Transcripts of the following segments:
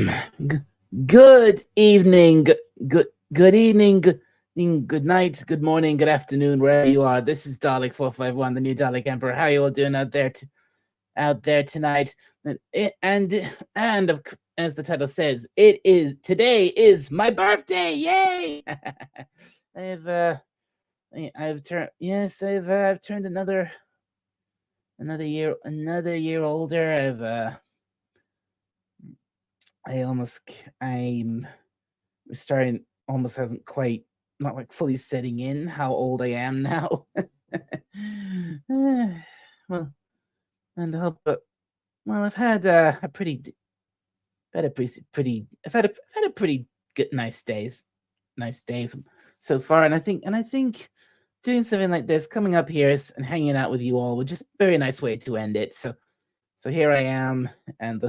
G- Good evening, good evening, good night, good morning, good afternoon, wherever you are. This is Dalek 451, the new Dalek Emperor. How you all doing out there? Out there tonight? As the title says, today is my birthday. Yay! I've uh, I've turned another year older. I'm starting almost hasn't quite not like fully setting in how old I am now. Well, and I hope, well, I've had a pretty, had a I've had a pretty good, nice day so far, and I think doing something like this, coming up here and hanging out with you all, would just very nice way to end it. So here I am, and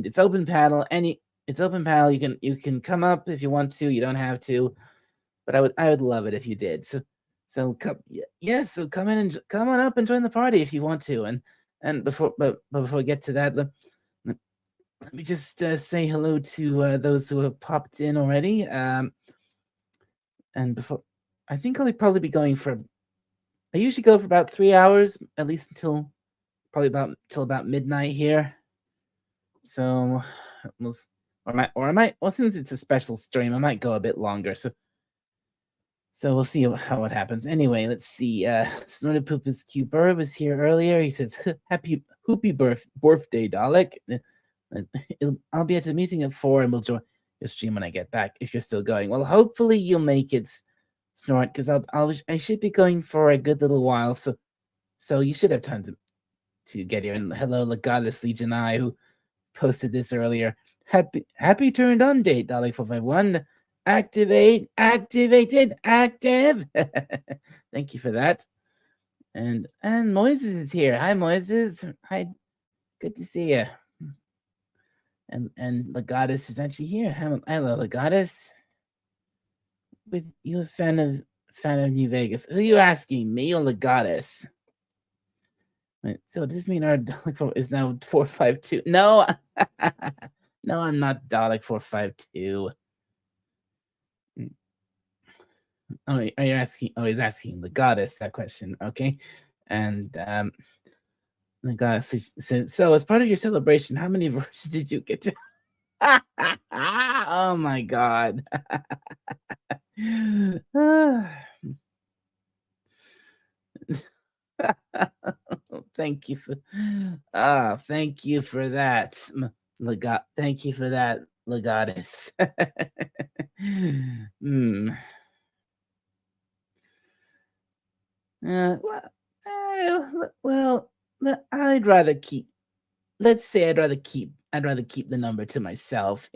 it's open panel. It's open panel. You can come up if you want to. You don't have to, but I would love it if you did. So come, yeah. So come on up and join the party if you want to. And before we get to that, let me just say hello to those who have popped in already. And before, I think I'll probably be going for. I usually go for about 3 hours, at least until probably about till about midnight here. So, we'll, or I might. Well, since it's a special stream, I might go a bit longer. So we'll see how it happens. Anyway, let's see. Snorted Poopus Q Burr was here earlier. He says, "Happy Hoopy birthday, Dalek." I'll be at the meeting at 4, and we'll join your stream when I get back. If you're still going, well, hopefully you'll make it, Snort, because I should be going for a good little while. So you should have time to get here. And hello, Legatus Legion I, who posted this earlier. Happy turned on date, Dalek 451. Activated, active. Thank you for that. And Moises is here. Hi, Moises. Hi, good to see you. And Legatus is actually here. Hello, Legatus. With you, a fan of New Vegas? Who are you asking, me or Legatus? So does this mean our Dalek is now 452? No, no, I'm not Dalek 452. Oh, are you asking? Oh, he's asking the goddess that question. Okay, and the goddess said, "So, as part of your celebration, how many verses did you get to?" Oh my god! Thank you for, thank you for that, Thank you for that, Legatus. Hmm. Well, I'd rather keep. Let's say I'd rather keep the number to myself.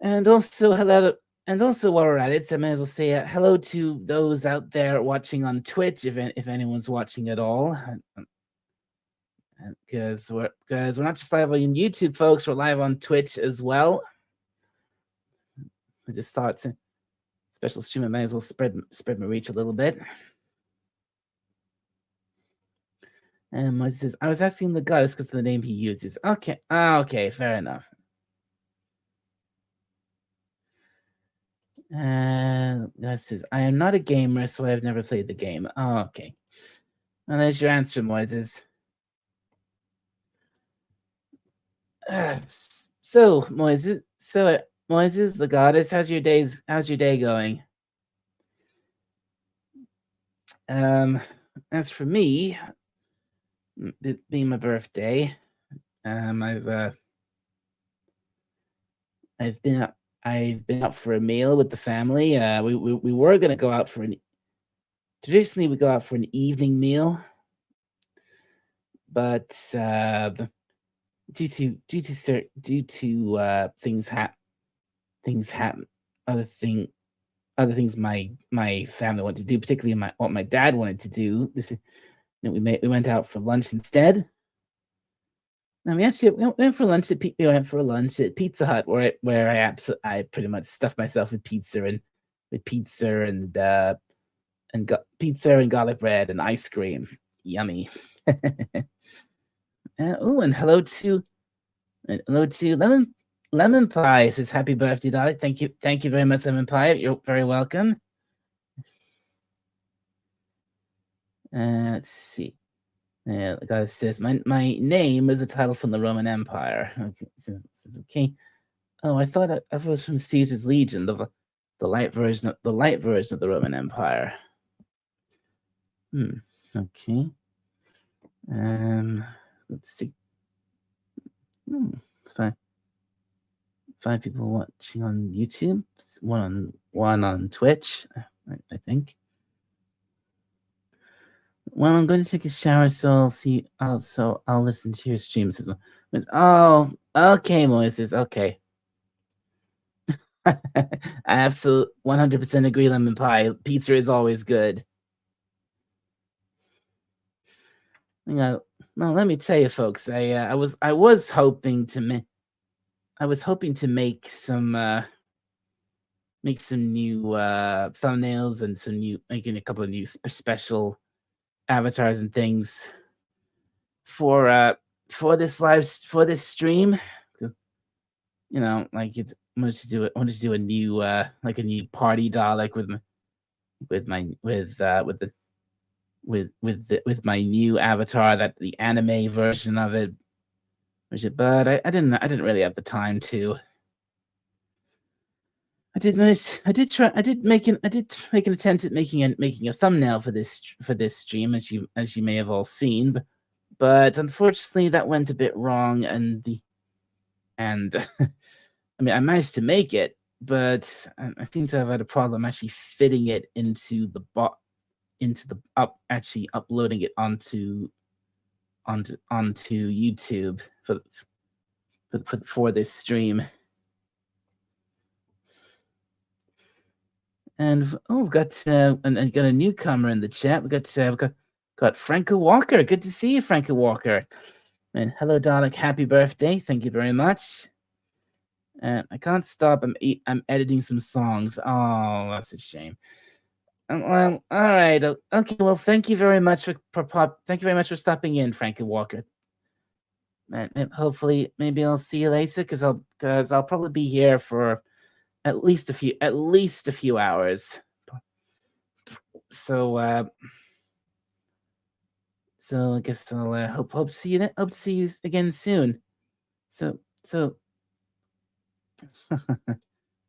And also hello. And also, while we're at it, I may as well say hello to those out there watching on Twitch, if anyone's watching at all. Because we're not just live on YouTube, folks. We're live on Twitch as well. I just thought special stream. I may as well spread my reach a little bit. And Moses says, I was asking the goddess because of the name he uses. Okay. Okay, fair enough. That says, I am not a gamer, so I have never played the game. Oh, okay. Well, there's your answer, Moises. So, Moises, the goddess, how's your day going? As for me, it being my birthday, I've been out for a meal with the family. We were gonna go out for traditionally we go out for an evening meal, but due to things happen, other things my family wanted to do, particularly what my dad wanted to do. We went out for lunch instead. And we actually went for lunch at Pizza Hut, where I pretty much stuffed myself with pizza and pizza and garlic bread and ice cream. Yummy. And hello to Lemon Pie. Says happy birthday, Dalek. Thank you very much, Lemon Pie. You're very welcome. Let's see. Yeah, the guy says my name is a title from the Roman Empire. Okay, says okay. Oh, I thought I was from Caesar's Legion, the light version of the Roman Empire. Okay. Let's see. Five people watching on YouTube. One on Twitch, I think. Well, I'm going to take a shower, so I'll see. So I'll listen to your streams as well. Oh, okay, Moises. Okay. I absolutely 100% agree, Lemon Pie. Pizza is always good. Now, let me tell you, folks. I was hoping to make some new thumbnails and making a couple of new special avatars and things for this stream. You know, like I wanted to do a new like a new party Dalek with my new avatar, that the anime version of it. But I didn't really have the time to. I did make an attempt at making a thumbnail for this stream, as you may have all seen, but unfortunately that went a bit wrong, and I mean, I managed to make it, but I seem to have had a problem actually fitting it into the actually uploading it onto YouTube for this stream. And we've got got a newcomer in the chat. We've got Franco Walker. Good to see you, Franco Walker. And hello, Dalek. Happy birthday. Thank you very much. I can't stop. I'm editing some songs. Oh, that's a shame. Well, all right. Okay. Well, thank you very much for stopping in, Franco Walker. And hopefully, maybe I'll see you later, because I'll probably be here for at least a few hours. So I guess I'll hope to see you again soon. So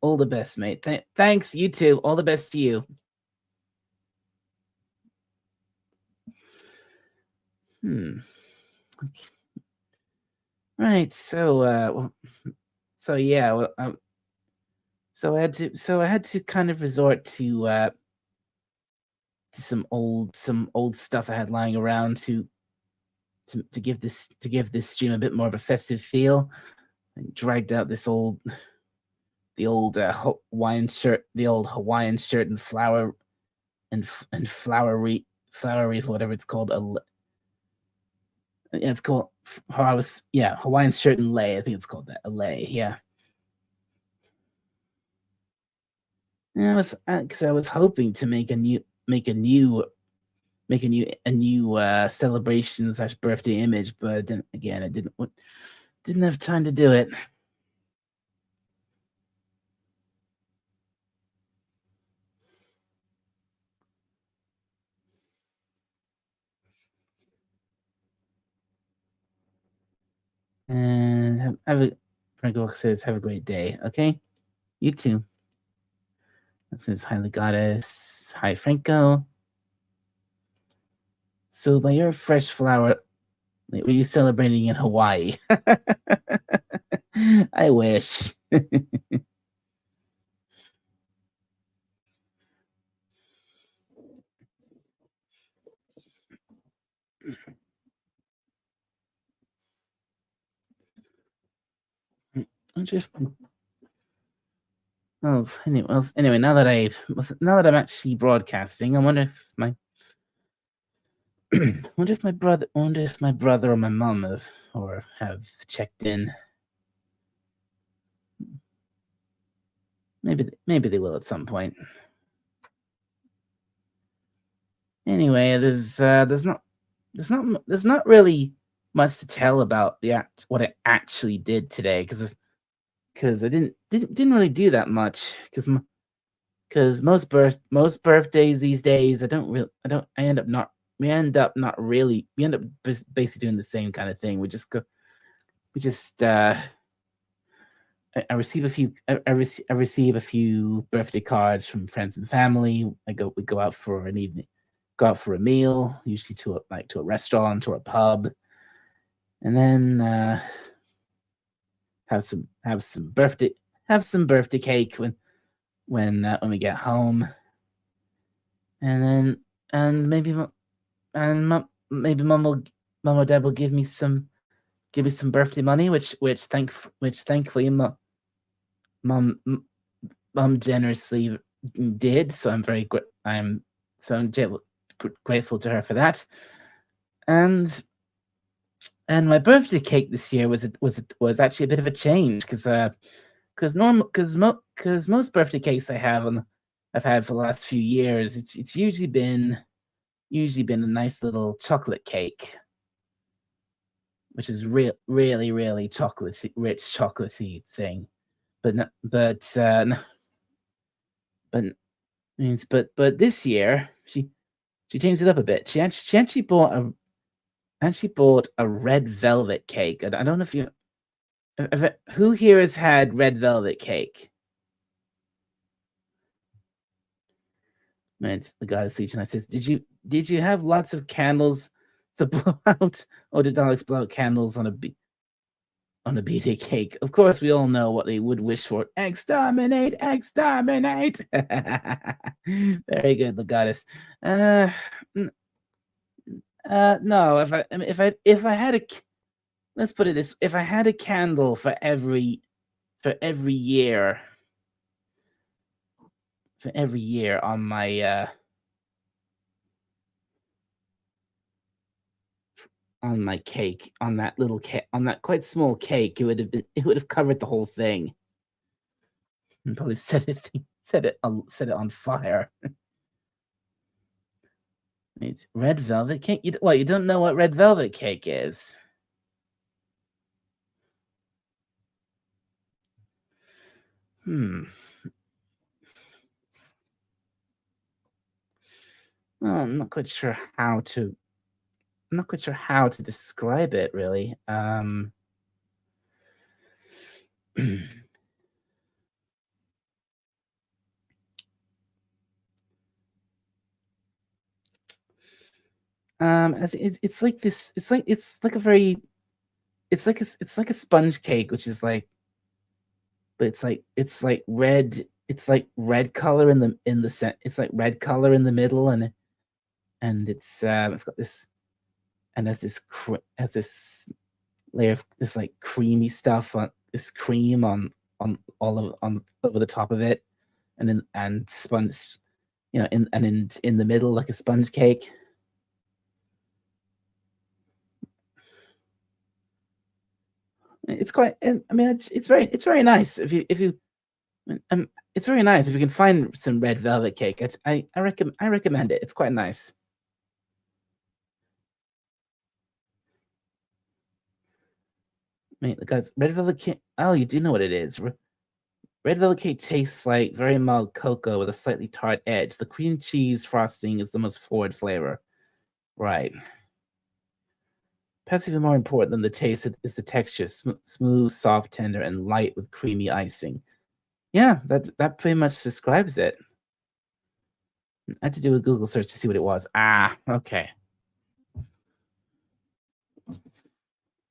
all the best, mate. Thanks, you too. All the best to you. Okay. Right. So yeah. Well, so I had to kind of resort to some old stuff I had lying around to give this stream a bit more of a festive feel. I dragged out the old Hawaiian shirt and flower wreath, whatever it's called. It's called Hawaiian shirt and lei. I think it's called that, a lei. Yeah. Yeah, because I was hoping to make a new celebration / birthday image, but then again, I didn't have time to do it. And Franco says, have a great day. Okay, you too. That says, hi, Legatus. Hi, Franco. So by your fresh flower, were you celebrating in Hawaii? I wish. Anyway, now that I'm actually broadcasting, I wonder if my brother or my mom have checked in. Maybe they will at some point. Anyway, there's not really much to tell about what I actually did today because I didn't really do that much because most birthdays these days I don't I end up not we end up not really we end up basically doing the same kind of thing. We just I receive a few I receive a few birthday cards from friends and family. We go out for an evening, go out for a meal, usually to a restaurant or a pub, and then have some birthday cake when we get home, and then and maybe maybe mom or dad will give me some birthday money, which thankfully mom mom generously did. So I'm grateful to her for that. And my birthday cake this year was actually a bit of a change because most birthday cakes I've had for the last few years, it's usually been a nice little chocolate cake, which is really chocolatey, rich chocolatey thing. But no, but but this year she changed it up a bit. She actually bought a red velvet cake. I don't know who here has had red velvet cake. And the guy that's teaching, I says, did you have lots of candles to blow out, or did Alex blow out candles on a birthday cake? Of course, we all know what they would wish for. Exterminate, exterminate. Very good, the goddess. Uh, no. If I had let's put it this: if I had a candle for every year on my cake, on that on that quite small cake, it would have covered the whole thing and probably set it on fire. It's red velvet cake. You don't know what red velvet cake is? Hmm. Well, I'm not quite sure how to. I'm not quite sure how to describe it really. It's like this. It's like a very. It's like a sponge cake, which is like, but it's like red. It's like red color in the set. It's like red color in the middle, and it's got this and has this layer of this like creamy stuff on this cream on all of on over the top of it, and then and sponge, in the middle like a sponge cake. It's quite. I mean, it's very nice if you it's very nice if you can find some red velvet cake. I recommend it. It's quite nice. I mean, guys, red velvet cake. Oh, you do know what it is. Red velvet cake tastes like very mild cocoa with a slightly tart edge. The cream cheese frosting is the most forward flavor. Right. Perhaps even more important than the taste is the texture. Smooth, soft, tender, and light with creamy icing. Yeah, that pretty much describes it. I had to do a Google search to see what it was. Ah, okay.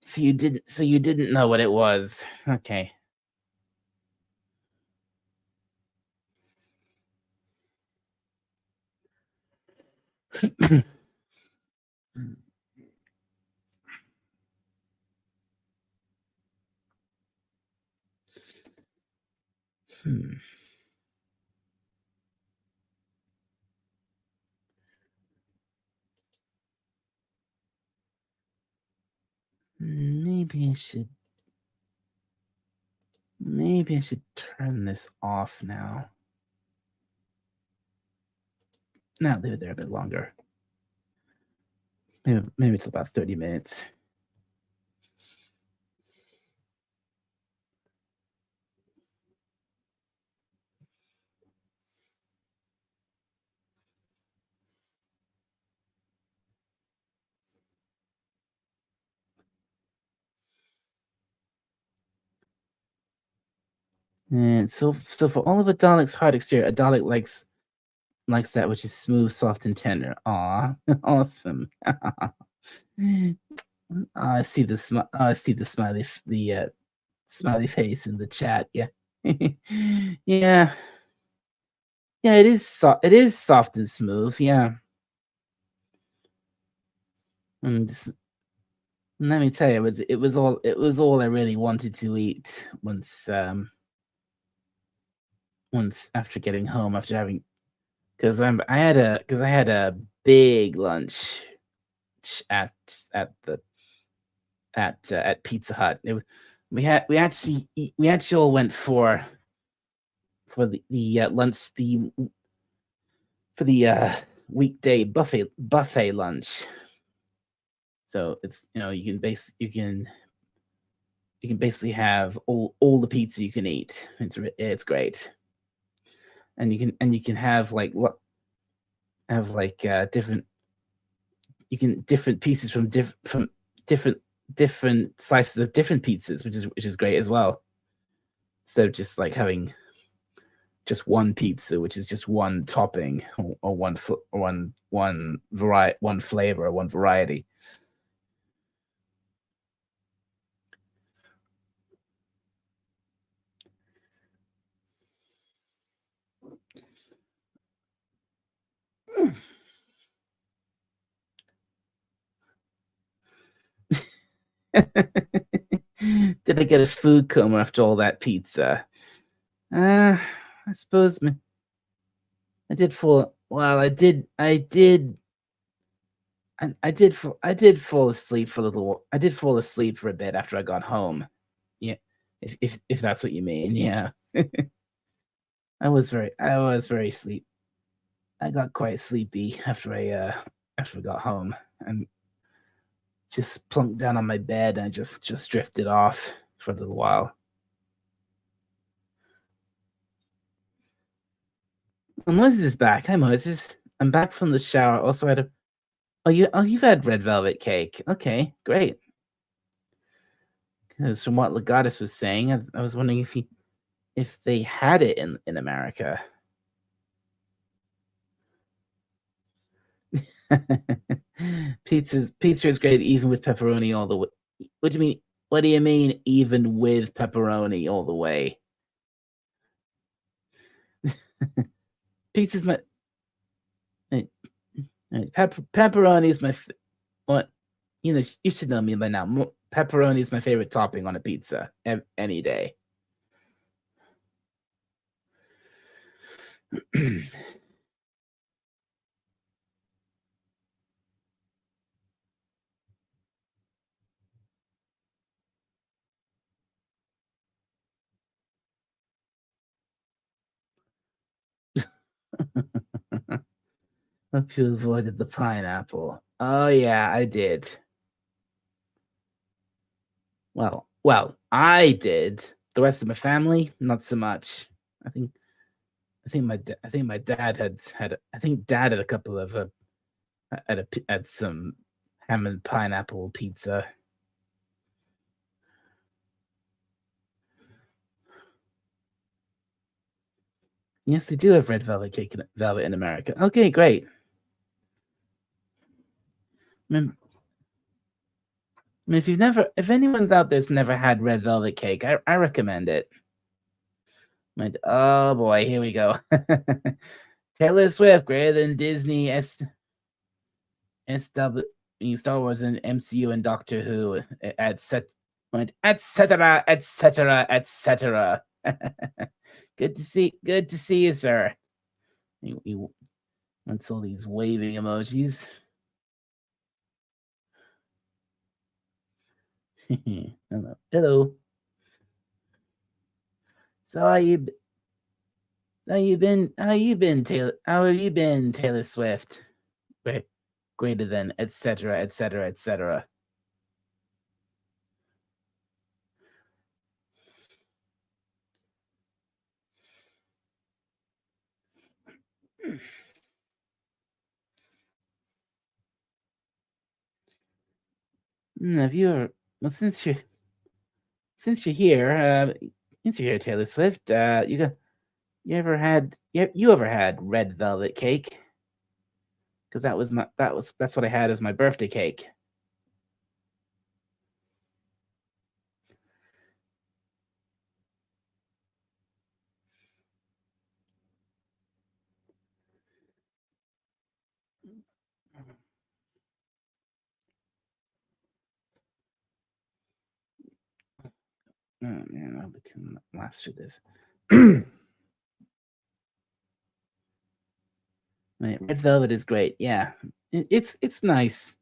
So you didn't know what it was. Okay. Hmm. Maybe I should turn this off now. Now leave it there a bit longer. Maybe it's about 30 minutes. And so for all of a Dalek's hard exterior, a Dalek likes that which is smooth, soft, and tender. Aw, awesome. I see the I see the smiley face in the chat. Yeah, yeah, yeah. It is soft. It is soft and smooth. Yeah, and let me tell you, it was all I really wanted to eat once after getting home after having because I had a big lunch at the at Pizza Hut. We actually all went for the lunch for the weekday buffet lunch. So it's you can basically have all the pizza you can eat. It's great, and you can have have different different pieces from different different slices of different pizzas, which is great as well. Instead of just like having just one pizza, which is just one topping or one flavor or one variety. Did I get a food coma after all that pizza? I suppose I did fall. Well, I did fall asleep for a little. I did fall asleep for a bit after I got home. Yeah, if that's what you mean. Yeah, I was very sleep. I got quite sleepy after I got home and just plunked down on my bed and just drifted off for a little while. Well, Moses is back. Hi, Moses. I'm back from the shower. Also had a you've had red velvet cake. Okay, great. Because from what Legatus was saying, I was wondering if they had it in America. Pizza is great even with pepperoni all the way. What do you mean? What do you mean even with pepperoni all the way? Pizza's my pepperoni is what you should know me by now. Pepperoni is my favorite topping on a pizza any day. Hope you avoided the pineapple. Oh yeah, I did. I did. The rest of my family, not so much. I think I think my dad I think dad had a couple of had some ham and pineapple pizza. Yes, they do have red velvet cake and velvet in America. Okay, great. I mean, if anyone's out there's never had red velvet cake, I recommend it. Oh boy, here we go. Taylor Swift greater than Disney, SW, Star Wars and MCU and Doctor Who, etc., etc., etc. Good to see you, sir. You wants all these waving emojis. Hello. Hello. So how you been, Taylor? How have you been, Taylor Swift? Great, greater than etc. etc. etc. Have you ever? Well, since you're here, Since you're here, Taylor Swift, you ever had red velvet cake? Because that's what I had as my birthday cake. Oh man, I can last through this. Right, red velvet is great. Yeah, it's nice.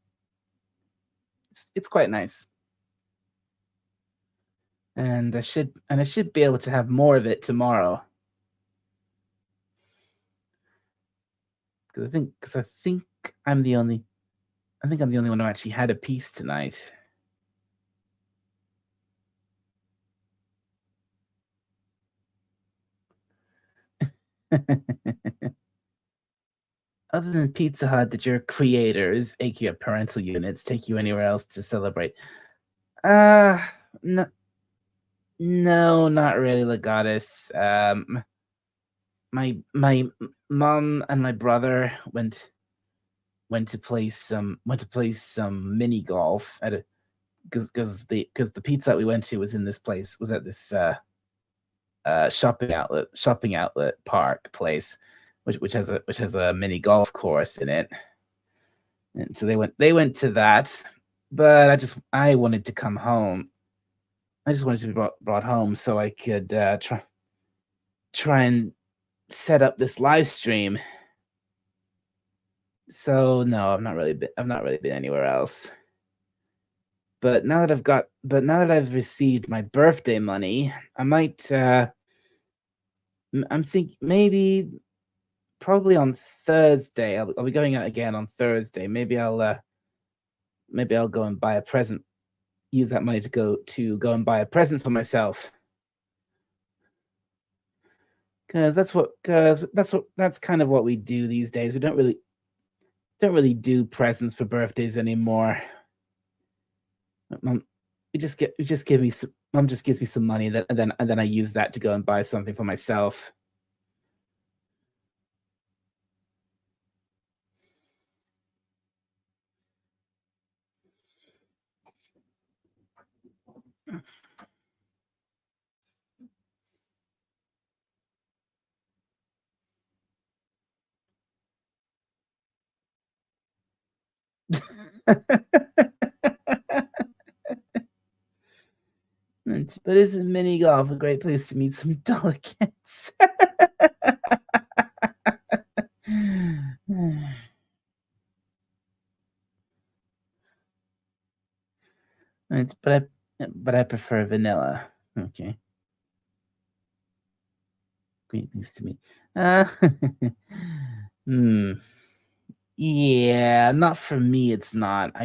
It's quite nice, and I should be able to have more of it tomorrow. Because I'm the only I think I'm the only one who actually had a piece tonight. Other than Pizza Hut, did your creators, aka parental units, take you anywhere else to celebrate? Uh, no, no, not really, Legatus. My mom and my brother went to play some mini golf at a because the pizza that we went to was at this shopping outlet park place, which has a mini golf course in it. And so they went to that, but I wanted to come home. I just wanted to be brought home so I could try and set up this live stream. So no, I've not really been anywhere else. But now that I've received my birthday money, I might I'm think maybe probably on Thursday. I'll be going out again on Thursday. Maybe I'll go and buy a present. Use that money to go and buy a present for myself. Because that's kind of what we do these days. We don't really do presents for birthdays anymore. Mom, we just give me some. Mom just gives me some money that and then I use that to go and buy something for myself. But isn't mini golf a great place to meet some delegates? It's, but I prefer vanilla. Okay. Great news to me. Hmm. Yeah, not for me. It's not.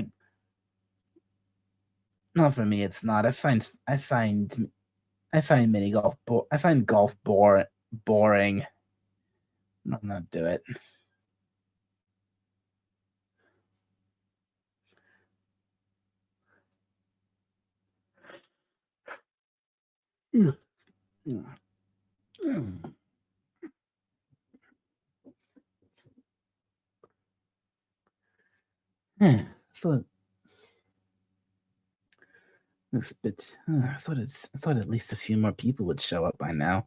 Not for me. It's not. I find mini golf. I find golf boring. I'm not do it. Mm. Mm. I thought this bit. I thought at least a few more people would show up by now.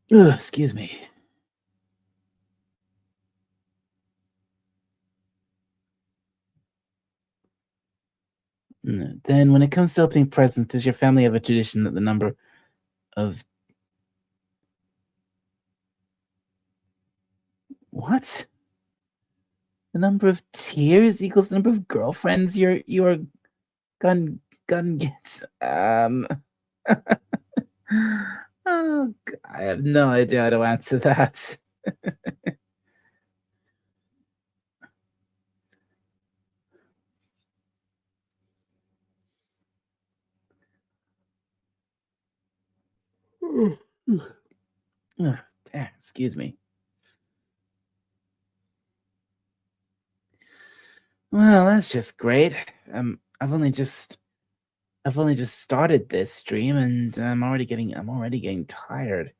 Excuse me. Then, when it comes to opening presents, does your family have a tradition that the number of what? The number of tears equals the number of girlfriends you are gun gun gets. Oh, I have no idea how to answer that. Ugh, excuse me. Well, that's just great. I've only just started this stream and I'm already getting tired.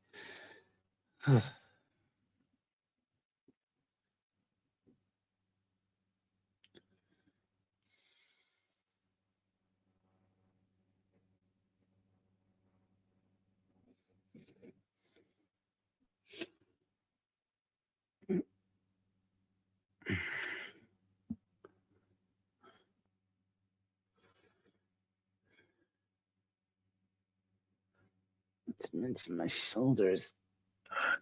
Not to mention my shoulders. Oh,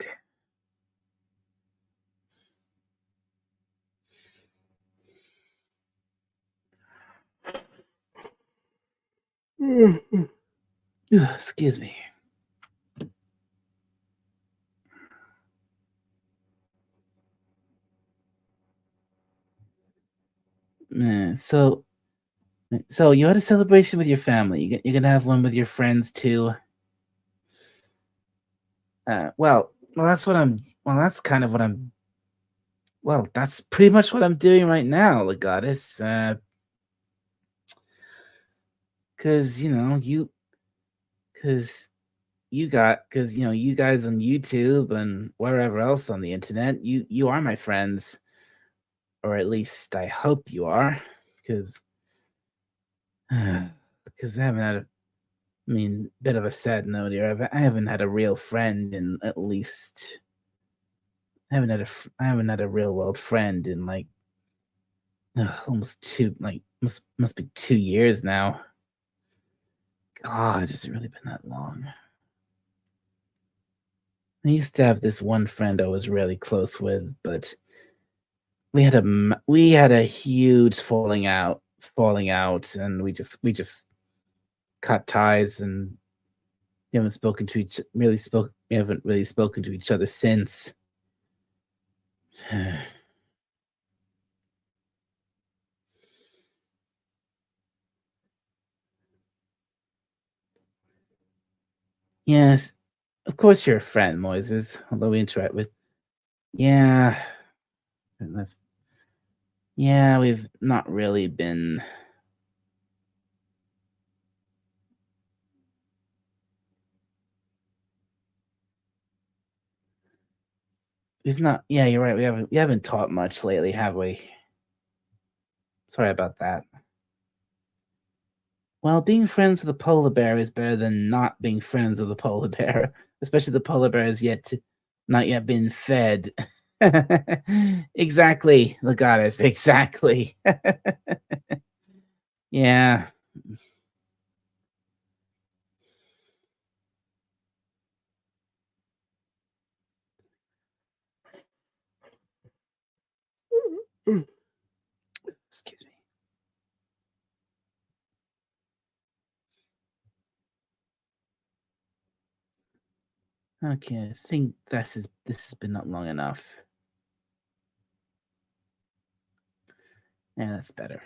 damn. Excuse me. So you had a celebration with your family. You're gonna have one with your friends too. That's what I'm. Well, that's kind of what I'm. Well, that's pretty much what I'm doing right now, Legatus. Cause cause you guys on YouTube and wherever else on the internet, you are my friends, or at least I hope you are. Cause, because I haven't had a. I mean, bit of a sad note here. I haven't had a real friend in at least. I haven't had a real world friend in like almost must be 2 years now. God, has it really been that long? I used to have this one friend I was really close with, but we had a huge falling out, and we just cut ties and we haven't really spoken to each other since. Yes, of course you're a friend, Moises. Although we interact with, yeah, and that's yeah, we've not really been. We've not. Yeah, you're right. We haven't taught much lately, have we? Sorry about that. Well, being friends with a polar bear is better than not being friends with a polar bear, especially the polar bear has not yet been fed. Exactly, the goddess. Exactly. Yeah. Excuse me. Okay, I think this has been not long enough. Yeah, that's better.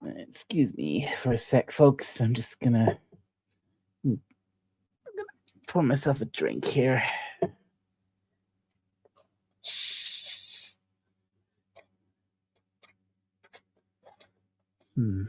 Excuse me for a sec, folks. I'm gonna pour myself a drink here. Hmm.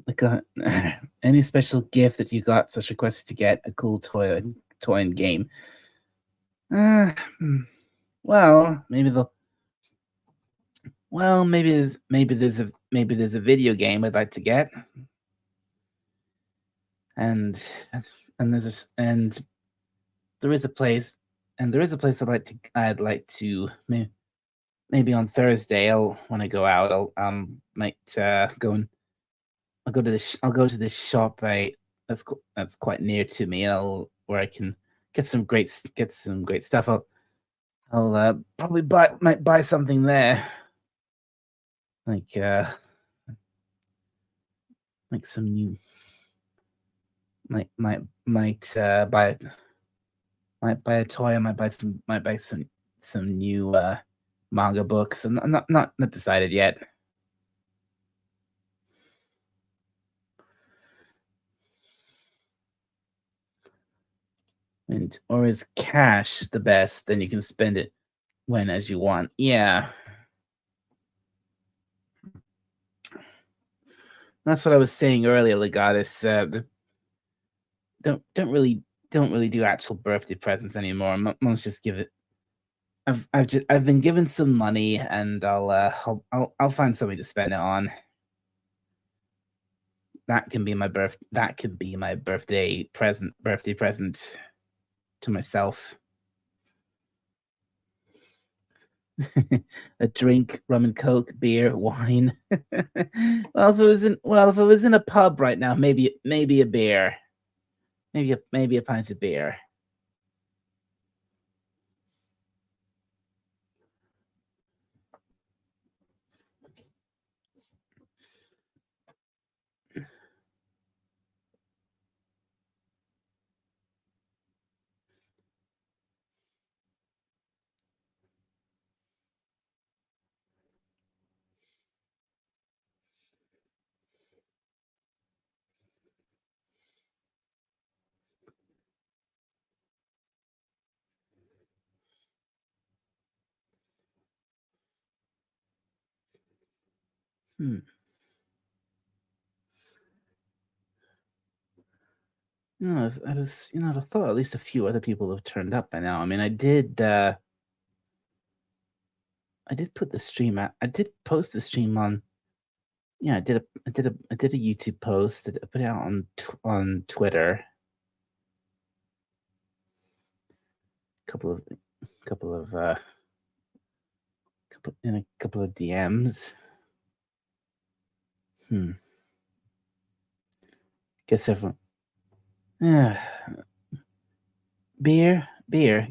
Like any special gift that you got such requested to get a cool toy and game. Uh, hmm, well, maybe there's a video game I'd like to get, and and there's a, and there is a place I'd like to maybe on Thursday I'll when I go out might go and I'll go to this shop that's quite near to me. I'll where I can get some great stuff. I'll probably might buy something there like like some new might buy a toy. I might buy some new manga books. I'm not decided yet. And or is cash the best? Then you can spend it when as you want. Yeah, that's what I was saying earlier, Legatus. Don't really don't really do actual birthday presents anymore. Most just give it. I've been given some money, and I'll find something to spend it on. That can be my birthday present to myself. A drink, rum and coke, beer, wine. Well, if it was in a pub right now, maybe a beer. Maybe a pint of beer. Hmm. I thought at least a few other people have turned up by now. I mean, I did put the stream out. I did post the stream on. Yeah, I did a YouTube post. I put it out on Twitter. Couple of couple of a couple of DMs. Hmm. Guess everyone. Yeah. Beer,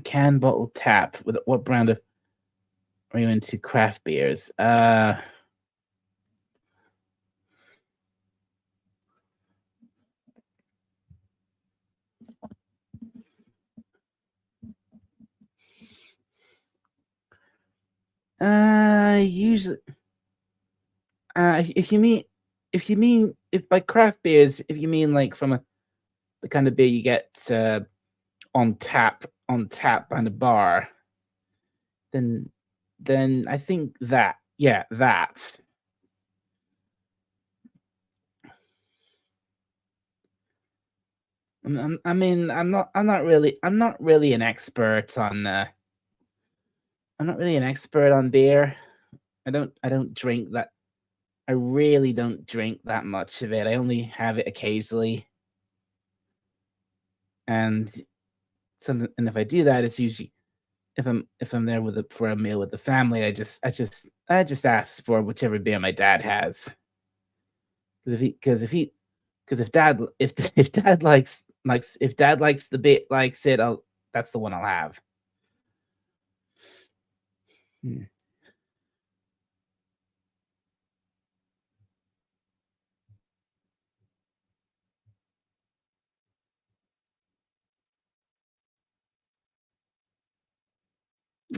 can, bottle, tap. With what brand of are you into craft beers? Usually, if you mean if by craft beers, if you mean like from the kind of beer you get on tap behind a bar, then I think that yeah that. I mean, I'm not really an expert on I'm not really an expert on beer. I don't drink that. I really don't drink that much of it. I only have it occasionally, and and if I do that, it's usually if I'm there for a meal with the family. I just ask for whichever beer my dad has. Because if dad if dad if dad likes the beer likes it, that's the one I'll have. Hmm.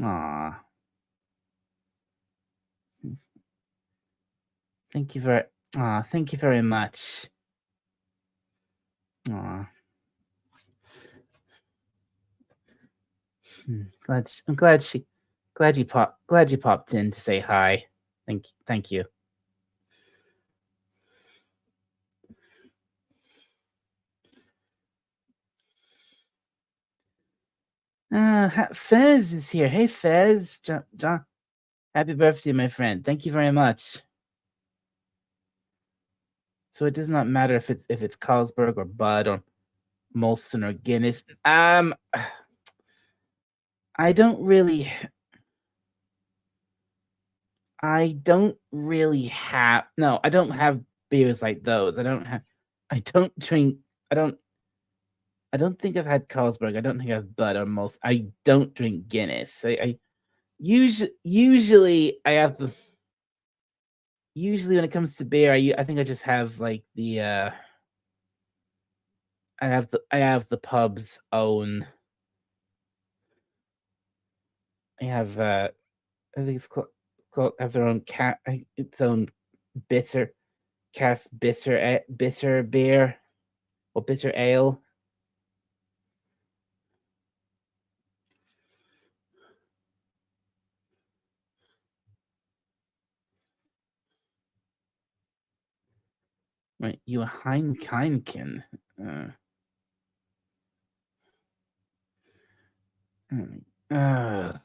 Aw, thank you very thank you very much. Aw. I'm glad you popped in to say hi. Thank you. Fez is here. Hey, Fez, John, happy birthday, my friend. Thank you very much. So it does not matter if it's Carlsberg or Bud or Molson or Guinness. I don't really I don't really have no, I don't have beers like those. I don't drink I don't think I've had Carlsberg. I don't think I've Bud or Molson. I don't drink Guinness. I usually I have the usually when it comes to beer, I think I just have like the I have the pub's own. I have I think it's called have their own its own bitter bitter beer or bitter ale. Right, you a Heineken. Uh, uh,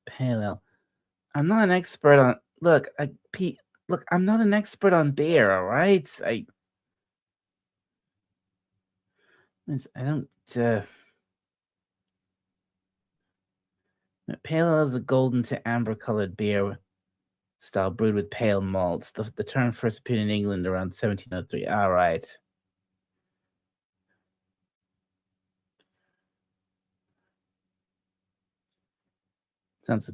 pale ale. I'm not an expert on look, Pete, look, I'm not an expert on beer, all right? I don't pale ale is a golden to amber colored beer style brewed with pale malts. The term first appeared in England around 1703. All right. Sounds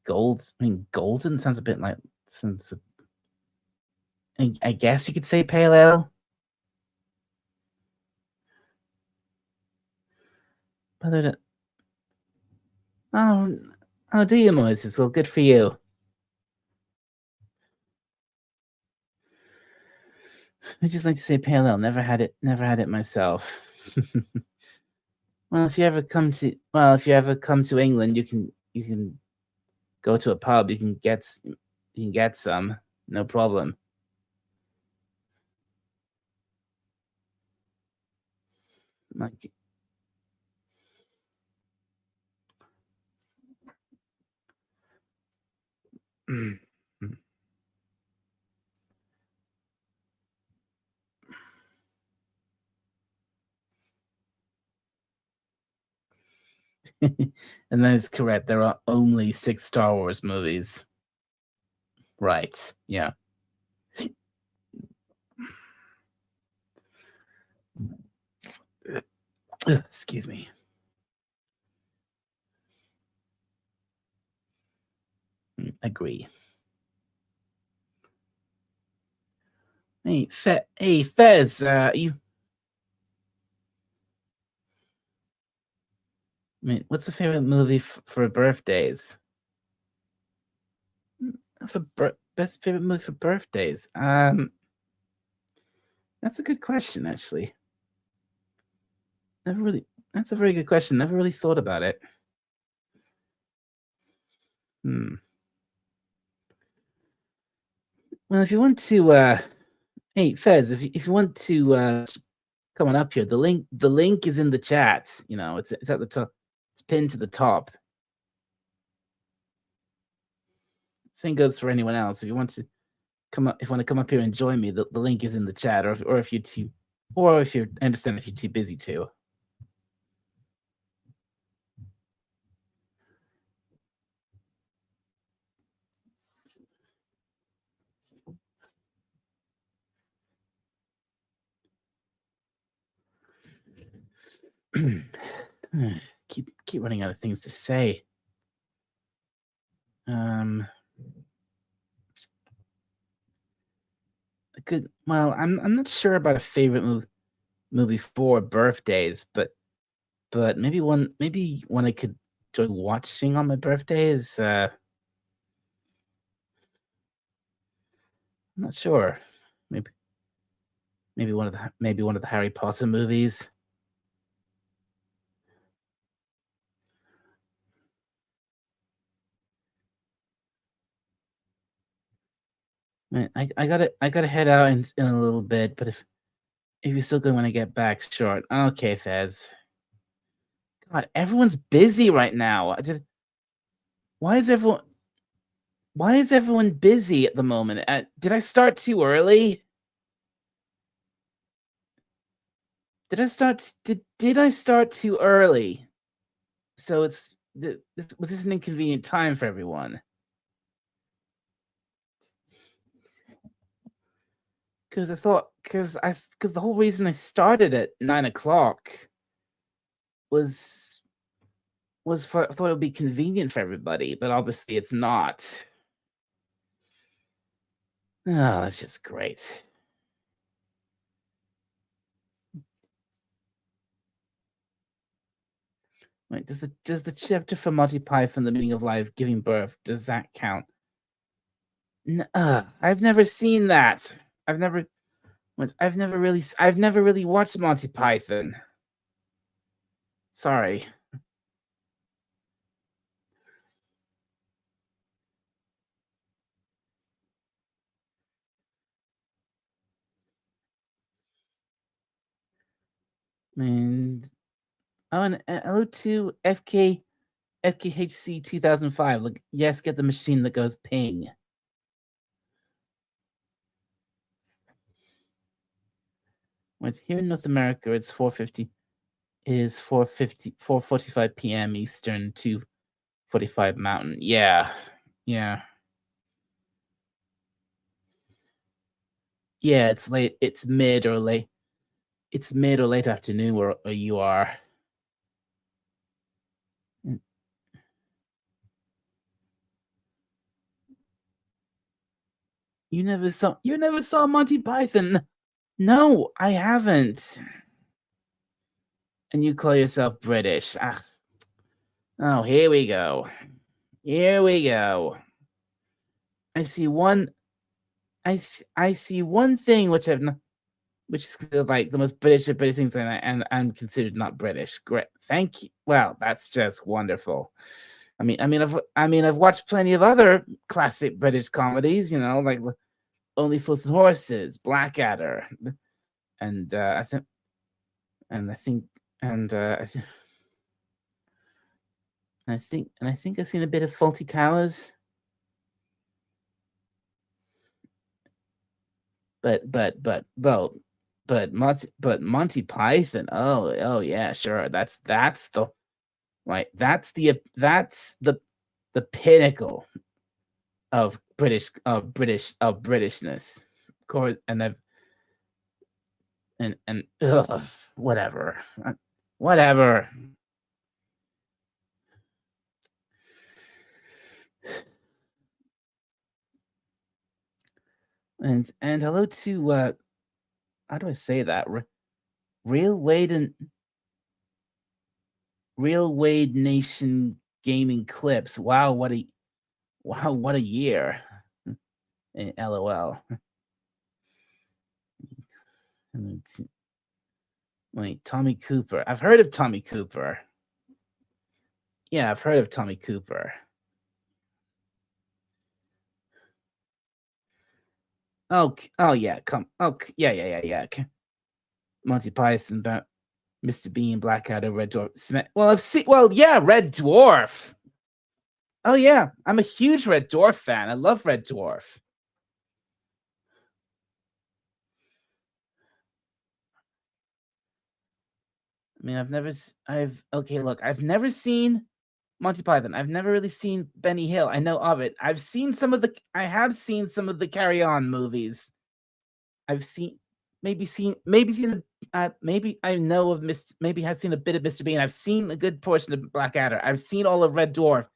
golden sounds a bit like since I guess you could say pale ale. But oh, oh, do you, Moses? Well, good for you. I just like to say pale ale. Never had it myself. Well, if you ever come to England, you can go to a pub. You can get some, no problem. Like, and that is correct. There are only 6 Star Wars movies. Right. Yeah. Excuse me. Agree. Hey, Fez, what's the favorite movie for birthdays? Best favorite movie for birthdays? That's a good question, actually. Never really. That's a very good question. Never really thought about it. Hmm. Well, if you want to, hey Fez, if you want to come on up here, the link is in the chat. You know, it's at the top. It's pinned to the top. Same goes for anyone else. If you want to come up here and join me, the link is in the chat. Or if you're too, or if you're I understand if you're too busy to. keep running out of things to say. Good. Well, I'm not sure about a favorite movie for birthdays, but but maybe one I could enjoy watching on my birthday is I'm not sure. Maybe maybe one of the Harry Potter movies. Man, I gotta head out in a little bit, but if you're still good when I get back, sure. Okay, Fez. God, everyone's busy right now. Why is everyone why is everyone busy at the moment? Did I start too early? Did I start too early? So was this an inconvenient time for everyone? Because the whole reason I started at 9 o'clock was I thought it would be convenient for everybody, but obviously it's not. Oh, that's just great. Wait, does the chapter for Monty Python, The Meaning of Life, Giving Birth, does that count? I've never seen that. I've never I've never really watched Monty Python. Sorry. And oh, and hello to FKHC 2005. Like, yes, get the machine that goes ping. Wait, here in North America, it's 4:50. Is 4:45 p.m. Eastern, 2:45 Mountain. Yeah, yeah, yeah. It's late. It's mid or late. It's mid or late afternoon where you are. Mm. You never saw Monty Python. No, I haven't. And you call yourself British. Ah, oh, here we go. Here we go. I see one. I see one thing which I've not, which is like the most British of British things, and I'm considered not British. Great, thank you. Well, that's just wonderful. I've watched plenty of other classic British comedies. You know, like Only Fools and Horses, Blackadder, and I think, and I think, and I think I've seen a bit of Faulty Towers. But Monty Python. Oh yeah, sure. That's the right. That's the pinnacle of Britishness. Of course, and I've and ugh, whatever, whatever. And hello to how do I say that? Real Wade and Real Wade Nation Gaming Clips. Wow, what a year. LOL. Wait, Tommy Cooper. I've heard of Tommy Cooper. Yeah, I've heard of Tommy Cooper. Oh yeah, Monty Python, about Mr. Bean, Blackadder, Red Dwarf. Well, yeah, Red Dwarf. Oh yeah, I'm a huge Red Dwarf fan. I love Red Dwarf. I mean, I've never seen Monty Python. I've never really seen Benny Hill. I know of it. I have seen some of the Carry On movies. I've seen maybe I know of maybe I've seen a bit of Mr. Bean. I've seen a good portion of Blackadder. I've seen all of Red Dwarf.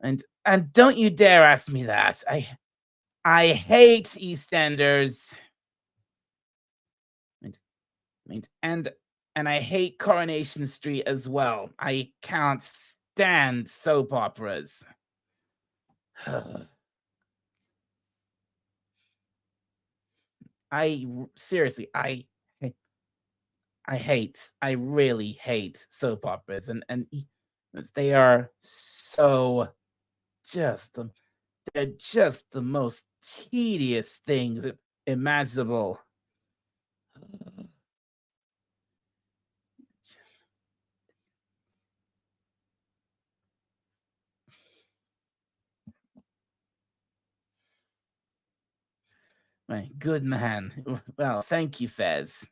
And don't you dare ask me that. I hate EastEnders. And and I hate Coronation Street as well. I can't stand soap operas. Seriously, I really hate soap operas, they are so just they're just the most tedious things imaginable. My good man. Well, thank you, Fez.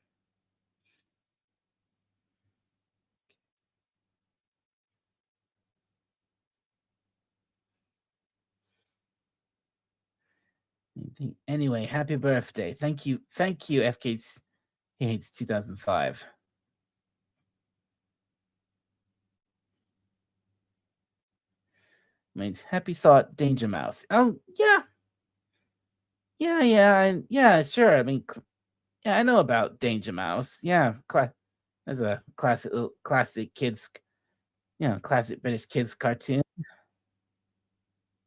Anyway, happy birthday. Thank you, FK Hates 2005. Happy thought, Danger Mouse. Oh yeah, yeah, sure. Yeah, I know about Danger Mouse. Yeah, as a classic kids, classic British kids cartoon.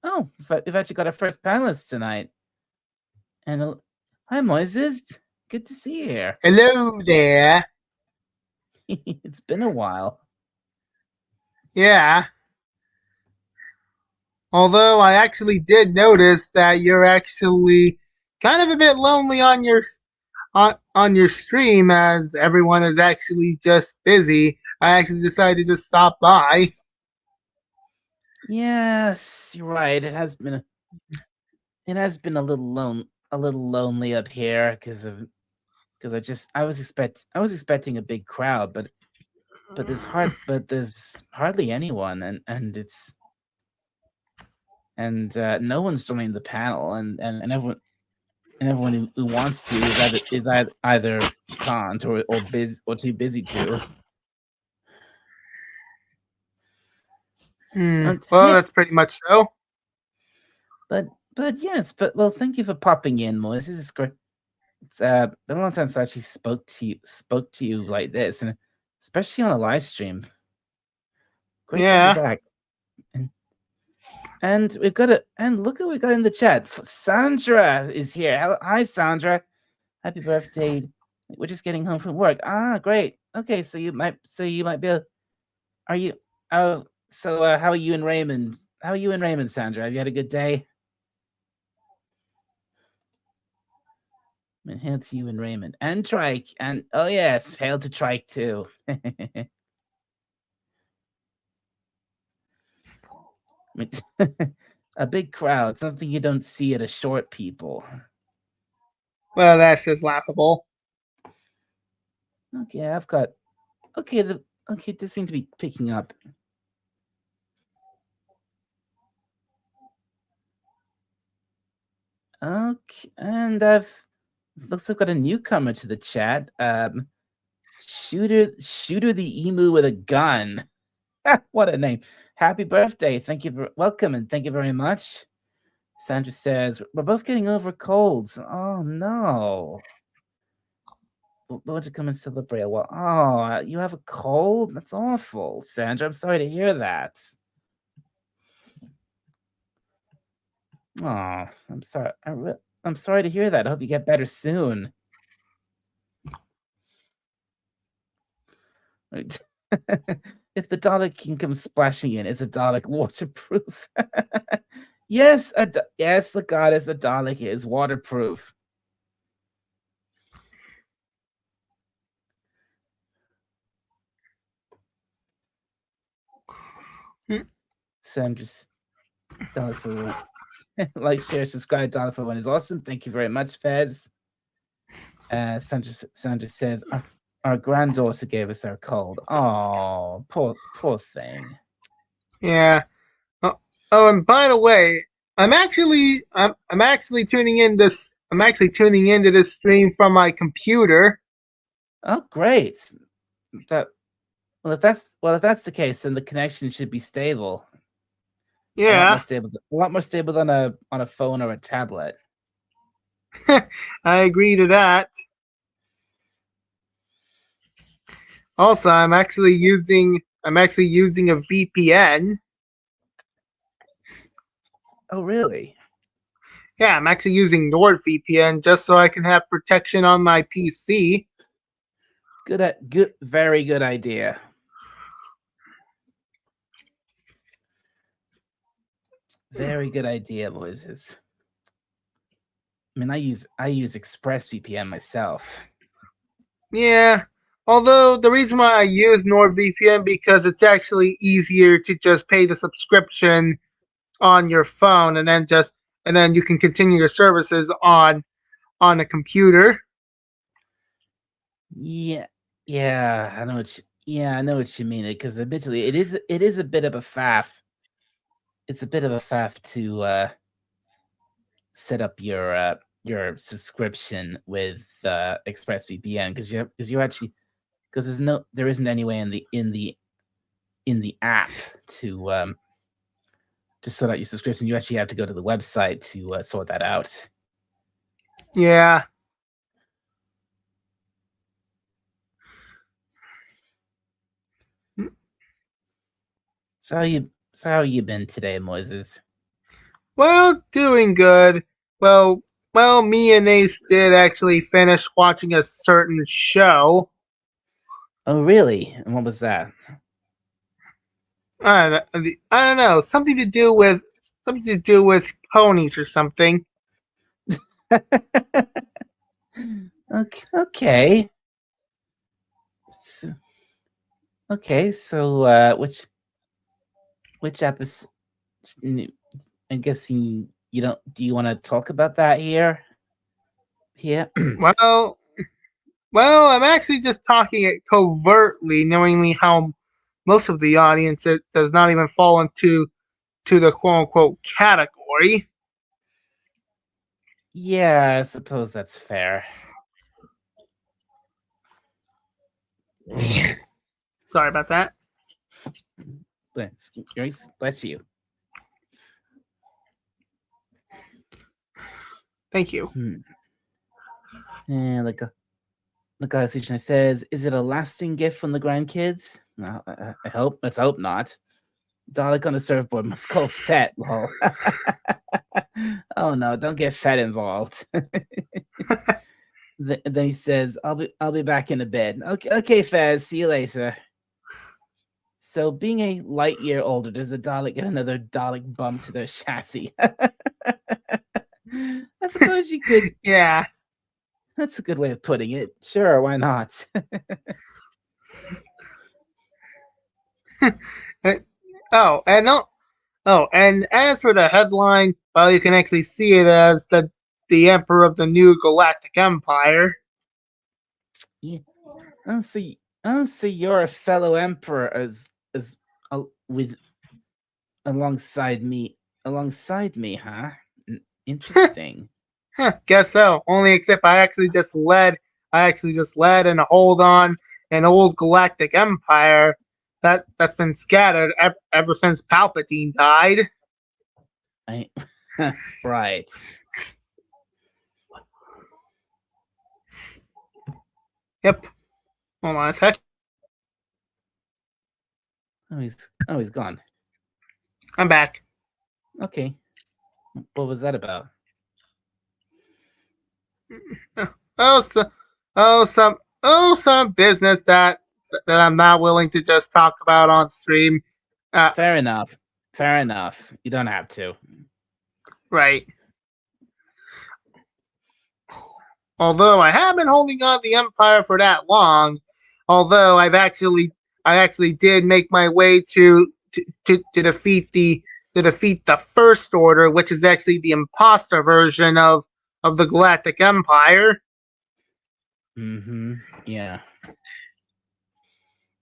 Oh, we've actually got our first panelist tonight. And hi, Moises. Good to see you here. Hello there. It's been a while. Yeah. Although I actually did notice that you're actually kind of a bit lonely on your stream, as everyone is actually just busy. I actually decided to stop by. Yes, you're right. It has been a little lonely up here because I was expecting a big crowd, but there's hardly anyone, and no one's joining the panel, and everyone who wants to is either can't or too busy to. Well, that's pretty much so. But yes, well, thank you for popping in, Moise. This is great. It's been a long time since I actually spoke to you like this, and especially on a live stream. Great to have you back. And we've got and look what we got in the chat. Sandra is here. Hi, Sandra. Happy birthday. We're just getting home from work. Ah, great. Okay, so you might be are you so how are you and Raymond? How are you and Raymond, Sandra? Have you had a good day? And hail to you and Raymond. And Trike. And oh yes, hail to Trike too. A big crowd, something you don't see at a short people. Well, that's just laughable. Okay, I've got okay, this seems to be picking up. Okay, and looks like I've got a newcomer to the chat. Shooter the Emu with a gun. What a name. Happy birthday. Welcome and thank you very much. Sandra says, we're both getting over colds. Oh no. Won't you come and celebrate? Well, oh, you have a cold? That's awful, Sandra. I'm sorry to hear that. Oh, I'm sorry. I'm sorry to hear that. I hope you get better soon. If the Dalek King comes splashing in, is the Dalek waterproof? Yes, yes, the goddess, the Dalek is waterproof. Sandra's Dalek for one. Like, share, subscribe. Dalek for one is awesome. Thank you very much, Fez. Sandra says, our granddaughter gave us our cold. Oh, poor thing. Yeah. Oh, and by the way, I'm actually tuning in this. I'm actually tuning into this stream from my computer. Oh, great! If that's the case, then the connection should be stable. Yeah, a lot more stable than on a phone or a tablet. I agree to that. Also, I'm actually using a VPN. Oh, really? Yeah, I'm actually using NordVPN just so I can have protection on my PC. Good, very good idea. Very good idea, Moises. I mean, I use ExpressVPN myself. Yeah. Although the reason why I use NordVPN because it's actually easier to just pay the subscription on your phone and then you can continue your services on a computer. Yeah, yeah, I know what you mean. Because admittedly, it is a bit of a faff. It's a bit of a faff to set up your subscription with ExpressVPN because you actually because there isn't any way in the app to sort out your subscription. You actually have to go to the website to sort that out. Yeah. So how you been today, Moises? Well, doing good. Well, me and Ace did actually finish watching a certain show. Oh, really? And what was that? I don't know, something to do with ponies or something. Okay. So, okay. So, which episode? I'm guessing you don't. Do you want to talk about that here? Here. Well, I'm actually just talking it covertly, knowingly how most of the audience does not even fall into the quote unquote category. Yeah, I suppose that's fair. Sorry about that. Bless you. Thank you. And the guy says, "Is it a lasting gift from the grandkids?" No, I hope. Let's hope not. Dalek on the surfboard must go fat. Lol. Oh no! Don't get fat involved. Then he says, "I'll be back in a bit." Okay, Faz. See you later. So, being a light year older, does the Dalek get another Dalek bump to their chassis? I suppose you could. Yeah. That's a good way of putting it. Sure, why not? Oh, and no, oh, and as for the headline, well, you can actually see it as the Emperor of the New Galactic Empire. Yeah. Oh, so you're a fellow emperor as with alongside me, huh? Interesting. Huh, guess so. Only except I actually just led and hold on an old galactic empire that's been scattered ever since Palpatine died. I right. Yep. Hold on a sec. He's gone. I'm back. Okay. What was that about? Oh, some business that I'm not willing to just talk about on stream. Fair enough. Fair enough. You don't have to. Right. Although I have been holding on the Empire for that long, although I actually did make my way to defeat the First Order, which is actually the imposter version of the Galactic Empire. Mm-hmm. Yeah.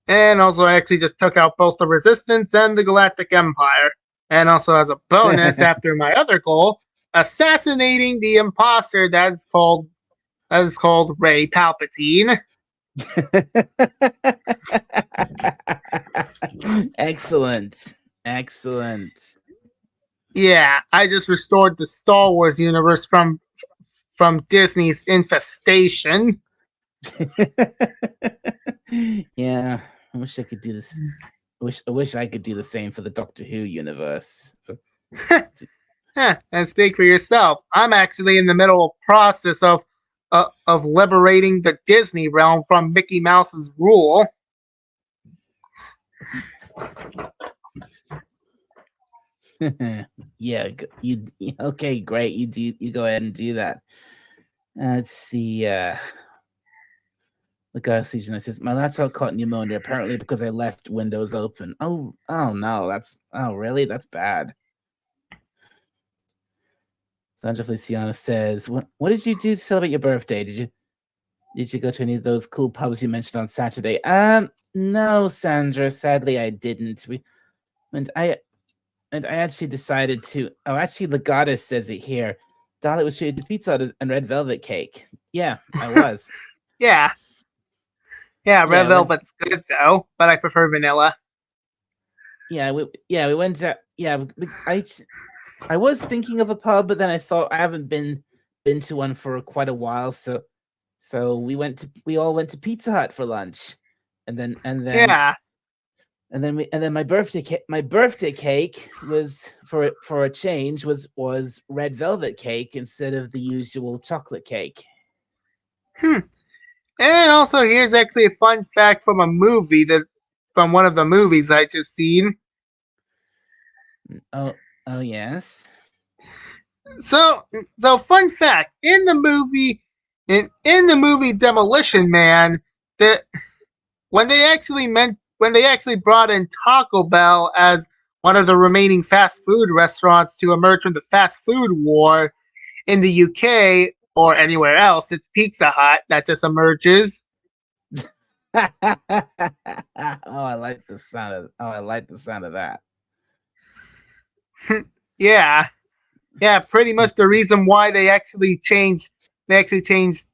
And also I actually just took out both the Resistance and the Galactic Empire. And also as a bonus after my other goal, assassinating the imposter that is called Ray Palpatine. Excellent. Excellent. Yeah, I just restored the Star Wars universe from Disney's infestation. Yeah, I wish I could do this. I wish I could do the same for the Doctor Who universe. And speak for yourself. I'm actually in the middle process of liberating the Disney realm from Mickey Mouse's rule. Yeah, okay, great. You go ahead and do that. Let's see. The guy says my laptop caught pneumonia apparently because I left Windows open. Oh no, really? That's bad. Sandra Feliciano says, "What did you do to celebrate your birthday? Did you go to any of those cool pubs you mentioned on Saturday?" No, Sandra. Sadly, I didn't. And I actually decided to. Oh, actually, the goddess says it here. Dolly was treated to pizza and red velvet cake. Yeah, I was. Yeah, Red Yeah, Velvet's good though, but I prefer vanilla. we went to I was thinking of a pub, but then I thought I haven't been to one for quite a while, so we all went to Pizza Hut for lunch, and then Yeah. my birthday cake was for a change was red velvet cake instead of the usual chocolate cake. And also, here's actually a fun fact from from one of the movies I just seen. Oh yes. So, fun fact in the movie Demolition Man, that when they actually brought in Taco Bell as one of the remaining fast food restaurants to emerge from the fast food war in the UK or anywhere else, it's Pizza Hut that just emerges. I like the sound of that. Yeah. Yeah, pretty much the reason why they actually changed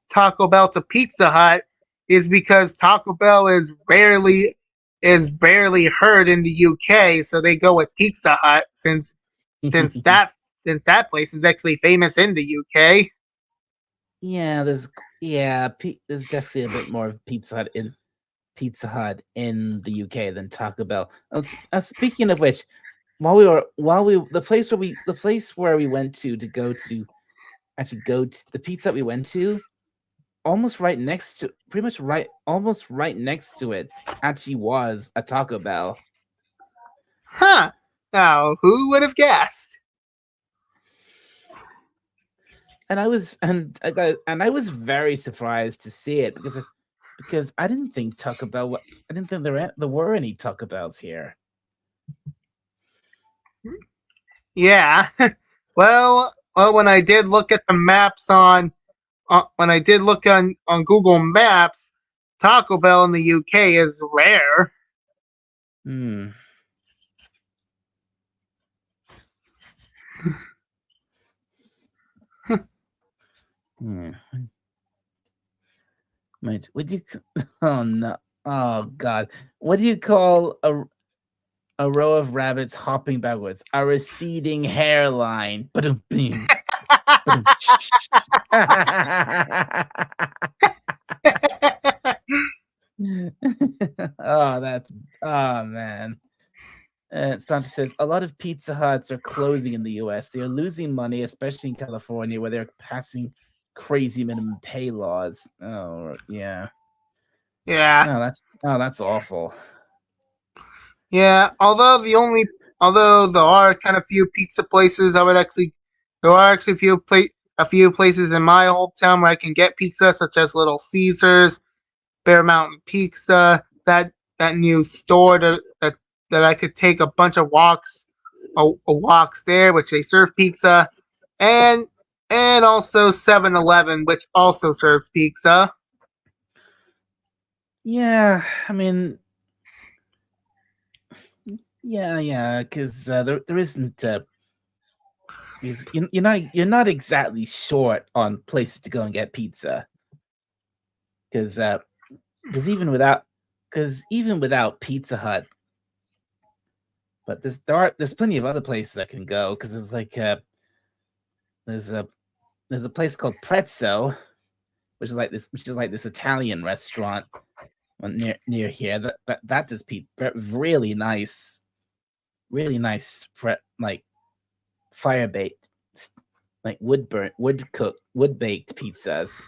Taco Bell to Pizza Hut is because Taco Bell is barely heard in the UK, so they go with Pizza Hut since that since that place is actually famous in the UK. Yeah, there's definitely a bit more of Pizza Hut in the UK than Taco Bell. Speaking of which, the place where we went to go to the pizza we went to, almost right next to it actually was a Taco Bell. Huh. Now, who would have guessed? And I was very surprised to see it because I didn't think I didn't think there were any Taco Bells here. Yeah. Well, when I did look at the maps when I did look on Google Maps, Taco Bell in the UK is rare. Hmm. Hmm. Wait, what do you? Oh no! Oh god! What do you call a row of rabbits hopping backwards? A receding hairline. Ba-dum-bing. Ba-dum. Oh man. Santa says a lot of Pizza Huts are closing in the U.S. They are losing money, especially in California, where they're passing crazy minimum pay laws. Oh yeah. Yeah. That's awful. Yeah, although there are kind of few pizza places, there are actually a few places in my hometown where I can get pizza, such as Little Caesars, Bear Mountain Pizza, that new store that I could take a bunch of walks there, which they serve pizza, and also 7-Eleven, which also serves pizza. Yeah, I mean, yeah, because there isn't because you're not exactly short on places to go and get pizza because because even without Pizza Hut, but there's plenty of other places I can go because there's a there's a place called Prezzo, which is like this Italian restaurant near here. That does really nice, like fire baked, like wood baked pizzas,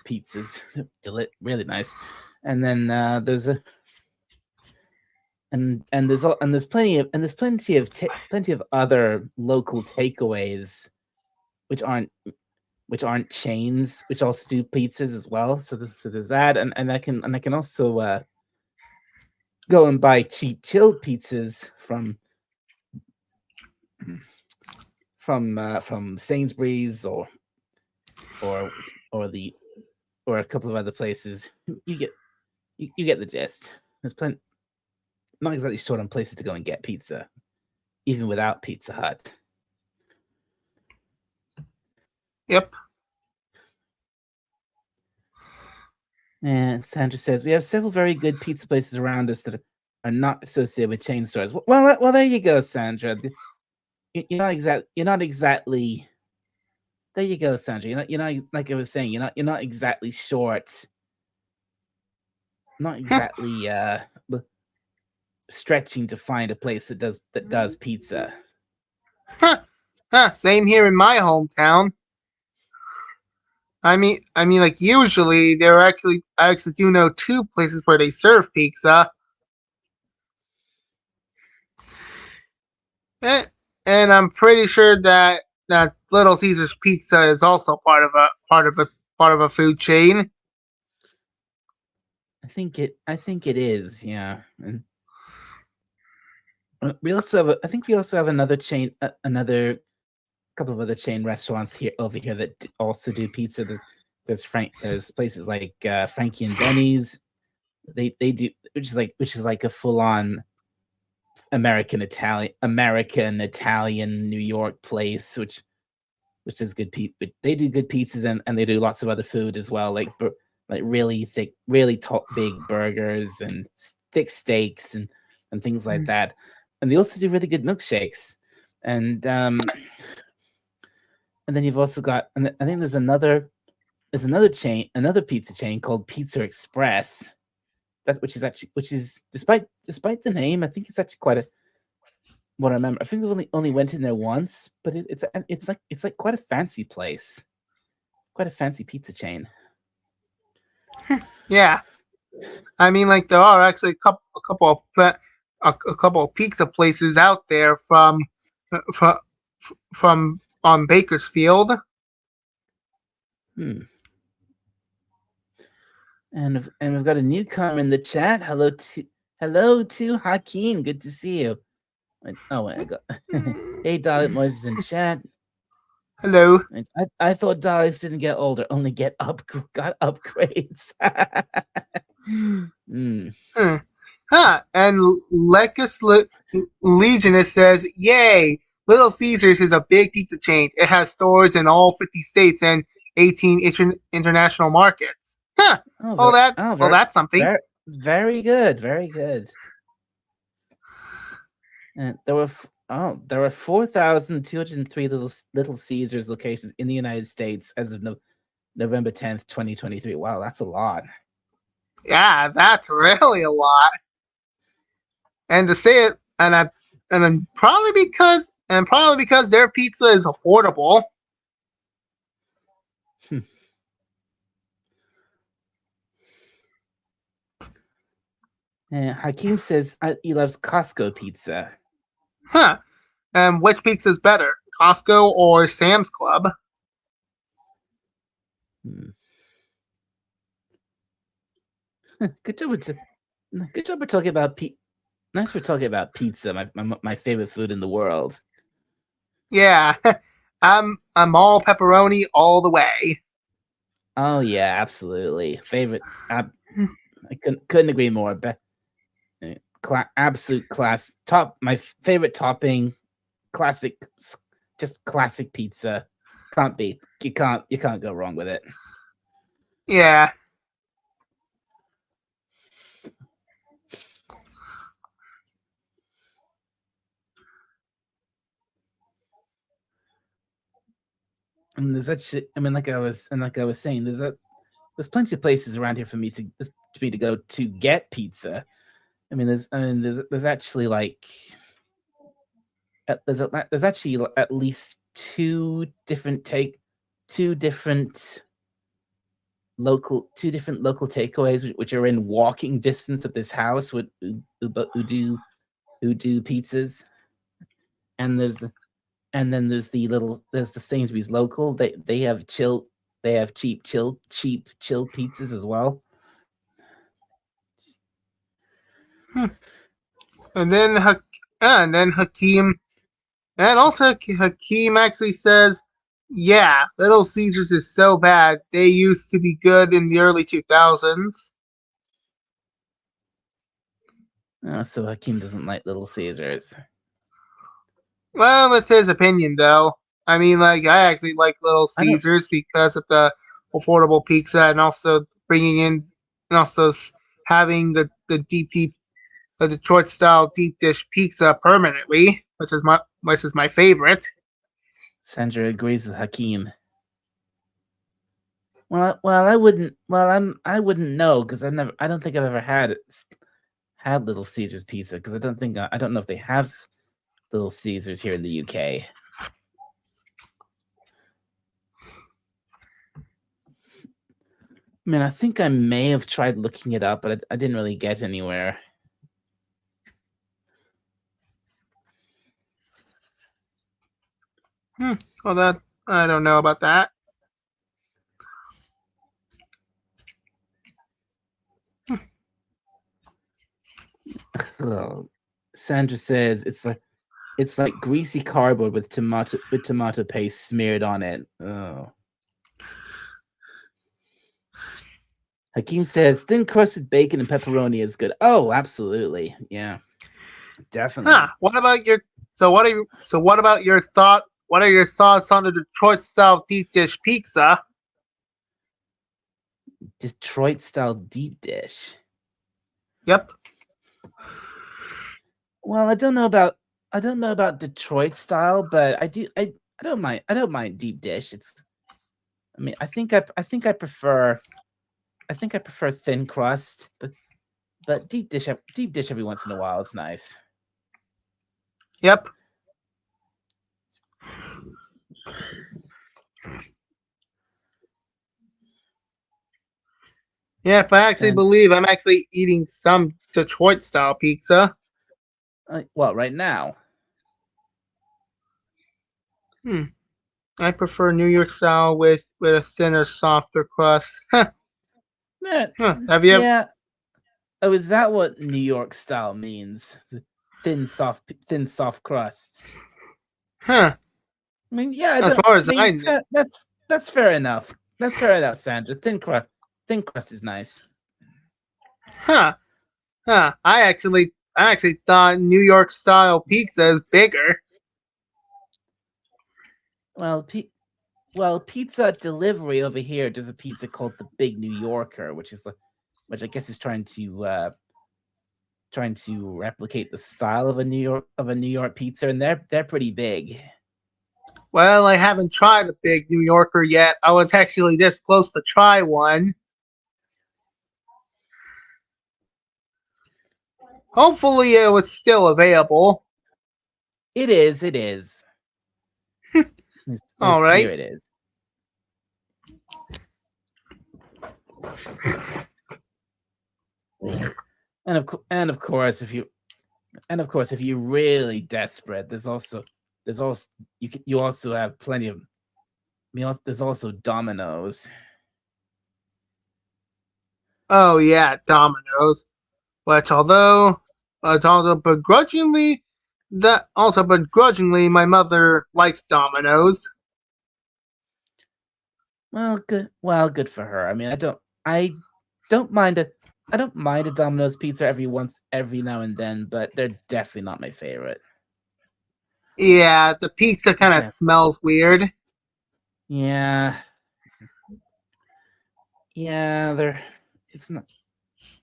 really nice. And then there's a and there's plenty of other local takeaways, which aren't chains, which also do pizzas as well. So there's that, and I can also go and buy cheap chilled pizzas from Sainsbury's or the or a couple of other places. You get the gist. There's plenty. Not exactly short on places to go and get pizza, even without Pizza Hut. Yep. And Sandra says we have several very good pizza places around us that are not associated with chain stores. Well, there you go, Sandra. You're not exactly. There you go, Sandra. You're not like I was saying. You're not exactly short. Not exactly stretching to find a place that does pizza. Same here in my hometown. I mean, like usually I actually do know two places where they serve pizza. And I'm pretty sure that Little Caesars Pizza is also part of a food chain. I think it is, yeah. And we also have I think we also have another another couple of other chain restaurants over here that also do pizza. There's places like Frankie and Benny's. They do, which is like a full on American Italian New York place, which is good pizza. They do good pizzas, and they do lots of other food as well, like really thick, really big burgers and thick steaks and things like that. And they also do really good milkshakes. And then you've also got, and I think there's another pizza chain called Pizza Express. Which is despite the name, I think it's actually quite a, what I remember. I think we only went in there once, but it's like quite a fancy place, quite a fancy pizza chain. Yeah, I mean, like there are actually a couple of pizza places out there from on Bakersfield. And we've got a newcomer in the chat. Hello to Hakeem. Good to see you. Oh, I got hey, Dalek Moises in chat. Hello. I thought Daleks didn't get older, only got upgrades. And Lecus Legionist says, "Yay! Little Caesars is a big pizza chain. It has stores in all 50 states and 18 international markets." Huh. That's something. Very good. Very good. And there were 4,203 Little Caesars locations in the United States as of November 10th, 2023. Wow, that's a lot. Yeah, that's really a lot. And to say it, and then probably because their pizza is affordable. Hakeem says he loves Costco pizza. Huh. And which pizza is better, Costco or Sam's Club? Good job for talking about Nice for talking about pizza, my favorite food in the world. Yeah, I'm all pepperoni all the way. Oh yeah, absolutely. Favorite. I couldn't agree more. But absolute class. My favorite topping. Classic, just classic pizza. Can't beat. You can't go wrong with it. Yeah. And there's like I was saying, there's plenty of places around here for me to. There's me to go to get pizza. There's actually like there's actually at least two different local takeaways which are in walking distance of this house who do pizzas, and there's the Sainsbury's local. They have cheap chill pizzas as well. And then Hakeem, and also Hakeem actually says, "Yeah, Little Caesars is so bad. They used to be good in the early 2000s." So Hakeem doesn't like Little Caesars. Well, that's his opinion, though. I mean, like, I actually like Little Caesars because of the affordable pizza, and also bringing in, and also having the the Detroit style deep dish pizza permanently, which is my favorite. Sandra agrees with Hakeem. I wouldn't. I wouldn't know because I don't think I've ever had Little Caesars pizza because I don't know if they have Little Caesars here in the UK. I mean, I think I may have tried looking it up, but I didn't really get anywhere. Well, that I don't know about that. Oh, Sandra says it's like greasy cardboard with tomato paste smeared on it. Oh. Hakeem says thin crust with bacon and pepperoni is good. Oh, absolutely. Yeah. Definitely. Huh. What about your what about your thought what are your thoughts on the Detroit style deep dish pizza? Detroit style deep dish. Yep. Well, I don't know about Detroit style, but I don't mind deep dish. I think I prefer thin crust, but deep dish every once in a while is nice. Yep. Yep, I actually believe I'm actually eating some Detroit style pizza. Well, right now. I prefer New York style with a thinner, softer crust. Huh. Have you ever? Yeah. Oh, is that what New York style means? Thin, soft crust. Huh. I mean, yeah. As far as I know. That's fair enough. That's fair enough, Sandra. Thin crust is nice. Huh. I actually thought New York style pizza is bigger. Well, Pizza Delivery over here does a pizza called the Big New Yorker, which I guess is trying to replicate the style of a New York pizza, and they're pretty big. Well, I haven't tried a Big New Yorker yet. I was actually this close to try one. Hopefully, it was still available. It is. It is. All right. Here it is. And of course, if you're really desperate, there's also you also have plenty of meals. There's also Domino's. Oh yeah, Domino's. Which although begrudgingly, my mother likes Domino's. Well, good. Well, good for her. I mean, I don't mind a Domino's pizza every now and then, but they're definitely not my favorite. Yeah, the pizza kind of smells weird. Yeah. Yeah, it's not.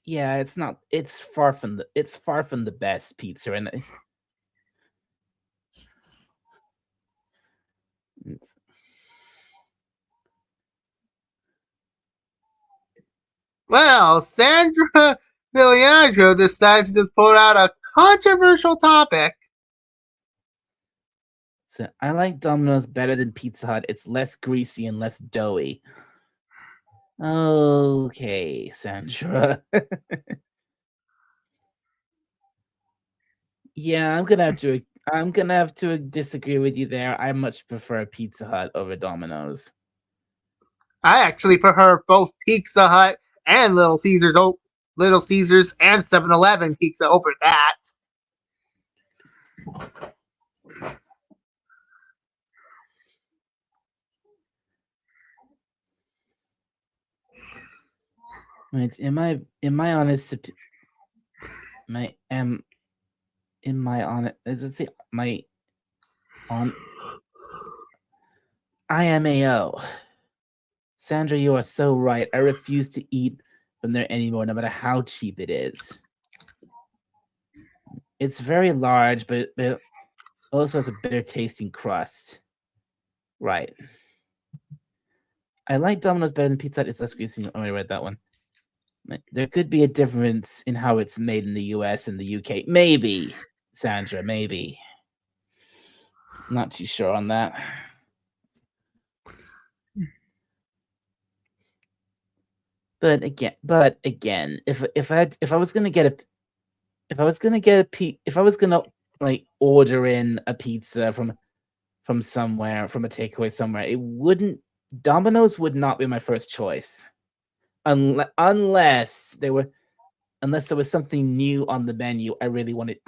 Yeah, it's not. It's far from the best pizza, and it's, Well, Sandra Villagro decides to just put out a controversial topic. So I like Domino's better than Pizza Hut. It's less greasy and less doughy. Okay, Sandra. Yeah, I'm gonna have to disagree with you there. I much prefer Pizza Hut over Domino's. I actually prefer both Pizza Hut and Little Caesars and 7-Eleven pizza over that. Wait, am I honest? My am I on? Does it say my on? IMAO. Sandra, you are so right. I refuse to eat from there anymore, no matter how cheap it is. It's very large, but it also has a bitter tasting crust. Right. I like Domino's better than Pizza Hut. It's less greasy. Oh, I read that one. There could be a difference in how it's made in the US and the UK. Maybe, Sandra, maybe. Not too sure on that. But again, if I was gonna get a if I was gonna like order in a pizza from somewhere, from a takeaway somewhere, it wouldn't Domino's would not be my first choice. Unless there was something new on the menu I really wanted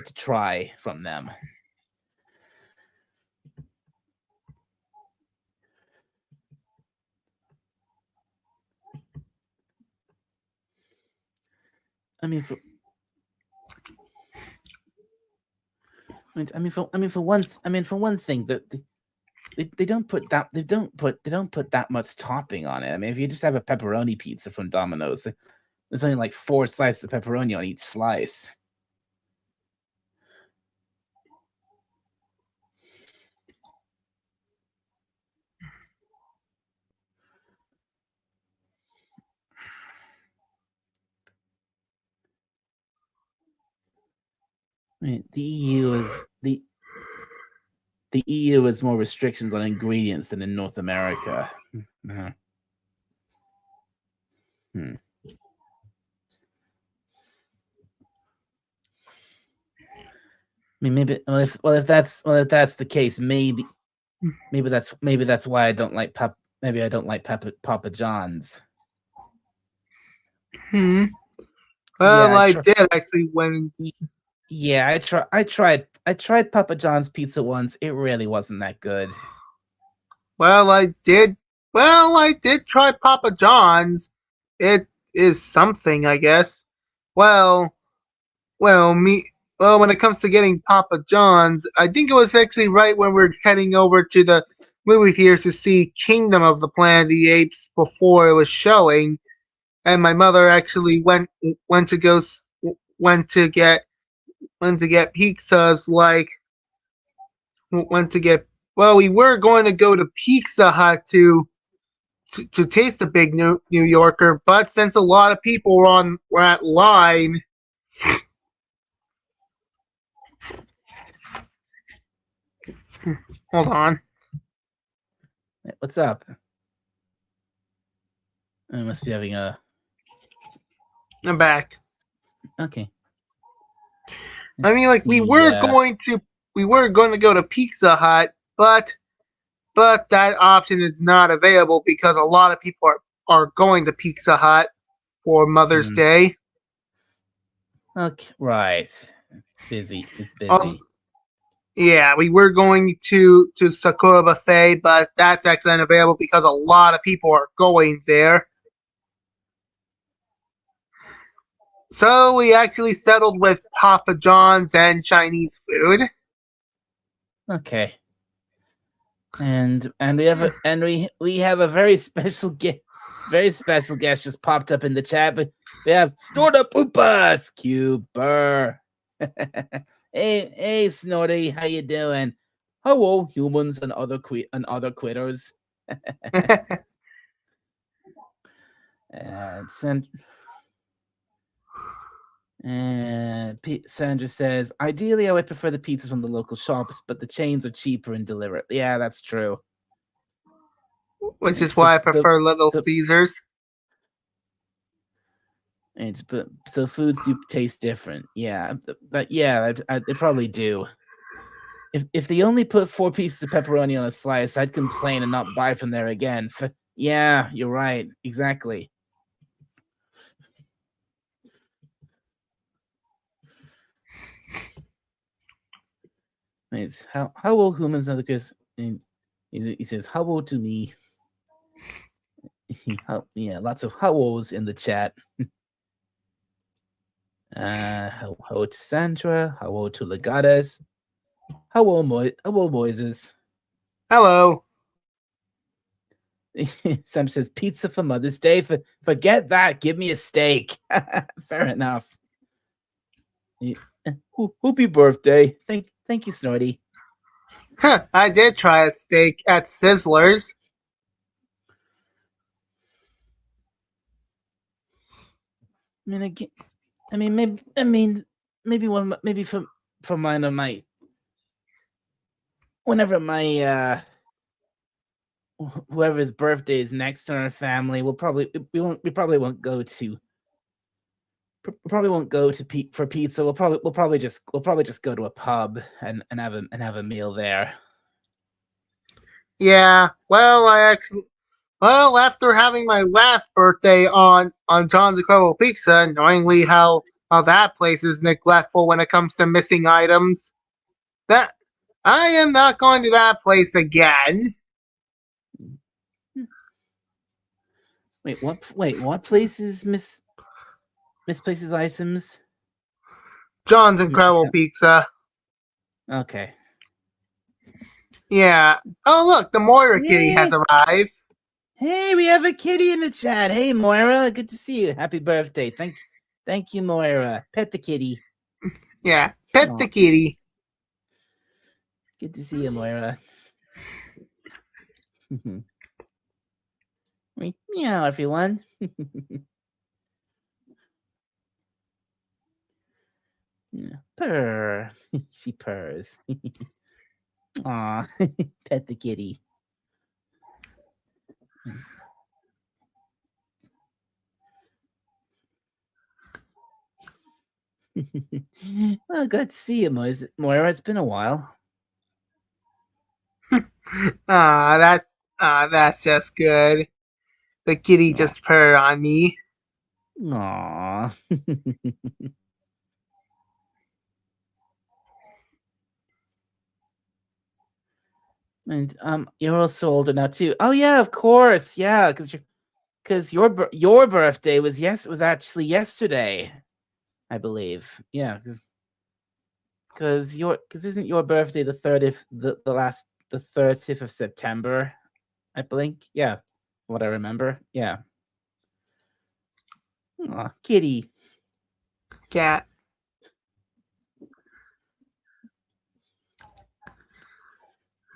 to try from them. I mean, for one thing, that they don't put that much topping on it. I mean, if you just have a pepperoni pizza from Domino's, there's only like 4 slices of pepperoni on each slice. I mean, the EU has more restrictions on ingredients than in North America. I mean, maybe if that's the case, maybe that's why I don't like Papa John's. Well, Yeah, I did actually when. Yeah, I tried Papa John's pizza once. It really wasn't that good. Well, I did. Well, I did try Papa John's. It is something, I guess. Well, well, me. Well, when it comes to getting Papa John's, I think it was actually right when we are heading over to the movie theaters to see Kingdom of the Planet of the Apes before it was showing, and my mother actually went to go went to get pizzas like went to get well, we were going to go to Pizza Hut to taste the big New Yorker, but since a lot of people were at line. Hold on. What's up? I must be having a. I'm back. Okay. I mean, like we were going to go to Pizza Hut, but that option is not available because a lot of people are going to Pizza Hut for Mother's Day. Okay, right. Busy. It's busy. Yeah, we were going to Sakura Buffet, but that's actually unavailable because a lot of people are going there. So we actually settled with Papa John's and Chinese food. Okay. And we have a very special guest just popped up in the chat. But we have Snorta Poopas Cuber. Hey Snorty, how you doing? Hello, humans and other quitters. And Sandra says, ideally, I would prefer the pizzas from the local shops, but the chains are cheaper and deliver. Yeah, that's true. Which is why I prefer Little Caesars. But so foods do taste different. Yeah, but yeah, they probably do. If they only put 4 pieces of pepperoni on a slice, I'd complain and not buy from there again. Yeah, you're right. Exactly. It's how old humans are, because he says how old to me. Yeah, lots of how olds in the chat. How old to Sandra? How old to Legadas? How old Moises? Hello. Sandra says pizza for Mother's Day. Forget that. Give me a steak. Fair enough. Happy birthday. Thank you, Snorty. Huh, I did try a steak at Sizzlers. Maybe for mine or my whenever my whoever's birthday is next in our family, we probably won't go to for pizza. We'll probably just go to a pub and have a meal there. Yeah, well, after having my last birthday on John's Incredible Pizza, knowingly how that place is neglectful when it comes to missing items, that I am not going to that place again. Wait, what place is misplaces items? John's Incredible Pizza. Okay. Yeah. Oh, look, the Moira kitty has arrived. Hey, we have a kitty in the chat. Hey, Moira, good to see you. Happy birthday. Thank you, Moira. Pet the kitty. Yeah, pet the kitty. Good to see you, Moira. Meow, everyone. Purr. She purrs. Aw, pet the kitty. Well, good to see you, Moira. It's been a while. That's just good. The kitty just purred on me. Aww. And you're also older now too. Oh yeah, of course. Yeah, because your birthday was actually yesterday, I believe. Yeah, because isn't your birthday the 30th, the 30th of September, I think. Yeah, what I remember. Yeah. Aw, kitty. Cat.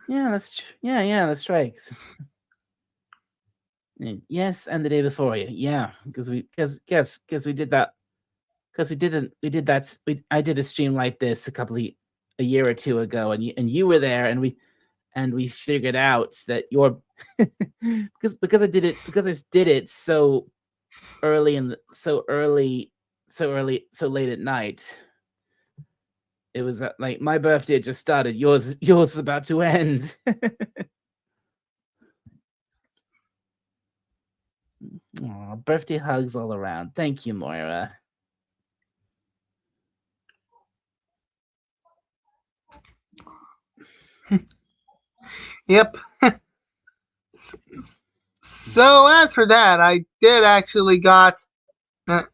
Yeah, that's right. Yes, and the day before you. Yeah, because we did that. Because I did a stream like this a year or two ago, and you were there, and we figured out that your because I did it so early so late at night. It was like my birthday had just started. Yours was about to end. Aw, birthday hugs all around. Thank you, Moira. Yep. So as for that, I actually got the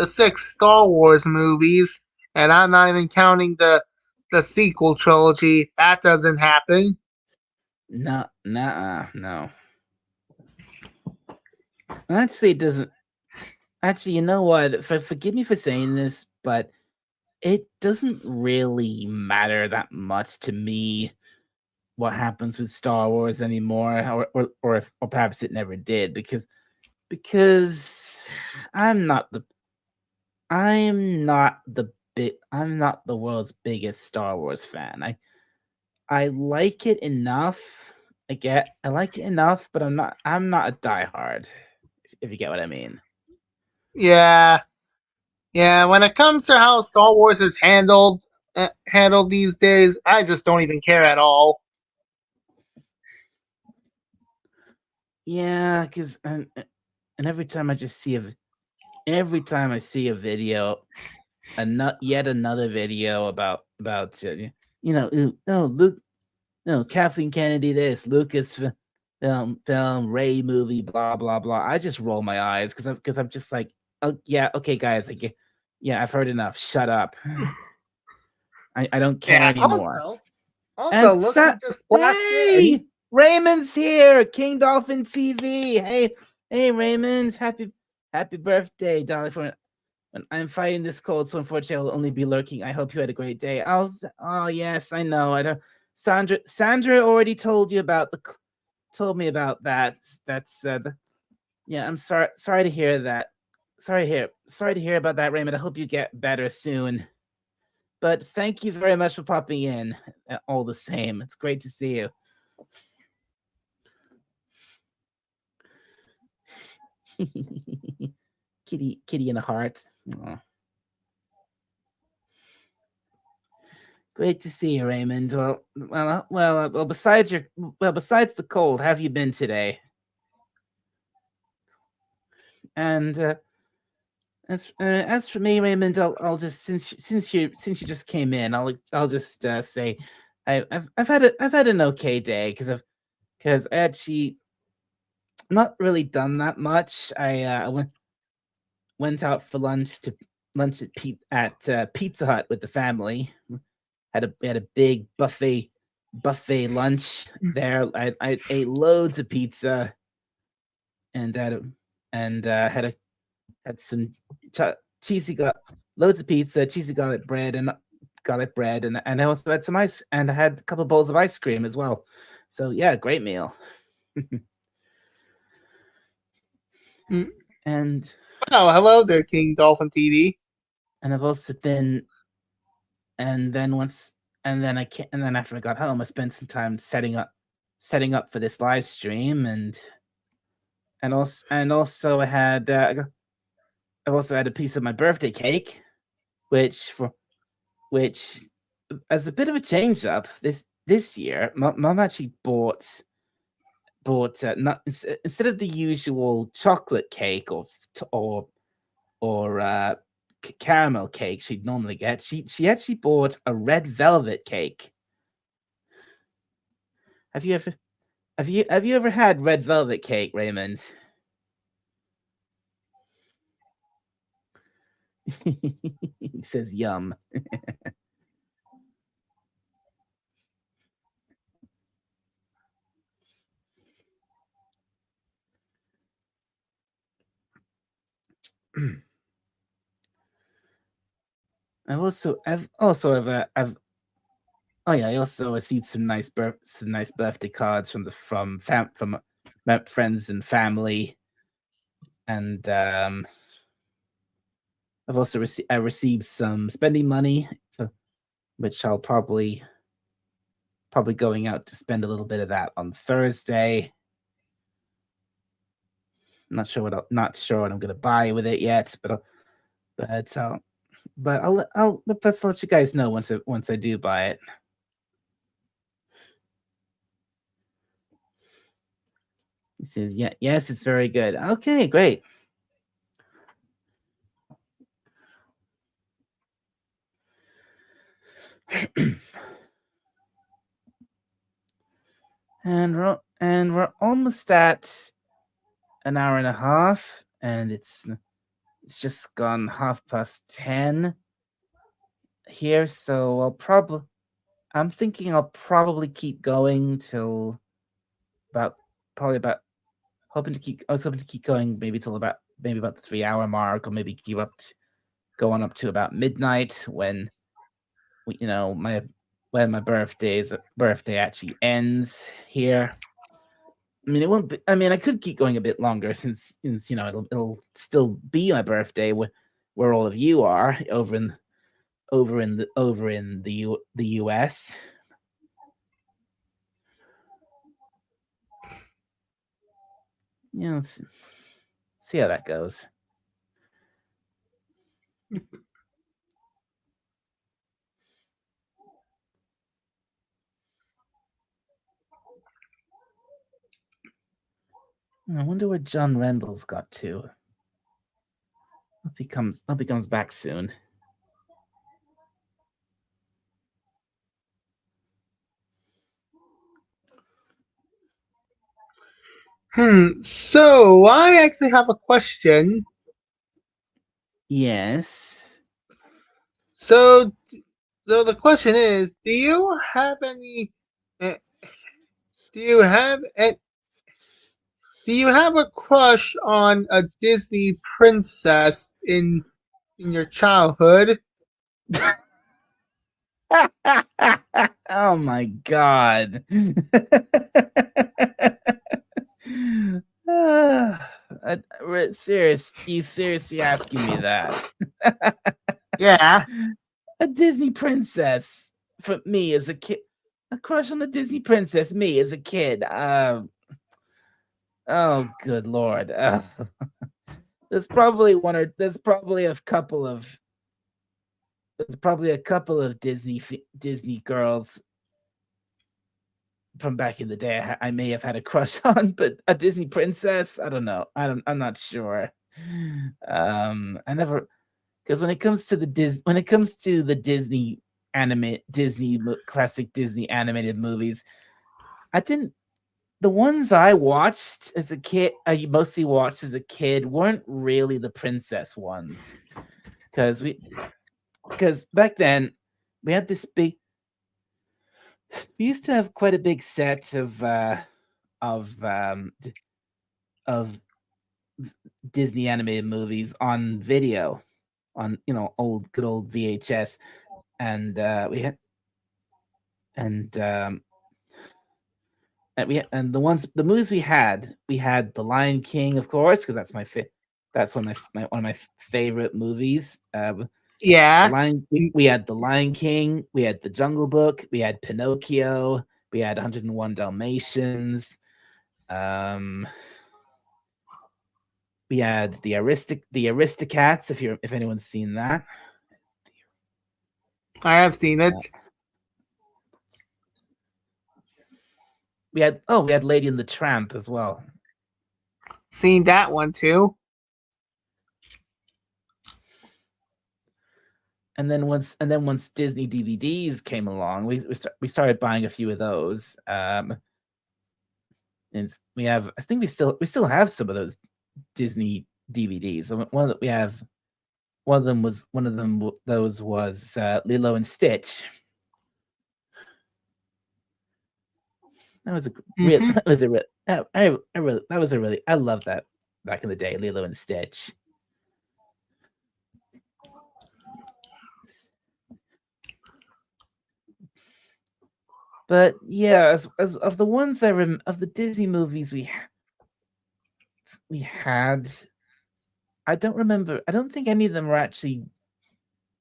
6 Star Wars movies, and I'm not even counting the sequel trilogy. That doesn't happen. No. Actually, it doesn't. Actually, you know what? Forgive me for saying this, but it doesn't really matter that much to me what happens with Star Wars anymore, or perhaps it never did, because Because I'm not the I'm not the world's biggest Star Wars fan. I like it enough. I like it enough, but I'm not a diehard, if you get what I mean. Yeah, yeah. When it comes to how Star Wars is handled these days, I just don't even care at all. Yeah, because and every time I see a video, yet another video about Luke, Kathleen Kennedy, this Lucas film Ray movie, blah blah blah. I just roll my eyes because I'm just like, oh yeah, okay, guys, yeah, I've heard enough. Shut up. I don't care Yeah. anymore. Also, And look who just splashed in. hey, Raymond's here, King Dolphin TV. Hey, Raymond, happy birthday, darling. For I'm fighting this cold, so unfortunately I'll only be lurking. I hope you had a great day. Oh yes, I know. I don't. Sandra already told you about told me about that. That's yeah. I'm sorry to hear that. Sorry to hear about that, Raymond. I hope you get better soon. But thank you very much for popping in. All the same, it's great to see you. Kitty in a heart. Aw. Great to see you, Raymond. Besides besides the cold, how have you been today? And as for me, Raymond, I'll just since you just came in, I'll just say I've had an okay day because I actually not really done that much. I went out for lunch at Pizza Hut with the family. Had a big buffet lunch there. I ate loads of pizza and had some cheesy loads of pizza, cheesy garlic bread, and I also had some ice, and I had a couple bowls of ice cream as well. So yeah, great meal. And Oh, hello there, King Dolphin TV. I've also been, and then once, and then I can't, and then after I got home, I spent some time setting up for this live stream, and also I've also had a piece of my birthday cake, which for which as a bit of a change up this year, mom actually bought not instead of the usual chocolate cake or caramel cake she'd normally get. She actually bought a red velvet cake. Have you ever have you ever had red velvet cake, Raymond? He says yum. I've also I've oh yeah, I also received some nice birthday cards from my friends and family, and I received some spending money, which I'll probably going out to spend a little bit of that on Thursday. Not sure what I'm gonna buy with it yet, but let's let you guys know once I do buy it. He says, yeah, yes, it's very good. Okay, great. and we're almost at an hour and a half, and it's just gone 10:30 here, so I'm thinking I'll probably keep going till about probably about I was hoping to keep going maybe about the 3 hour mark, or maybe keep go on up to about midnight when my birthday actually ends here. I mean, it won't be. I mean, I could keep going a bit longer since it'll still be my birthday where all of you are over in the U.S. Let's see how that goes. I wonder where John Randall's got to. Hope he comes back soon. So I actually have a question. Yes. So the question is, do you have any? Do you have a, Do you have a crush on a Disney princess in your childhood? Oh my god. You seriously asking me that? Yeah. A Disney princess for me as a kid. A crush on a Disney princess, me as a kid. Oh, good lord. There's probably a couple of Disney girls from back in the day I may have had a crush on, but a Disney princess, I don't know. I'm not sure. I never, because when it comes to the Disney classic Disney animated movies, the ones I watched as a kid, I mostly watched as a kid, weren't really the princess ones. Because back then we had this big, we used to have quite a big set of Disney animated movies on video, on good old VHS, and we had and the movies we had The Lion King, of course, because that's one of my favorite movies. Yeah. We had The Lion King, we had The Jungle Book, we had Pinocchio, we had 101 Dalmatians. We had the Aristocats, if anyone's seen that. I have seen it. We had Lady and the Tramp as well. Seen that one too. And then once Disney DVDs came along, we started buying a few of those. And we have, I think we still have some of those Disney DVDs. One of them was Lilo and Stitch. That was I love that back in the day, Lilo and Stitch. But yeah, as of the ones of the Disney movies we had, I don't remember. I don't think any of them were actually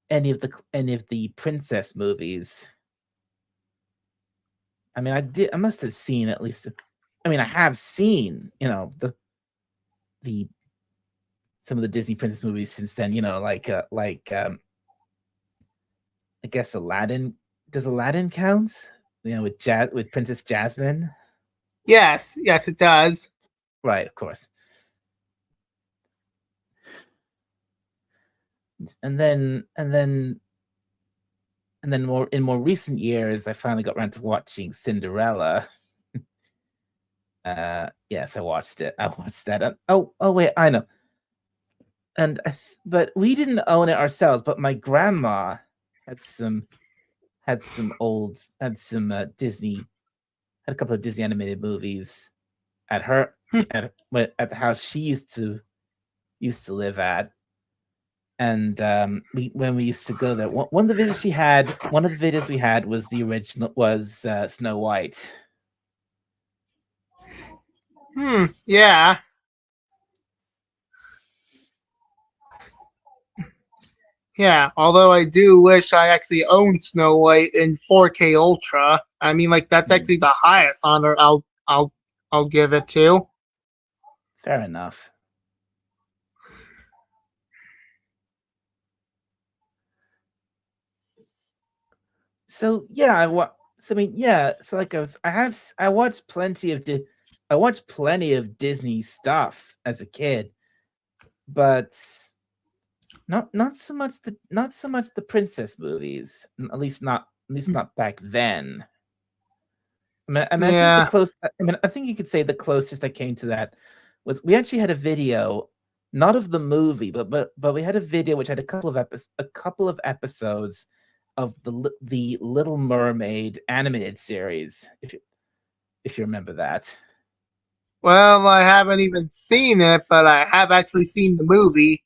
any of the princess movies. I mean, I must have seen at least. I mean, I have seen the some of the Disney princess movies since then. I guess Aladdin. Does Aladdin count? With Princess Jasmine. Yes, it does. Right, of course. And then in more recent years, I finally got around to watching Cinderella. Yes, I watched it. I watched that. Oh wait, I know. And but we didn't own it ourselves. But my grandma had some Disney, had a couple of Disney animated movies at her at the house she used to live at. And when we used to go there, one of the videos we had was the original, was Snow White. Yeah. Yeah, although I do wish I actually owned Snow White in 4K Ultra. I mean, like that's Hmm, actually the highest honor I'll give it to. fair enough. So yeah, so I mean, yeah. So like I watched plenty of I watched plenty of Disney stuff as a kid, but not so much the princess movies. At least not back then. I think Yeah. I think you could say the closest I came to that was we actually had a video, not of the movie, but we had a video which had a couple of episodes of the Little Mermaid animated series, if you remember that. Well, I haven't even seen it, but I have actually seen the movie.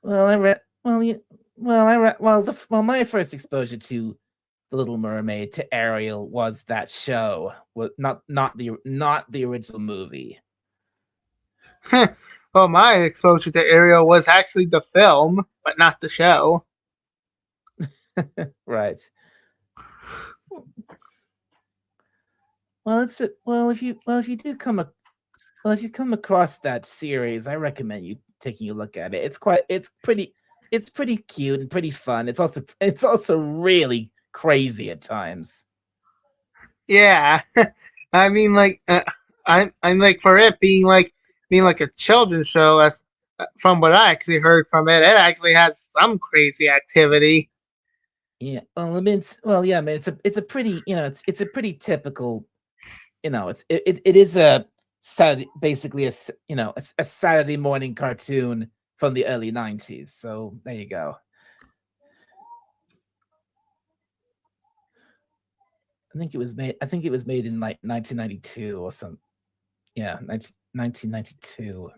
Well, I read. Well, yeah, well, I read. Well, my first exposure to the Little Mermaid to Ariel was that show. Was not the original movie. Well, my exposure to Ariel was actually the film, but not the show. Right. Well, if you do if you come across that series, I recommend you taking a look at it. It's pretty cute and pretty fun. It's also really crazy at times. Yeah, I mean, like, I'm like for it being like a children's show. As from what I actually heard from it, it actually has some crazy activity. Yeah. Well, I mean, yeah, I mean, it's a pretty, it's a pretty typical, it is a Saturday, basically a Saturday morning cartoon from the early 90s. So there you go. I think it was made in like 1992 or some, yeah, 1992.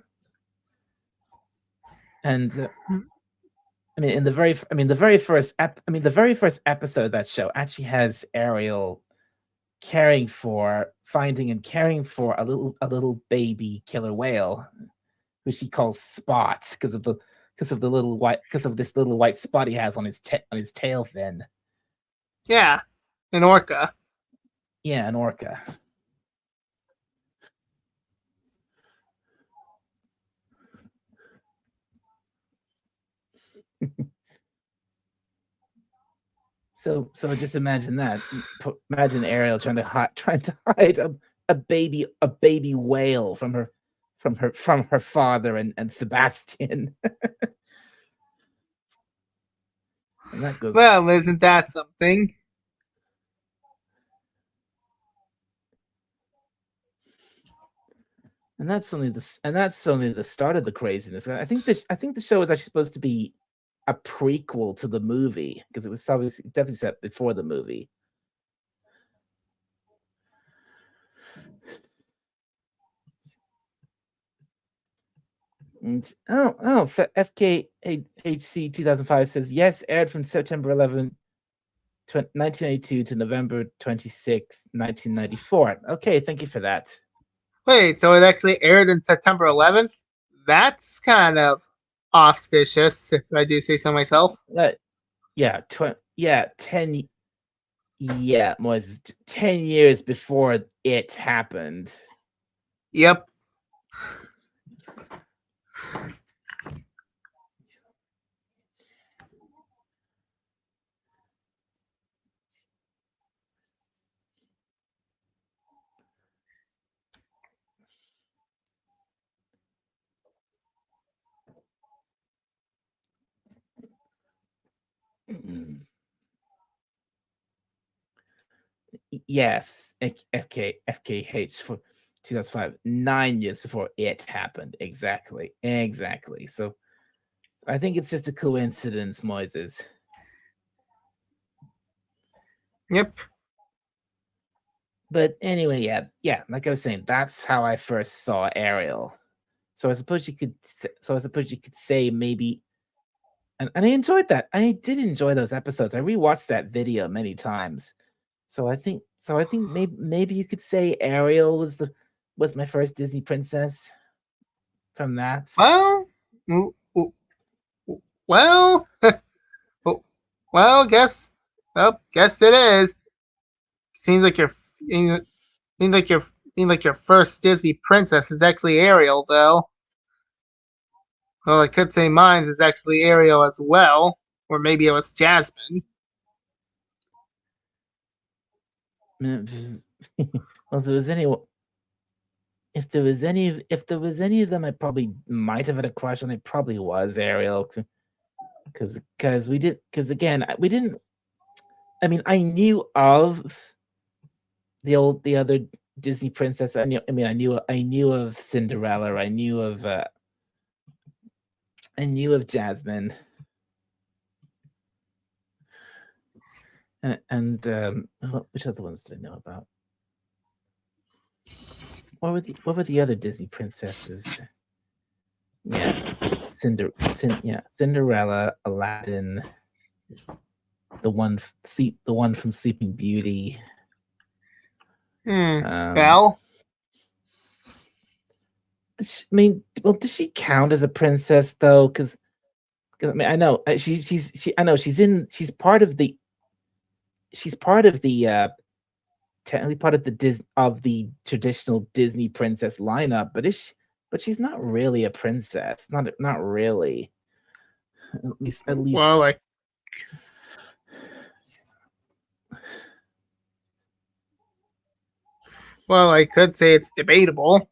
And I mean, the very first episode of that show actually has Ariel finding and caring for a little baby killer whale who she calls Spot because of this little white spot he has on on his tail fin. Yeah, an orca. Yeah, an orca. So just imagine that. Imagine Ariel trying to hide a baby whale from her father and Sebastian. And that goes Well, isn't that something? and that's only the start of the craziness. I think the show is actually supposed to be a prequel to the movie because it was obviously definitely set before the movie. And FKHC 2005 says yes, aired from September 11th, 1982 to November 26th, 1994. Okay, thank you for that. Wait, so it actually aired in September 11th? That's kind of auspicious, if I do say so myself. Yeah, 10 yeah, was 10 years before it happened. Yep. Yes, FKH for 2005, 9 years before it happened. Exactly. Exactly. So I think it's just a coincidence, Moises. Yep. But anyway, yeah, like I was saying, that's how I first saw Ariel. So I suppose you could say maybe and I enjoyed that. I did enjoy those episodes. I rewatched that video many times. So I think maybe you could say Ariel was my first Disney princess from that. Well, w- w- well, well, guess it is. Seems like your seems like your seems like your first Disney princess is actually Ariel, though. Well, I could say mine is actually Ariel as well, or maybe it was Jasmine. Well, if there was any if there was any of them I probably might have had a crush on, it probably was Ariel, because again, we didn't. I mean, I knew of the other Disney princess. I knew of Cinderella. I knew of Jasmine, and which other ones did I know about? What were the other Disney princesses? Yeah, Cinderella, Aladdin, the one from Sleeping Beauty. Hmm. Um, Well, does she count as a princess though? Because I mean, I know I know she's technically part of the traditional Disney princess lineup, but she's not really a princess. Not really. At least. well, I well, I could say it's debatable.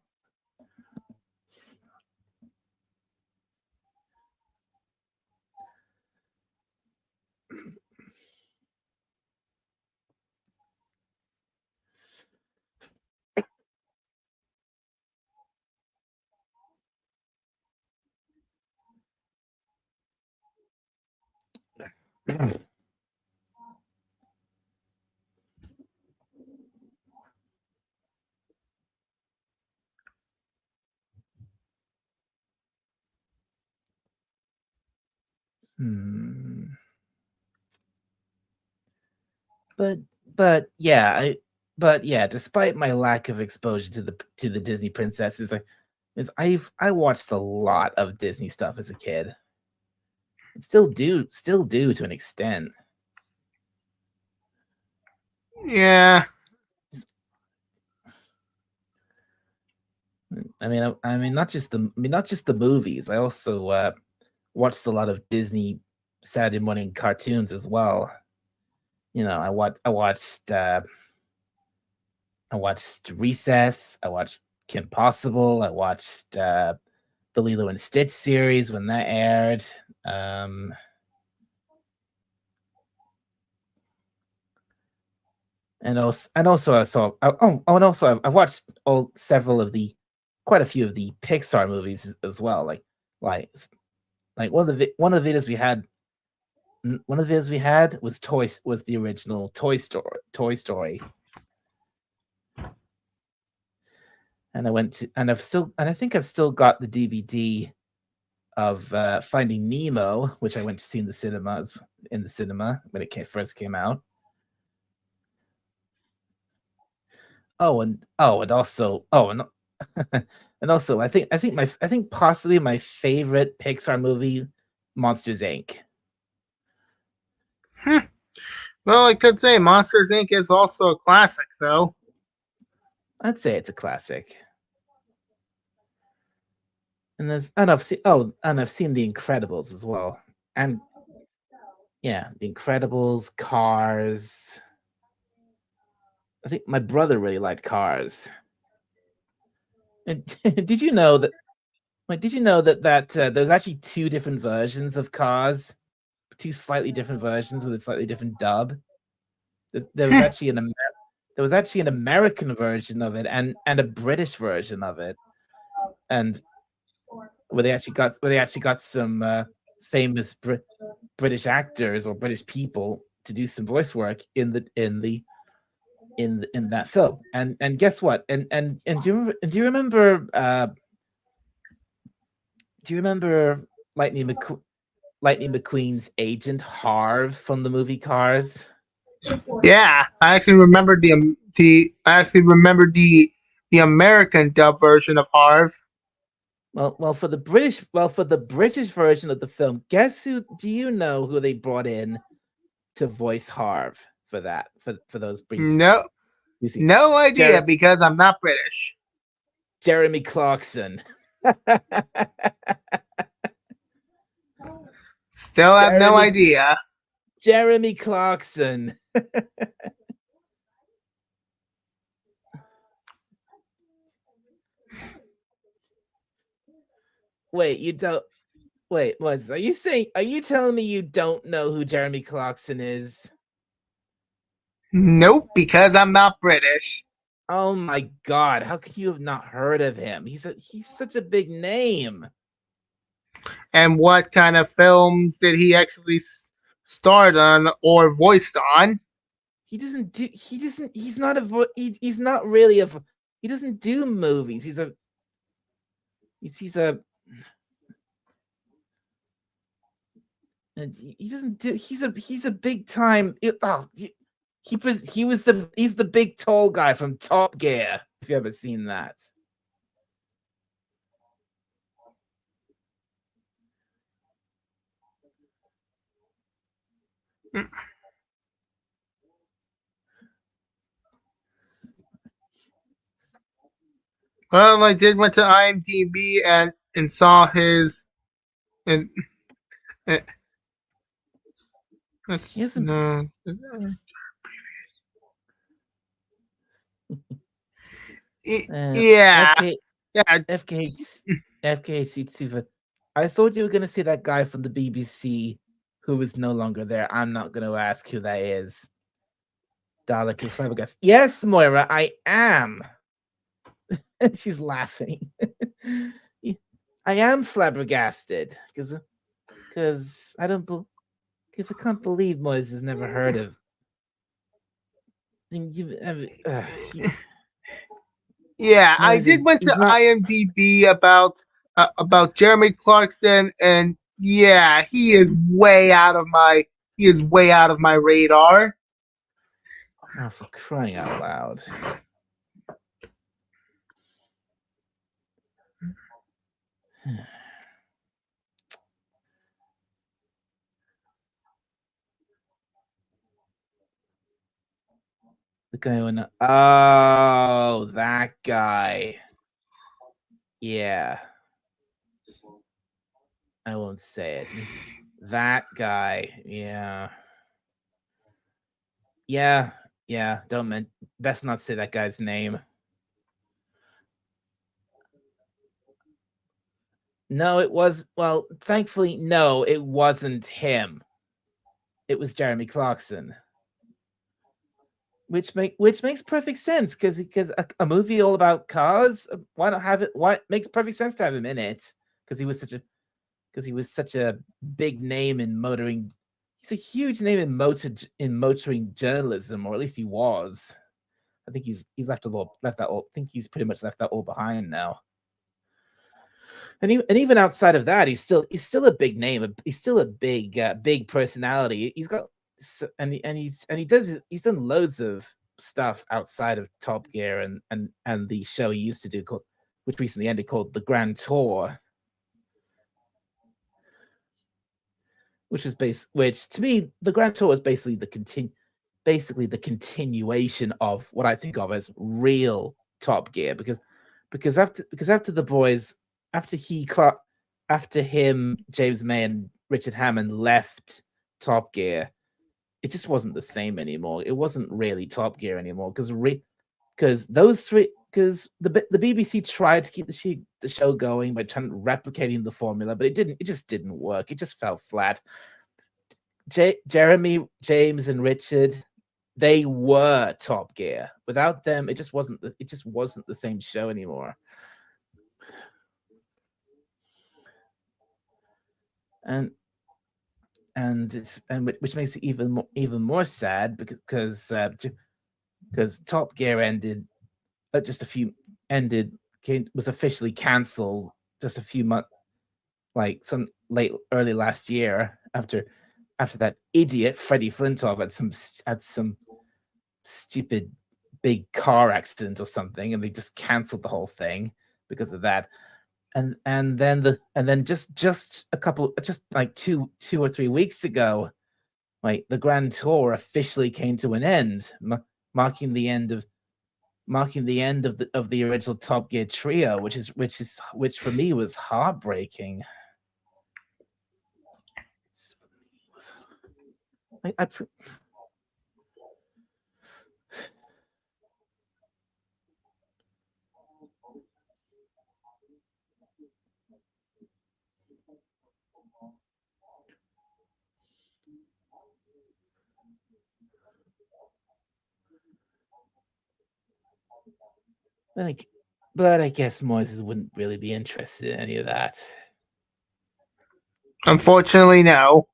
Hmm. But but yeah, despite my lack of exposure to the Disney princesses, I watched a lot of Disney stuff as a kid. And still do to an extent. Yeah. I mean, not just the movies. I also watched a lot of Disney Saturday morning cartoons as well. I watched Recess. I watched Kim Possible. I watched the Lilo and Stitch series when that aired. Um, and also I saw and also I've watched quite a few of the Pixar movies as well. Like like one of the videos we had was the original Toy Story. And I think I've still got the DVD of Finding Nemo, which I went to see in the cinema when it first came out. And also, I think possibly my favorite Pixar movie, Monsters Inc. Hmm. Well, I could say Monsters Inc. is also a classic, though. I'd say it's a classic. And I've seen The Incredibles as well. And yeah, The Incredibles, Cars. I think my brother really liked Cars. And did you know that? Like, did you know that there's actually two different versions of Cars, two slightly different versions with a slightly different dub? There was Hmm. actually an American version of it and a British version of it, and where they actually got some famous British actors or British people to do some voice work in that film. And guess what? And do you remember Lightning McQueen's agent Harv from the movie Cars? Yeah, I actually remembered the American dub version of Harv. Well, for the British version of the film, guess who? Do you know who they brought in to voice Harv for that? For those brief, No, you see, no idea Jer- because I'm not British. Jeremy Clarkson. Still have no Jeremy idea. Jeremy Clarkson. Wait, you don't. Wait, what? Are you saying? Are you telling me you don't know who Jeremy Clarkson is? Nope, because I'm not British. Oh my God! How could you have not heard of him? He's such a big name. And what kind of films did he actually starred on or voiced on? He doesn't do. He doesn't. He's not a. He's not really a. He doesn't do movies. He's a. And he doesn't do. He's a big time. He's the big tall guy from Top Gear. If you ever seen that. Well, I did went to IMDb and saw his and uh, no. Yeah, FK yeah. FKHC2. I thought you were gonna say that guy from the BBC who is no longer there. I'm not gonna ask who that is. Dalek is flabbergasted. Yes, Moira, I am. She's laughing. I am flabbergasted because I don't because I can't believe Moise has never heard of. Yeah, I Moise did went to he's not. IMDb about Jeremy Clarkson, and yeah, he is way out of my radar. Oh, for crying out loud! The guy who oh, that guy. Yeah. I won't say it. That guy. Yeah. Yeah. Yeah. Don't best not say that guy's name. No, it was thankfully, no, it wasn't him. It was Jeremy Clarkson. Which makes perfect sense because a movie all about cars, why not have it? Why makes perfect sense to have him in it? Because he was such a big name in motoring. He's a huge name in motoring journalism, or at least he was. I think he's left that all. I think he's pretty much left that all behind now. And even outside of that, he's still a big name. He's still a big personality. He's got he's done loads of stuff outside of Top Gear and the show he used to do which recently ended, called The Grand Tour, which to me the Grand Tour is basically the continuation of what I think of as real Top Gear, because after the boys after him, James May and Richard Hammond left Top Gear, it just wasn't the same anymore. It wasn't really Top Gear anymore because those three because the BBC tried to keep the show going by replicating the formula, but it just didn't work. It just fell flat. Jeremy, James, and Richard, they were Top Gear. Without them, it just wasn't the same show anymore. And which makes it even more sad because Top Gear was officially cancelled just a few months, like early last year, after after that idiot Freddie Flintoff had some stupid big car accident or something, and they just canceled the whole thing because of that. And then just a couple, just like two or 3 weeks ago, like the Grand Tour officially came to an end, marking the end of the original Top Gear trio, which for me was heartbreaking. I like, but I guess Moises wouldn't really be interested in any of that. Unfortunately, no.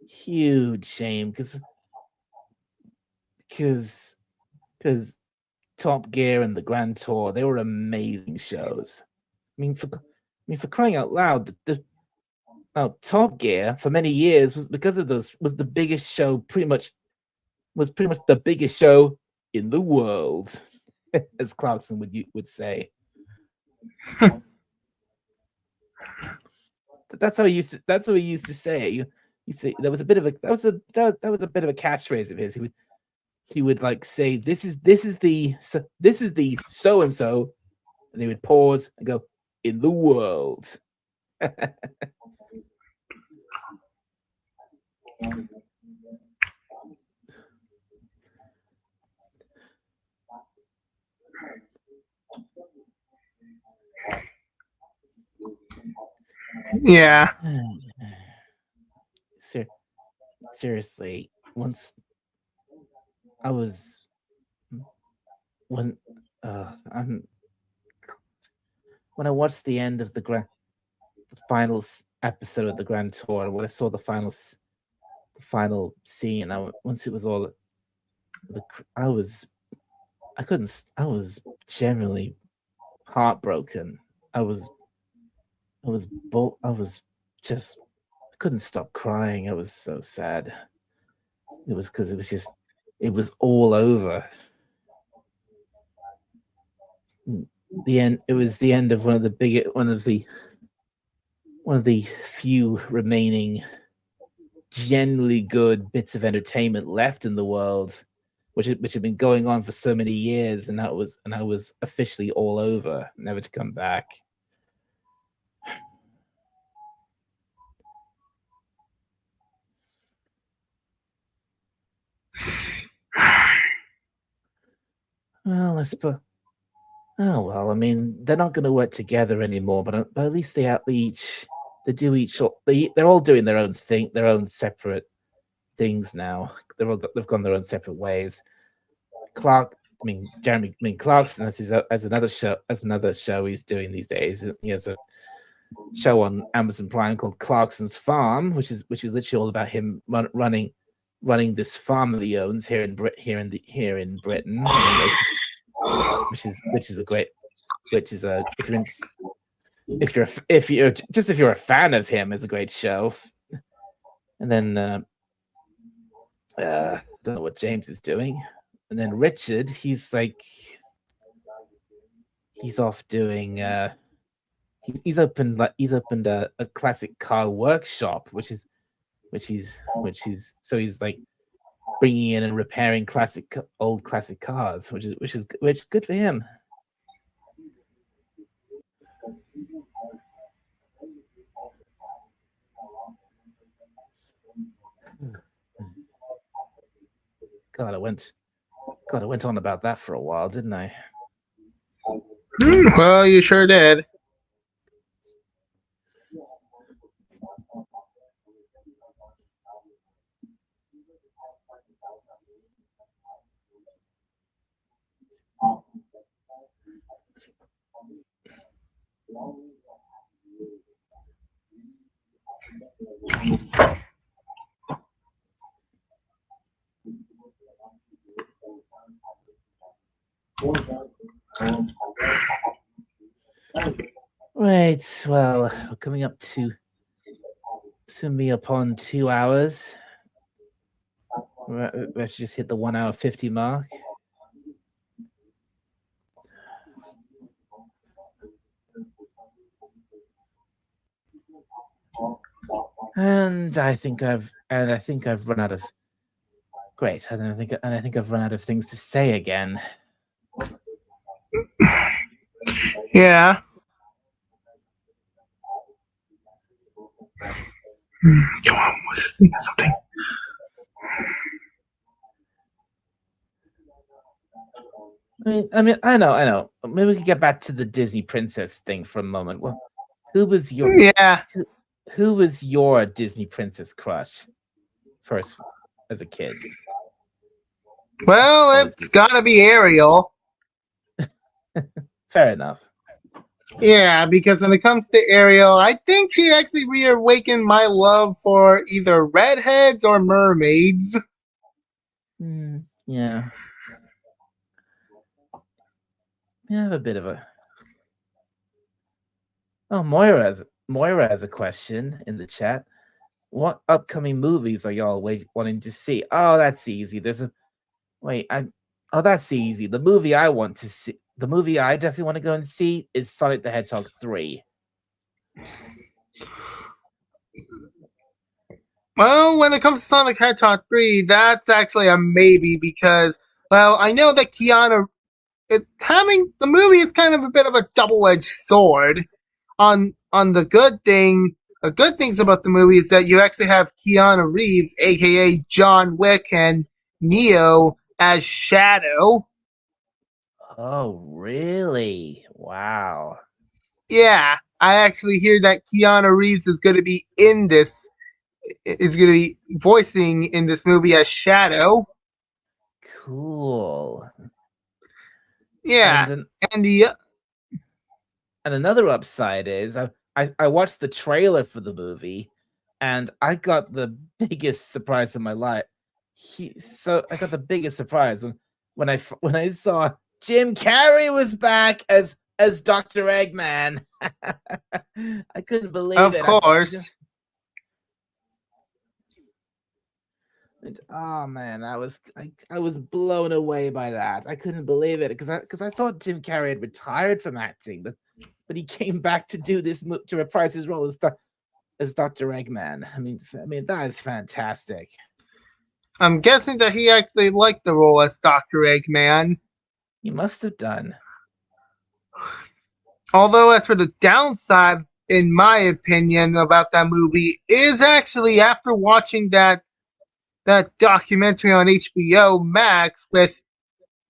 Huge shame because Top Gear and the Grand Tour, they were amazing shows. I mean, for crying out loud, Top Gear for many years was the biggest show, pretty much the biggest show in the world, as Clarkson would say. But that's how he used to say. You see, that was a bit of a catchphrase of his. He would like say, this is the so and so, and he would pause and go, in the world. Yeah. Seriously, once I was when I watched the end of the final episode of the Grand Tour, when I saw the final scene, once it was all, I was genuinely heartbroken. I just, I couldn't stop crying. I was so sad. It was because it was all over. The end. It was the end of one of the few remaining genuinely good bits of entertainment left in the world, which had been going on for so many years, and I was officially all over, never to come back. Well, oh well, I mean, they're not going to work together anymore, but at least they're all doing their own thing, their own separate things now. They've gone their own separate ways. Jeremy Clarkson has another show he's doing these days. He has a show on Amazon Prime called Clarkson's Farm, which is literally all about him running this farm that he owns here in Britain, which is a great, if you're a fan of him, is a great show. And then don't know what James is doing. And then Richard, he's off doing he's opened a classic car workshop, which he's like bringing in and repairing old classic cars, which is good for him. God, I went on about that for a while, didn't I? Well, you sure did. Right. Well, we're coming up to soon be upon 2 hours. Let's just hit the 1 hour 50 mark. And I think I've run out of great. And I think I've run out of things to say again. Yeah. Come on, let's think of something. I know. Maybe we could get back to the Disney princess thing for a moment. Well, who was your Disney princess crush first as a kid? Well, it's gotta be Ariel. Fair enough. Yeah, because when it comes to Ariel, I think she actually reawakened my love for either redheads or mermaids. Yeah. I have a bit of a. Oh, Moira has a question in the chat. What upcoming movies are y'all wanting to see? Oh, that's easy. That's easy. The movie I want to see, the movie I definitely want to go and see is Sonic the Hedgehog 3. Well, when it comes to Sonic Hedgehog 3, that's actually a maybe because, well, I know that having the movie is kind of a bit of a double-edged sword. On the good things about the movie is that you actually have Keanu Reeves, aka John Wick, and Neo as Shadow. Oh, really? Wow. Yeah, I actually hear that Keanu Reeves is going to be voicing in this movie as Shadow. Cool. Yeah, and another upside is I watched the trailer for the movie, and I got the biggest surprise of my life. I got the biggest surprise when I saw Jim Carrey was back as Dr. Eggman. I couldn't believe it. Of course. Oh man, I was blown away by that. I couldn't believe it because I thought Jim Carrey had retired from acting, but he came back to do this to reprise his role as Dr. Eggman. I mean that is fantastic. I'm guessing that he actually liked the role as Dr. Eggman. He must have done. Although, as for the downside, in my opinion, about that movie, is actually after watching that documentary on HBO Max with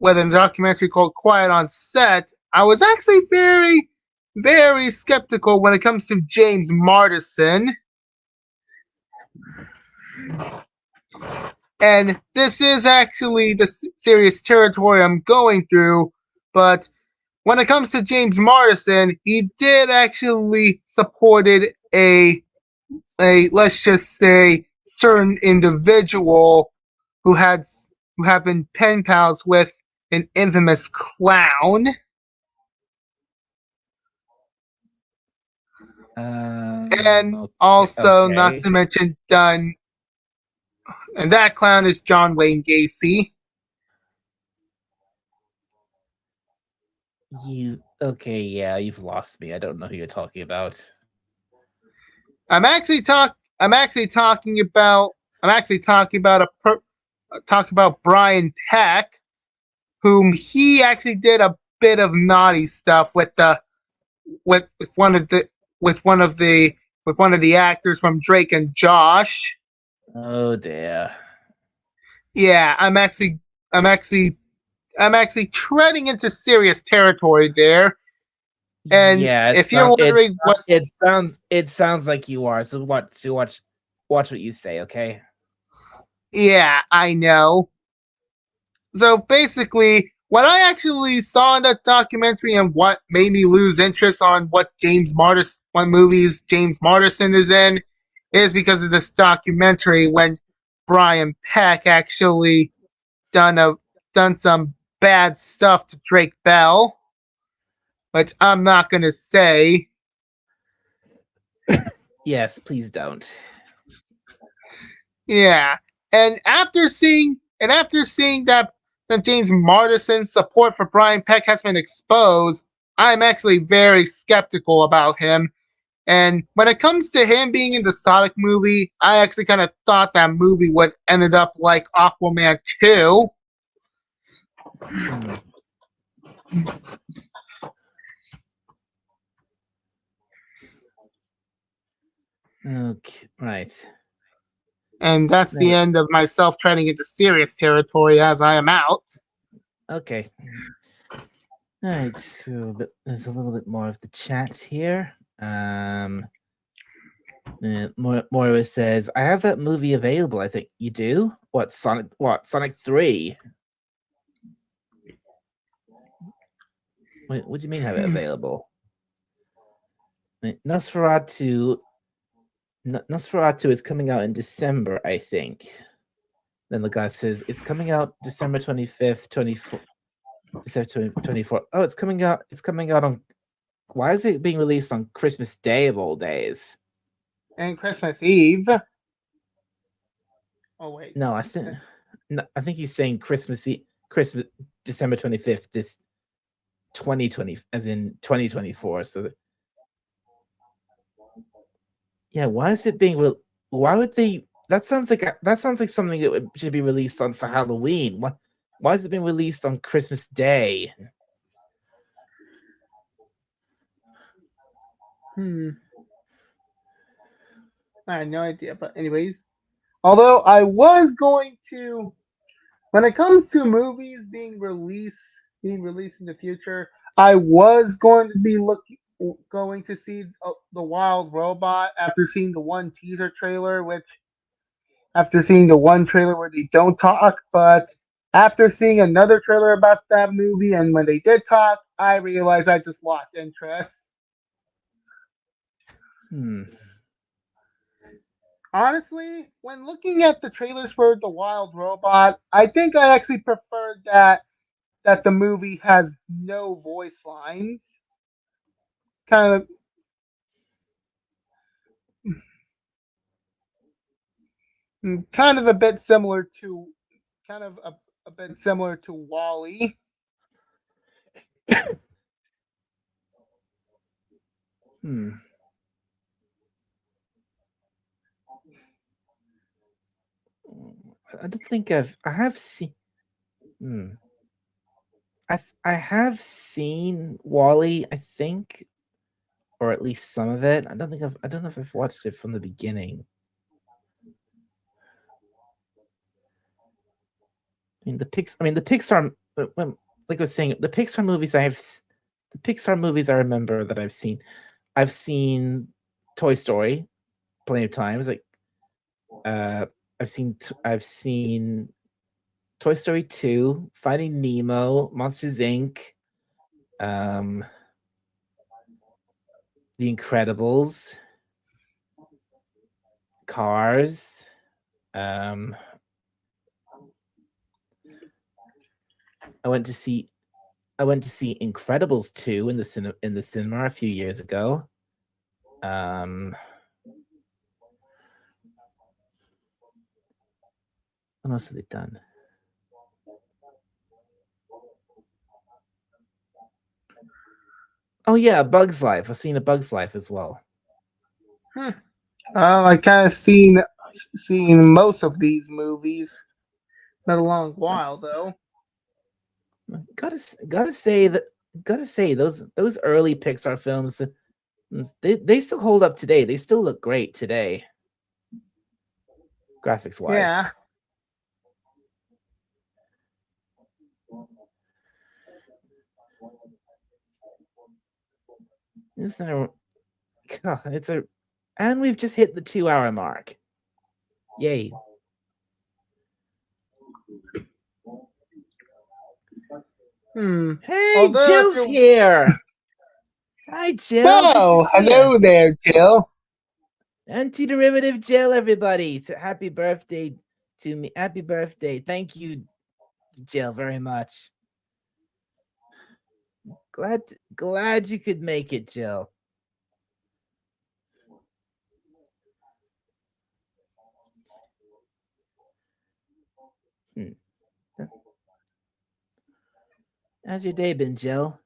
a documentary called Quiet on Set, I was actually very, very skeptical when it comes to James Marsden. And this is actually the serious territory I'm going through, but when it comes to James Marsden, he did actually supported a let's just say certain individual who have been pen pals with an infamous clown. And also, not to mention, and that clown is John Wayne Gacy. You've lost me. I don't know who you're talking about. I'm actually talking about Brian Peck, whom he actually did a bit of naughty stuff with one of the actors from Drake and Josh. Oh dear. Yeah, I'm actually treading into serious territory there. And if you're wondering, it sounds like you are. So watch what you say, okay? Yeah, I know. So basically, what I actually saw in that documentary and what made me lose interest on what movies James Marsden is in is because of this documentary when Brian Peck actually done some bad stuff to Drake Bell, which I'm not gonna say. Yes, please don't. Yeah, and after seeing that James Martison's support for Brian Peck has been exposed, I'm actually very skeptical about him. And when it comes to him being in the Sonic movie, I actually kind of thought that movie would ended up like Aquaman 2. Hmm. Okay, right. And that's the No, end of myself treading into serious territory as I am out. okay. All right, so there's a little bit more of the chat here. Moira says, "I have that movie available. I think you do. What Sonic? What Sonic 3? What do you mean have it available? Nosferatu. Nosferatu is coming out in December, I think." Then the guy says, "It's coming out December 25th, 24, December 24. Oh, it's coming out. It's coming out on. Why is it being released on Christmas Day of all days? And Christmas Eve. Oh wait. No, I think he's saying Christmas December 25th. This 2020, as in 2024. So, yeah, why is it being? Why would they? That sounds like something that should be released on for Halloween. Why is it being released on Christmas Day? I had no idea, but anyways. Although I was going to, when it comes to movies being released in the future, I was going to be going to see the Wild Robot after seeing the one teaser trailer, which after seeing the one trailer where they don't talk, but after seeing another trailer about that movie and when they did talk, I realized I just lost interest. Hmm. Honestly, when looking at the trailers for The Wild Robot, I think I actually preferred that the movie has no voice lines. Kind of kind of a bit similar to kind of a bit similar to Wally. Hmm. I don't think I have seen. Hmm. I have seen Wally. I think, or at least some of it. I don't know if I've watched it from the beginning. I mean the Pixar. Like I was saying, the Pixar movies the Pixar movies I remember that I've seen. I've seen Toy Story plenty of times. Like uh, I've seen Toy Story 2, Finding Nemo, Monsters Inc., um, The Incredibles, Cars. Um, I went to see Incredibles 2 in the cinema a few years ago. What else have they done? Oh yeah, A Bug's Life. I've seen A Bug's Life as well. I kind of seen most of these movies. Not a long while though. Gotta say that gotta say those early Pixar films that they still hold up today. They still look great today, graphics wise. Yeah. Isn't there? God, and we've just hit the 2 hour mark. Yay! Hey, Although if Jill's you're here. Hi, Jill. Good to Oh, see you. hello there, Jill. Antiderivative Jill, everybody. So happy birthday to me. Happy birthday. Thank you, Jill, very much. Glad you could make it, Jill. How's your day been, Jill?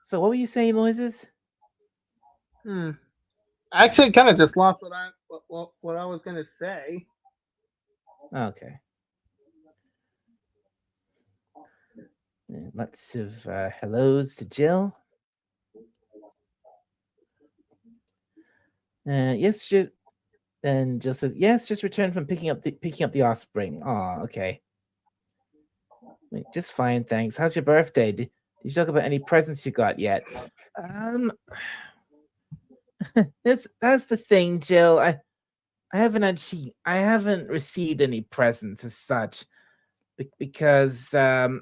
So what were you saying, Moises? Hmm. Actually, kind of just lost what I was gonna say. Okay. Lots of hellos to Jill. Yes, and Jill says, "Yes, just returned from picking up the offspring." Oh, okay. Wait, just fine, thanks. How's your birthday? Did you talk about any presents you got yet? Um, that's the thing, Jill. I haven't received any presents as such because we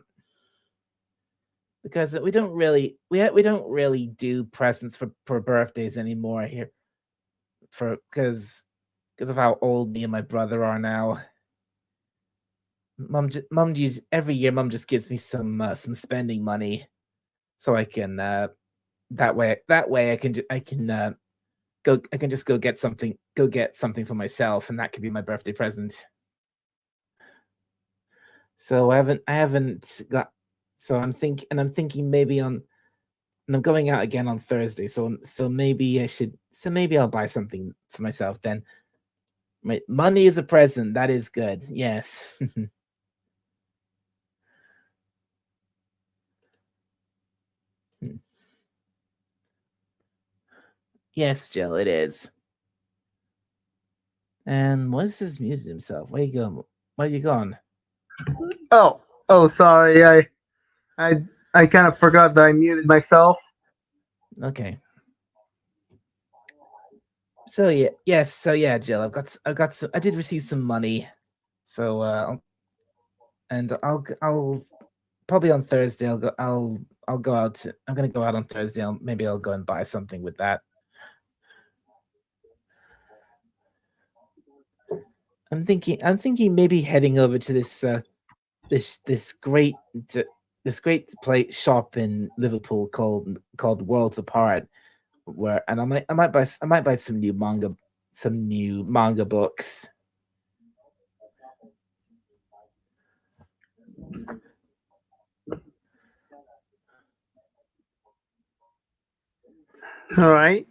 don't really we don't really do presents for birthdays anymore here for because of how old me and my brother are now. Every year mom just gives me some spending money so I can that way I can I can just go get something for myself, and that could be my birthday present. So I haven't got so I'm thinking maybe on and I'm going out again on Thursday, so maybe I'll buy something for myself then. Money is a present. That is good. Yes. Yes, Jill, it is. And Moses muted himself. Where you going? Where you gone? Oh, sorry. I, I kind of forgot that I muted myself. Okay. So yeah, yes. So yeah, Jill, I did receive some money. So and I'll probably on Thursday I'll go out. I'm gonna go out on Thursday. Maybe I'll go and buy something with that. I'm thinking maybe heading over to this this great this great play shop in Liverpool called Worlds Apart, where and I might buy some new manga books. All right.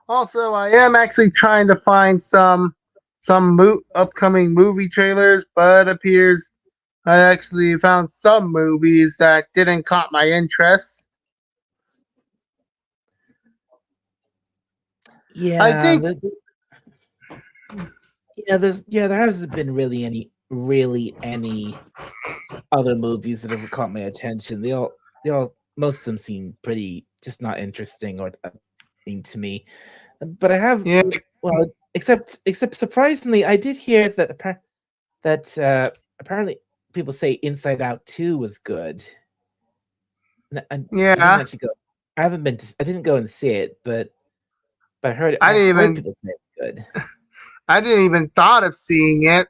Also, I am actually trying to find some upcoming movie trailers, but it appears I actually found some movies that didn't caught my interest. I Yeah, think there hasn't been really any other movies that have caught my attention. They all most of them seem pretty just not interesting or to me. But I have yeah, well, except surprisingly, I did hear that apparently people say Inside Out 2 was good. I didn't yeah. actually go. I haven't been. I didn't go and see it, but I I didn't heard even people say it's good. I didn't even thought of seeing it.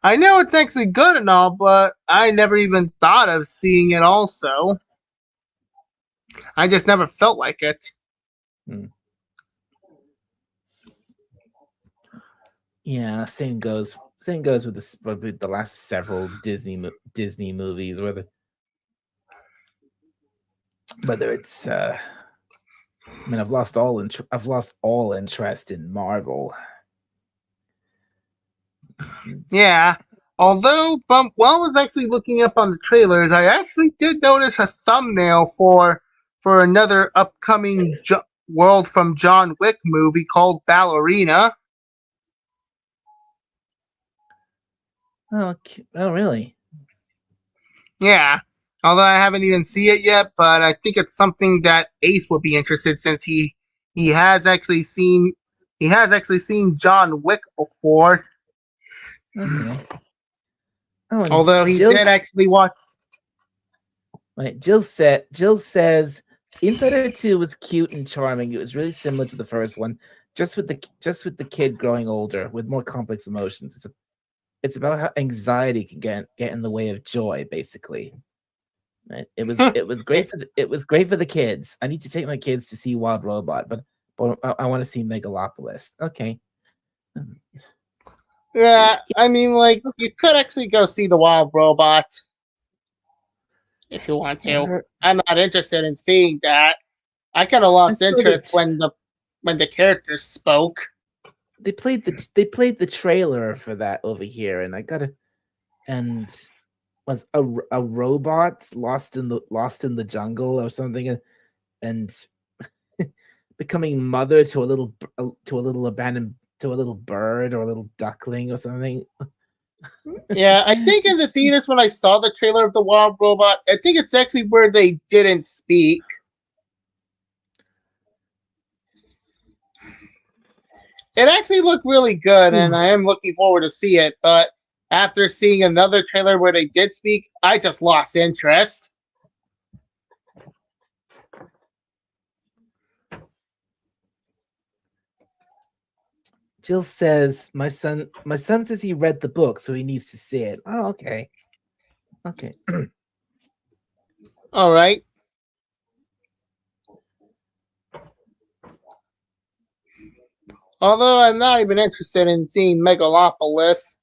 I know it's actually good and all, but I never even thought of seeing it. Also, I just never felt like it. Hmm. Yeah, same goes with the last several Disney movies, whether it's I mean, I've lost all interest in Marvel. Yeah. Although, while I was actually looking up on the trailers, I actually did notice a thumbnail for another upcoming World from John Wick movie called Ballerina. Oh, really? Yeah. Although I haven't even seen it yet, but I think it's something that Ace would be interested since he has actually seen John Wick before. Okay. Oh, and Although he did actually watch. Right, Jill says Insider 2 was cute and charming. It was really similar to the first one, just with the kid growing older with more complex emotions. It's about how anxiety can get in the way of joy, basically. Right? It was great for the kids. I need to take my kids to see Wild Robot, but Or I want to see Megalopolis. Okay. Yeah, I mean, like, you could actually go see The Wild Robot if you want Yeah, to. I'm not interested in seeing that. I kind of I lost saw interest that when the characters spoke. they played the trailer for that over here, and I gotta and was a robot lost in the jungle or something, and becoming mother to to a little abandoned to a little bird or a little duckling or something. Yeah, I think in the theaters when I saw the trailer of The Wild Robot, I think it's actually where they didn't speak. It actually looked really good, and I am looking forward to see it. But after seeing another trailer where they did speak, I just lost interest. Jill says, my son says he read the book, so he needs to see it." Oh, okay. Okay. All right. Although I'm not even interested in seeing Megalopolis.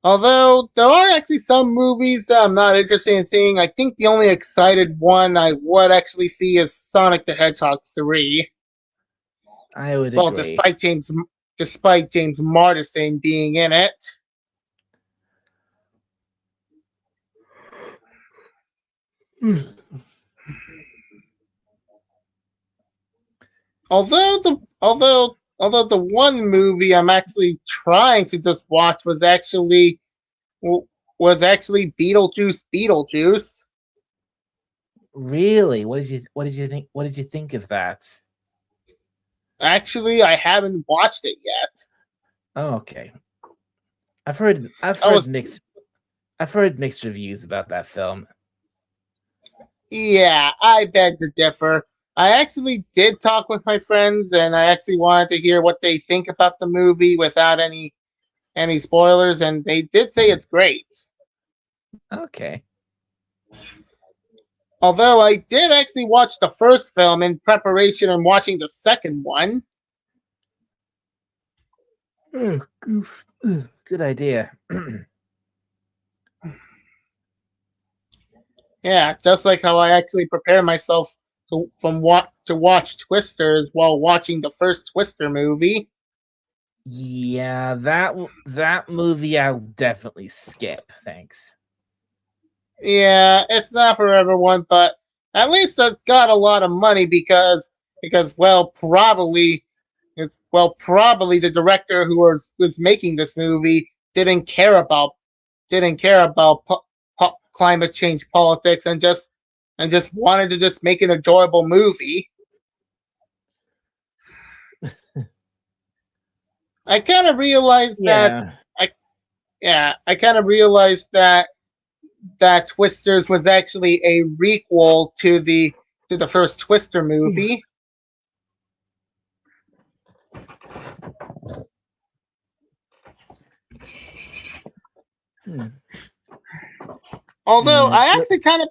Although there are actually some movies that I'm not interested in seeing. I think the only excited one I would actually see is Sonic the Hedgehog 3. I would Well, agree. despite James Marsden being in it. Although the one movie I'm actually trying to just watch was actually Beetlejuice. Really? What did you think of that? Actually, I haven't watched it yet. Oh, okay. I've I was heard mixed reviews about that film. Yeah, I beg to differ. I actually did talk with my friends, and I actually wanted to hear what they think about the movie without any spoilers, and they did say it's great. Okay. Although I did actually watch the first film in preparation and watching the second one. Oh, goof. Good idea. Yeah, just like how I actually prepare myself to watch Twisters while watching the first Twister movie. Yeah, that movie I'll definitely skip. Thanks. Yeah, it's not for everyone, but at least it got a lot of money because probably the director who was making this movie didn't care about climate change politics and just wanted to just make an enjoyable movie. I kind of realized that Yeah. I kind of realized that Twisters was actually a requel to the first Twister movie. Hmm. Although Yeah. I actually kind of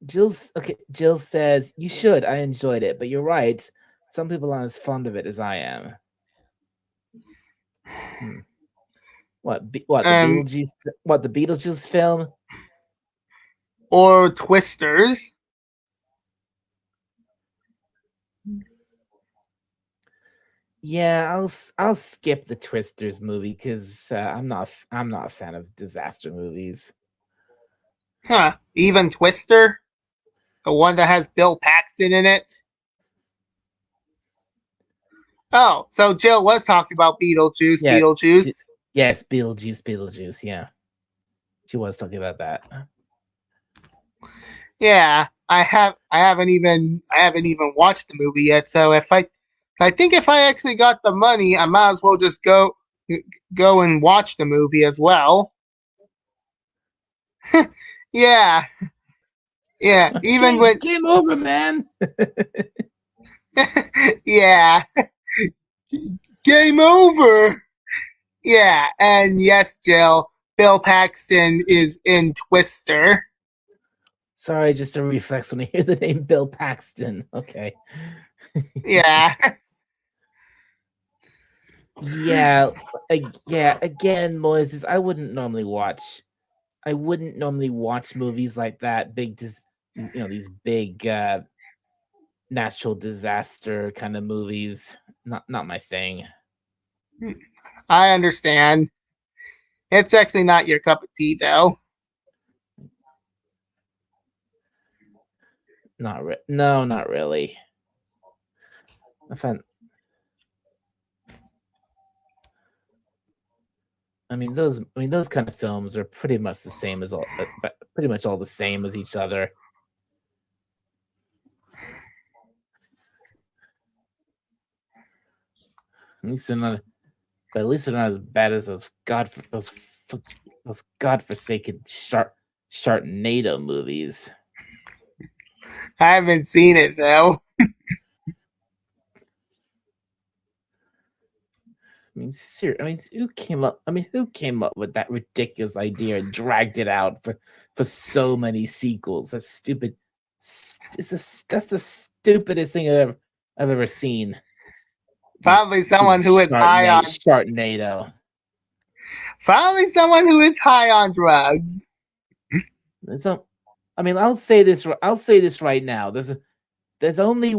Jill says you should. I enjoyed it, but you're right. Some people aren't as fond of it as I am. Hmm. What the Beetlejuice film? or Twisters. Yeah, I'll skip the Twisters movie because I'm not a fan of disaster movies. Huh. Even Twister? The one that has Bill Paxton in it? Oh, so Jill was talking about Beetlejuice, Yeah, Beetlejuice. yes, Beetlejuice. Yeah, she was talking about that. Yeah, I haven't even watched the movie yet, so I think if I actually got the money, I might as well just go and watch the movie as well. Yeah. Yeah, even when Game over, man. yeah, game over. Yeah, and yes, Jill, Bill Paxton is in Twister. Sorry, just a reflex when I hear the name Bill Paxton. Okay. Yeah. Yeah, yeah. Again, Moises, I wouldn't normally watch movies like that. These big natural disaster kind of movies. Not my thing. I understand. It's actually not your cup of tea, though. No, not really. I find. Those kind of films are pretty much the same as pretty much all the same as each other. At least they're not, but at least they're not as bad as those godforsaken Sharknado movies. I haven't seen it, though. Who came up? Who came up with that ridiculous idea and dragged it out for so many sequels? That's stupid. That's the stupidest thing I've ever seen. Probably someone who is high on. Sharknado. Probably someone who is high on drugs. So, I'll say this right now. There's only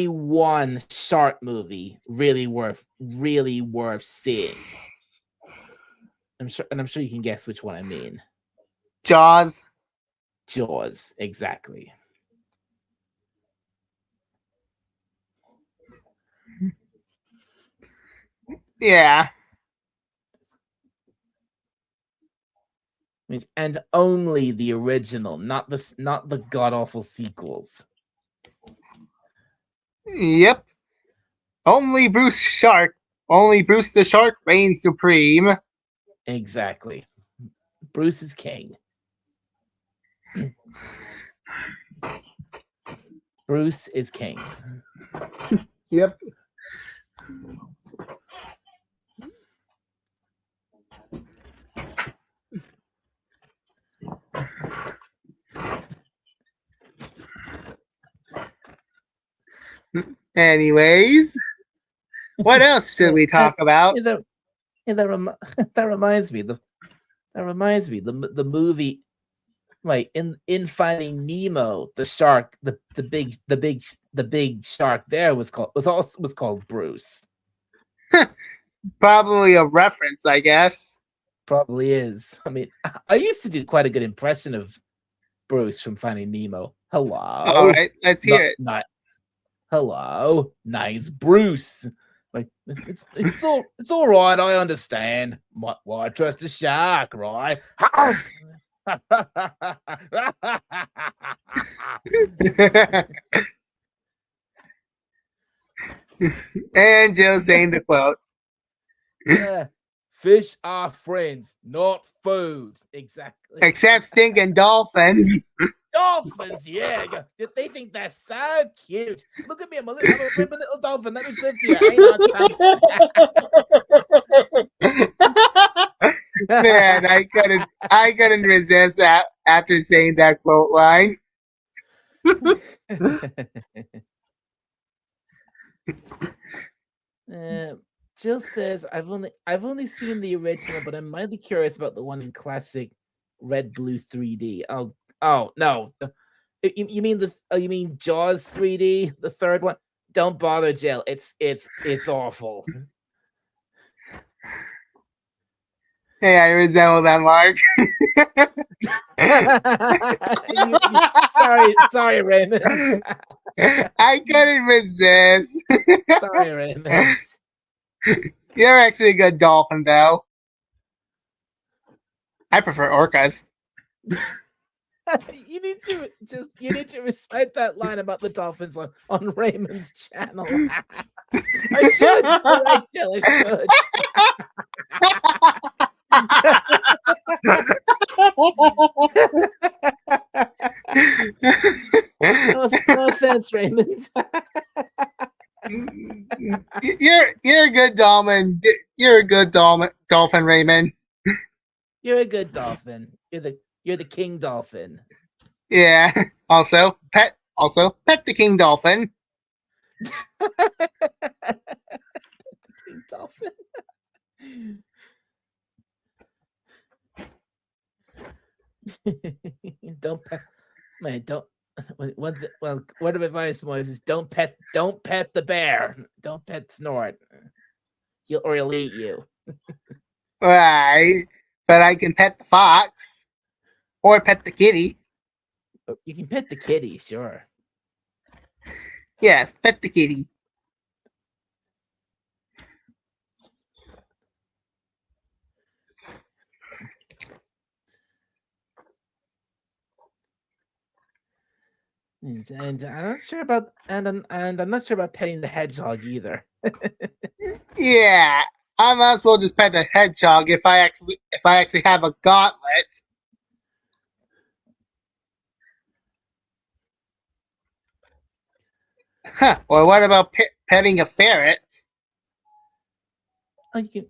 one shark movie really worth seeing. I'm sure you can guess which one I mean. Jaws. Jaws, exactly. Yeah. And only the original, not the god awful sequels. Yep. Only Bruce the Shark reigns supreme. Exactly. Bruce is king. Bruce is king. Yep. Anyways, what else should we talk about? That reminds me. The movie, like in Finding Nemo, the shark, the big shark there was called Bruce. Probably a reference, I guess. Probably is. I used to do quite a good impression of Bruce from Finding Nemo. Hello. All right, let's hear it. Hello, name's Bruce. Like it's all right. I understand. Why trust a shark, right? And Joe saying the quotes. Yeah. Fish are friends, not food. Exactly. Except stinking dolphins. Dolphins, yeah. They think that's so cute. Look at me, I'm a little dolphin. Let me flip you. Man, I couldn't resist that after saying that quote line. Jill says I've only seen the original, but I'm mildly curious about the one in classic red blue 3D. Oh no. You mean Jaws 3D, the third one? Don't bother, Jill. It's awful. Hey, I resemble that, Mark. Sorry, Raymond. I couldn't resist. Sorry, Raymond. You're actually a good dolphin, though. I prefer orcas. You need to recite that line about the dolphins on Raymond's channel. I should. You're right, Jill, I should. No offense, Raymond. You're a good dolphin. You're a good dolphin, Raymond. You're a good dolphin. You're the king dolphin. Yeah. Also pet the king dolphin. King dolphin. Don't pet. Man, don't. Well, word of advice, Moise, is don't pet the bear. Don't pet Snort. He'll eat you. Right. But I can pet the fox or pet the kitty. You can pet the kitty, sure. Yes, pet the kitty. And I'm not sure about I'm not sure about petting the hedgehog either. Yeah, I might as well just pet the hedgehog if I actually have a gauntlet. Huh. Or what about petting a ferret? You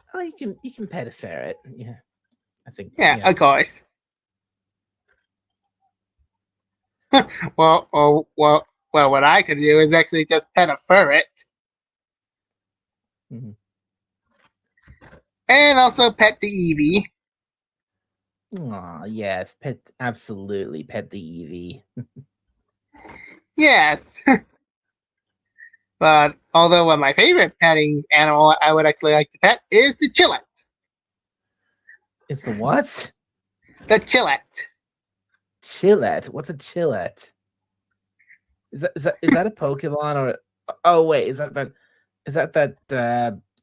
can pet a ferret. Yeah, I think. Yeah, Yeah. of course. Well, what I could do is actually just pet a ferret. Mhm. And also pet the Eevee. Aw, yes, absolutely pet the Eevee. Yes. But although my favorite petting animal I would actually like to pet is the Chillet. It's the what? The Chillet. Chillet. What's a Chillet? Is that a Pokemon or? Oh wait, is that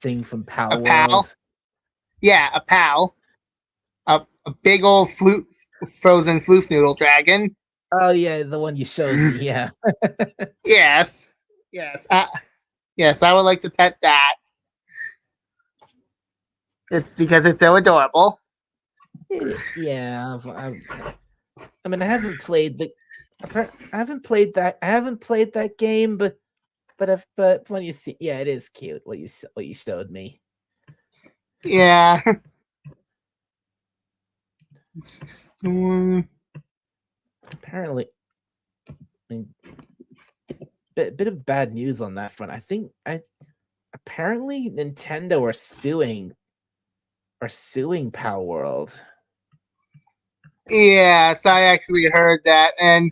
thing from A Pal pal. World? Yeah, a pal. A big old frozen floof noodle dragon. Oh yeah, the one you showed me. Yeah. Yes. Yes. Yes, I would like to pet that. It's because it's so adorable. Yeah. I mean, I haven't played that game, but when you see, yeah, it is cute what you showed me. Yeah. Apparently, I mean, bit of bad news on that front. Apparently Nintendo are suing Power World. Yes, I actually heard that, and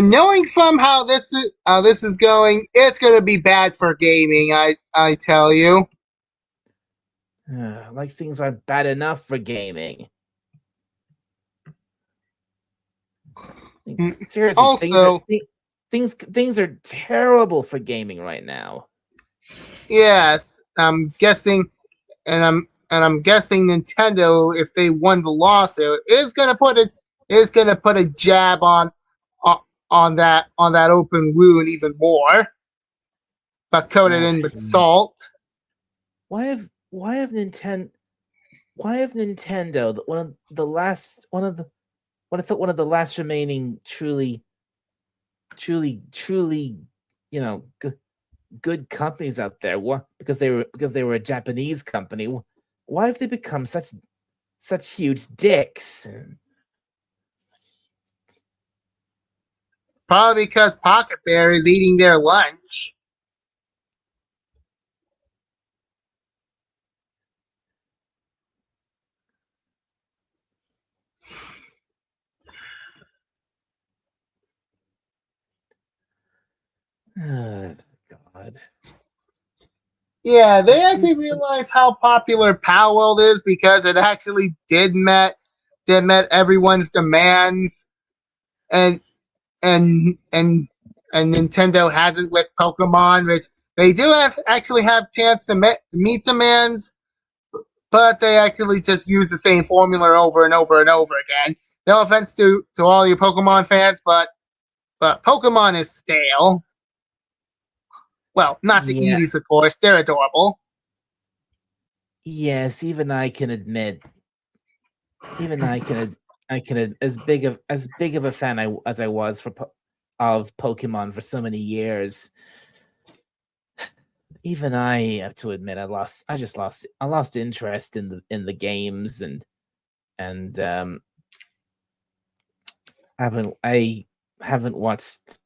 knowing from how this is going, it's going to be bad for gaming. I tell you. Like things aren't bad enough for gaming. Seriously, Also, things are terrible for gaming right now. yes, I'm guessing, and I'm guessing Nintendo, if they won the lawsuit, is gonna put a jab on that open wound even more, but coat it in with salt. Why have Nintendo one of the last one of the what I thought one of the last remaining truly good companies out there, what because they were a Japanese company, why have they become such huge dicks? Probably because Pocket Bear is eating their lunch. Oh, God. Yeah, they actually realized how popular Palworld is because it actually did met everyone's demands, and and Nintendo has it with Pokemon, which they do actually have chance to meet demands, but they actually just use the same formula over and over and over again. No offense to all you Pokemon fans, but Pokemon is stale. Well, not the Yeah. Eevees, of course. They're adorable. Yes, even I can admit. Even I can as big of a fan as I was of Pokemon for so many years. Even I have to admit I lost interest in the games and I haven't watched.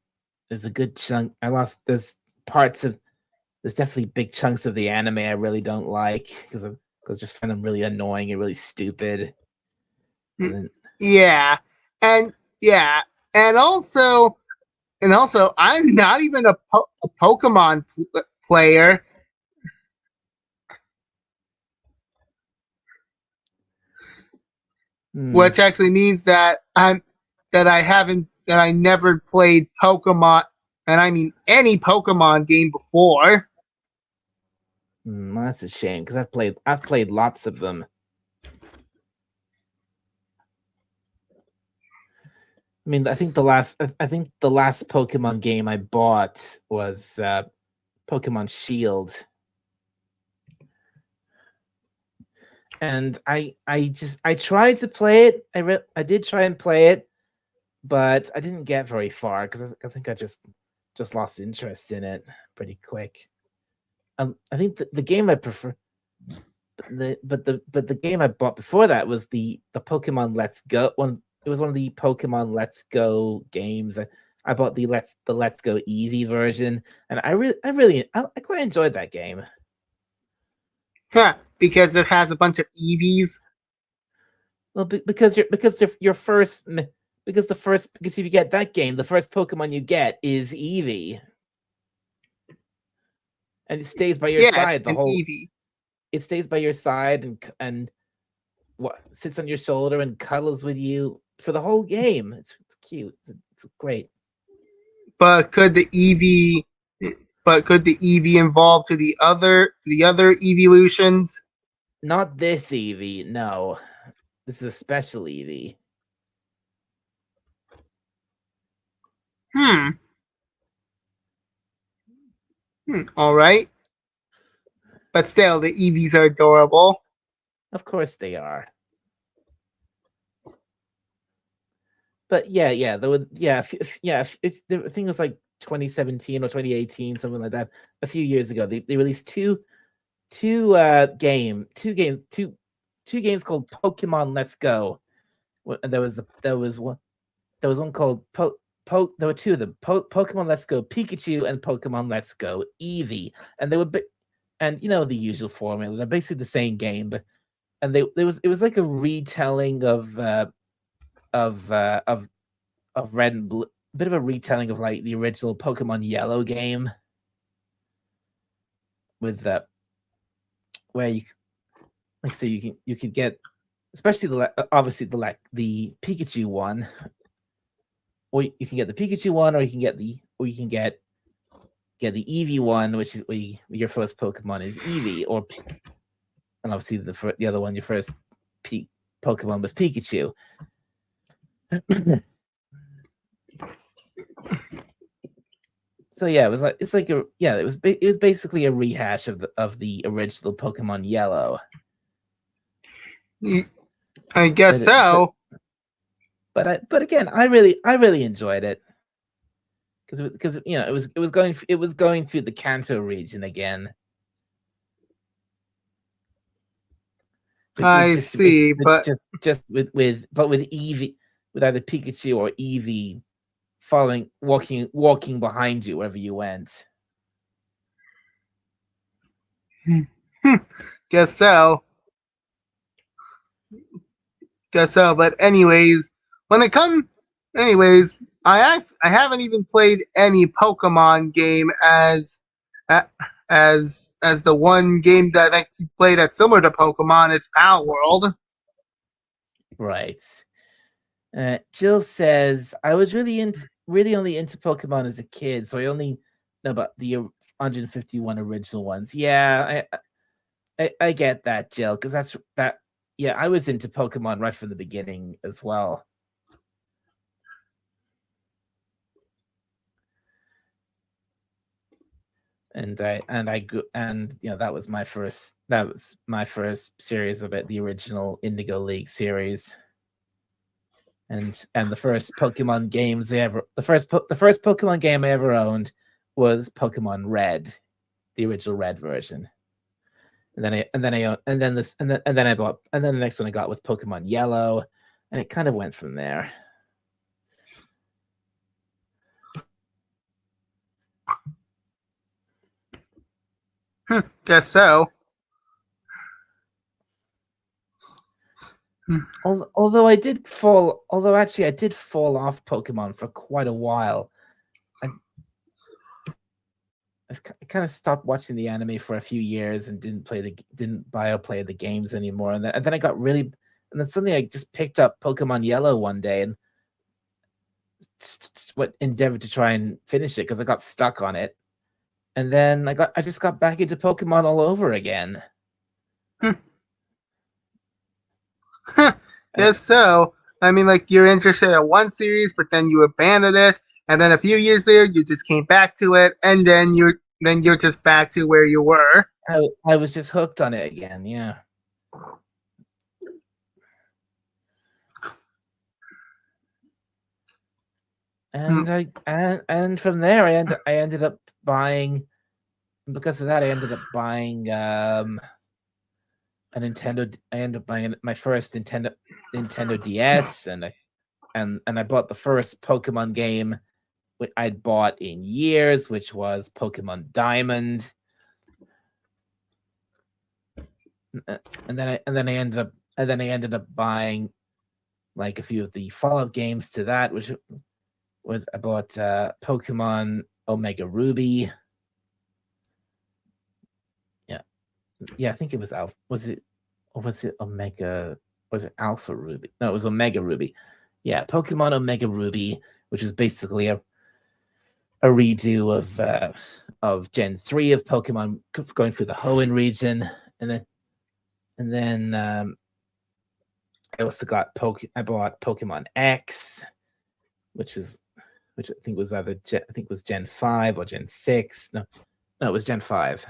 There's a good chunk. There's there's definitely big chunks of the anime I really don't like because I just find them really annoying and really stupid. And then, Yeah, and yeah, and also I'm not even a Pokemon player. Which actually means that I never played Pokemon, and I mean any Pokemon game before. well, that's a shame because I've played lots of them. I mean, I think the last Pokemon game I bought was Pokemon Shield, and I tried to play it. I did try and play it, but I didn't get very far because I think I just lost interest in it pretty quick. I think the game I prefer, but the game I bought before that was the Pokemon Let's Go one. It was one of the Pokemon Let's Go games. I bought the Let's Go Eevee version, and I quite enjoyed that game. Huh, because it has a bunch of Eevees. Well, because your first because if you get that game, the first Pokemon you get is Eevee, and it stays by your side the whole. Eevee. It stays by your side and what sits on your shoulder and cuddles with you for the whole game. It's cute. It's great. But could the Eevee evolve to the other evolutions? Not this Eevee, no. This is a special Eevee. All right. But still, the Eevees are adorable. Of course they are. But yeah, there would I think it was like 2017 or 2018, something like that. A few years ago, they released two games called Pokemon Let's Go. There was one called there were two of them, Pokemon Let's Go Pikachu and Pokemon Let's Go Eevee, and they were and the usual formula. They're basically the same game, but it was like a retelling of Red and Blue, a bit of a retelling of like the original Pokemon Yellow game, with that where you like say you could get, especially obviously the Pikachu one, or you can get the Pikachu one, or you can get the Eevee one, which is where your first Pokemon is Eevee, and obviously the other one, your first Pokemon was Pikachu. So yeah, it was basically a rehash of the original Pokemon Yellow. I guess so. But again, I really enjoyed it because it was going through the Kanto region again. I see, but just with Eevee, with either Pikachu or Eevee walking behind you wherever you went. Guess so. But anyways, I haven't even played any Pokemon game as the one game that I actually played that's similar to Pokemon. It's Pal World. Right. Jill says, I was really only into Pokemon as a kid, so I only know about the 151 original ones. Yeah, I get that, Jill, because yeah, I was into Pokemon right from the beginning as well. And that was my first series of it, the original Indigo League series. And the first Pokemon games the first Pokemon game I ever owned was Pokemon Red, the original Red version. And then the next one I got was Pokemon Yellow, and it kind of went from there. Guess so. Although actually I did fall off Pokemon for quite a while. I kind of stopped watching the anime for a few years and didn't play the games anymore. And then I got really, and then suddenly I just picked up Pokemon Yellow one day and endeavored to try and finish it because I got stuck on it. And then I just got back into Pokemon all over again. Guess so. I mean, like you're interested in one series, but then you abandoned it, and then a few years later, you just came back to it, and then you're just back to where you were. I was just hooked on it again. Yeah. And and from there I ended up buying, because of that I ended up buying a Nintendo. I ended up buying my first Nintendo DS, and I bought the first Pokemon game I'd bought in years, which was Pokemon Diamond. And then I ended up buying like a few of the follow-up games to that, which was I bought Pokemon Omega Ruby. Yeah, I think it was Alpha. Was it Omega? Was it Alpha Ruby? No, it was Omega Ruby. Yeah, Pokemon Omega Ruby, which is basically a redo of Gen 3 of Pokemon, going through the Hoenn region, and then I also got I bought Pokemon X, which I think was Gen 5 or Gen 6. No, it was Gen 5.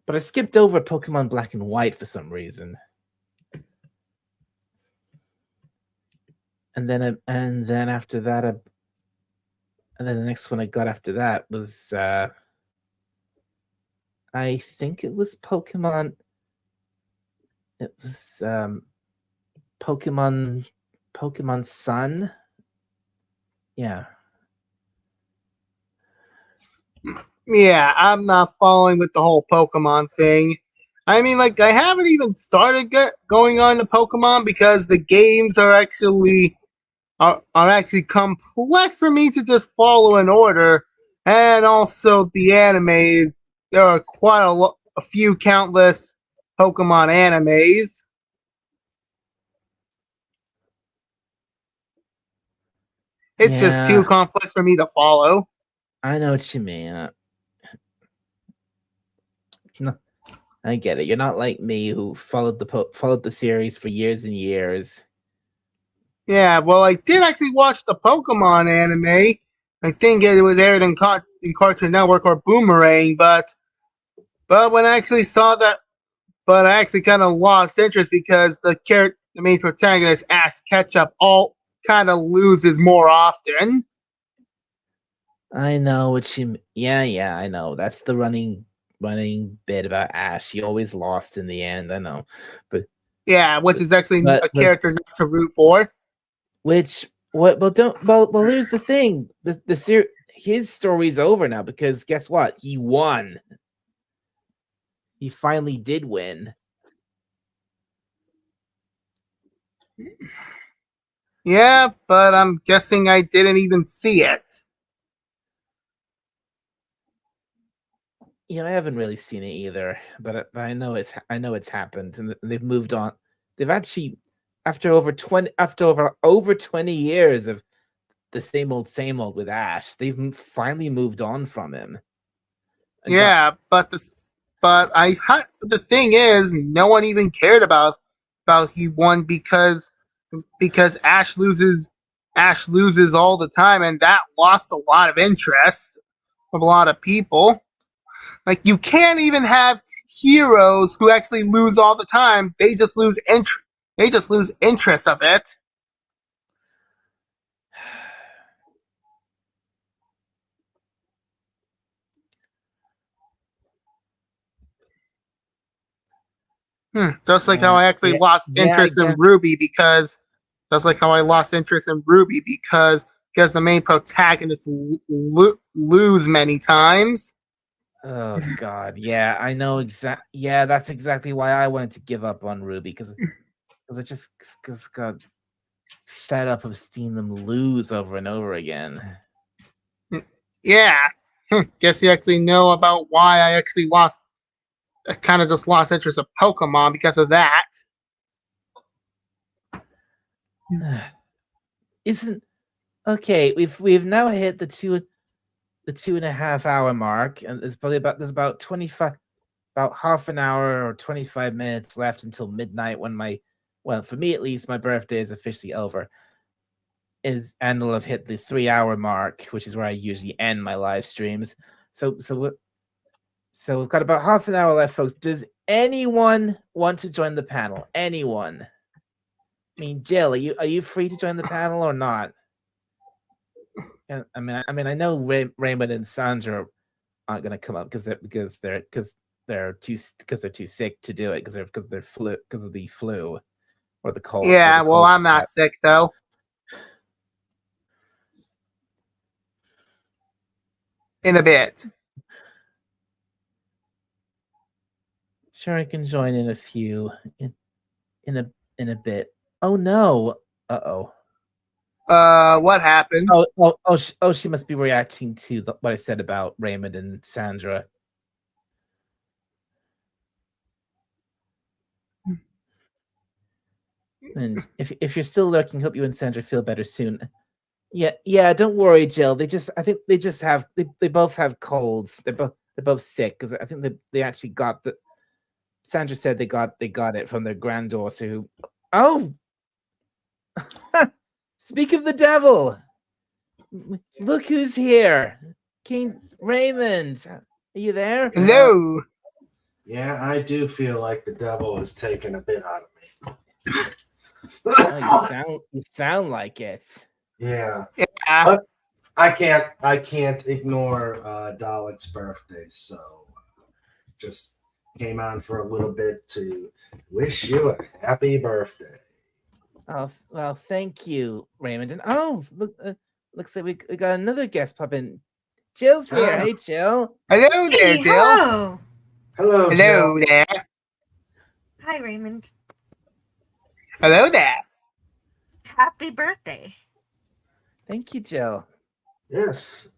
But I skipped over Pokemon Black and White for some reason. And then after that, and then the next one I got after that was I think it was Pokemon. It was Pokemon Sun. Yeah. Yeah, I'm not following with the whole Pokemon thing. I mean, like, I haven't even started going on to Pokemon because the games are actually complex for me to just follow in order, and also the animes. There are quite a few countless Pokemon animes. It's just too complex for me to follow. I know what you mean. No, I get it. You're not like me who followed the series for years and years. Yeah, well, I did actually watch the Pokemon anime. I think it was aired in Cartoon Network or Boomerang, but when I actually saw that, but I actually kind of lost interest because the main protagonist, Ash Ketchum, all kind of loses more often. I know what you. Yeah, I know. That's the running bit about Ash. He always lost in the end. I know, but yeah, which is actually a character not to root for. Which don't well. Here's the thing: his story's over now because guess what? He won. He finally did win. Yeah, but I'm guessing I didn't even see it. Yeah, I haven't really seen it either, but I know it's happened, and they've moved on. They've actually, after over 20 years of the same old with Ash, they've finally moved on from him. Yeah, but the thing is, no one even cared about he won because Ash loses all the time, and that lost a lot of interest from a lot of people. Like, you can't even have heroes who actually lose all the time. They just lose interest of it. Just like how I actually lost interest in Ruby because the main protagonists lose many times. Oh God, yeah, I know Yeah, that's exactly why I wanted to give up on Ruby because I just got fed up of seeing them lose over and over again. Yeah. Guess you actually know about why I actually lost. I kind of just lost interest of Pokemon because of that. Isn't okay? We've now hit the 2.5 hour mark, and there's about 25, about half an hour or 25 minutes left until midnight when for me at least, my birthday is officially over. And we'll have hit the 3 hour mark, which is where I usually end my live streams. So we've got about half an hour left, folks. Does anyone want to join the panel? Anyone? I mean, Jill, are you free to join the panel or not? I mean, I know Raymond and Sandra aren't going to come up because they're too sick to do it because of the flu or the cold. Yeah, well, I'm not sick though. In a bit. Sure, I can join in a few in a bit. Oh no! Uh-oh. What happened? She must be reacting to what I said about Raymond and Sandra. And if you're still lurking, hope you and Sandra feel better soon. Yeah. Don't worry, Jill. I think they both have colds. They're both sick because I think they actually got the. Sandra said they got it from their granddaughter. Who, oh, speak of the devil! Look who's here, King Raymond. Are you there? Hello. Yeah, I do feel like the devil is taking a bit out of me. Oh, you sound like it. Yeah. Yeah. But I can't ignore Dalek's birthday, so just came on for a little bit to wish you a happy birthday. Oh well, thank you, Raymond. And look, looks like we got another guest pop in. Jill's here. Hey, Jill. Hello there, Jill. Hello. Hello, Hello Jill. there. Hi, Raymond. Hello there. Happy birthday. Thank you, Jill. Yes.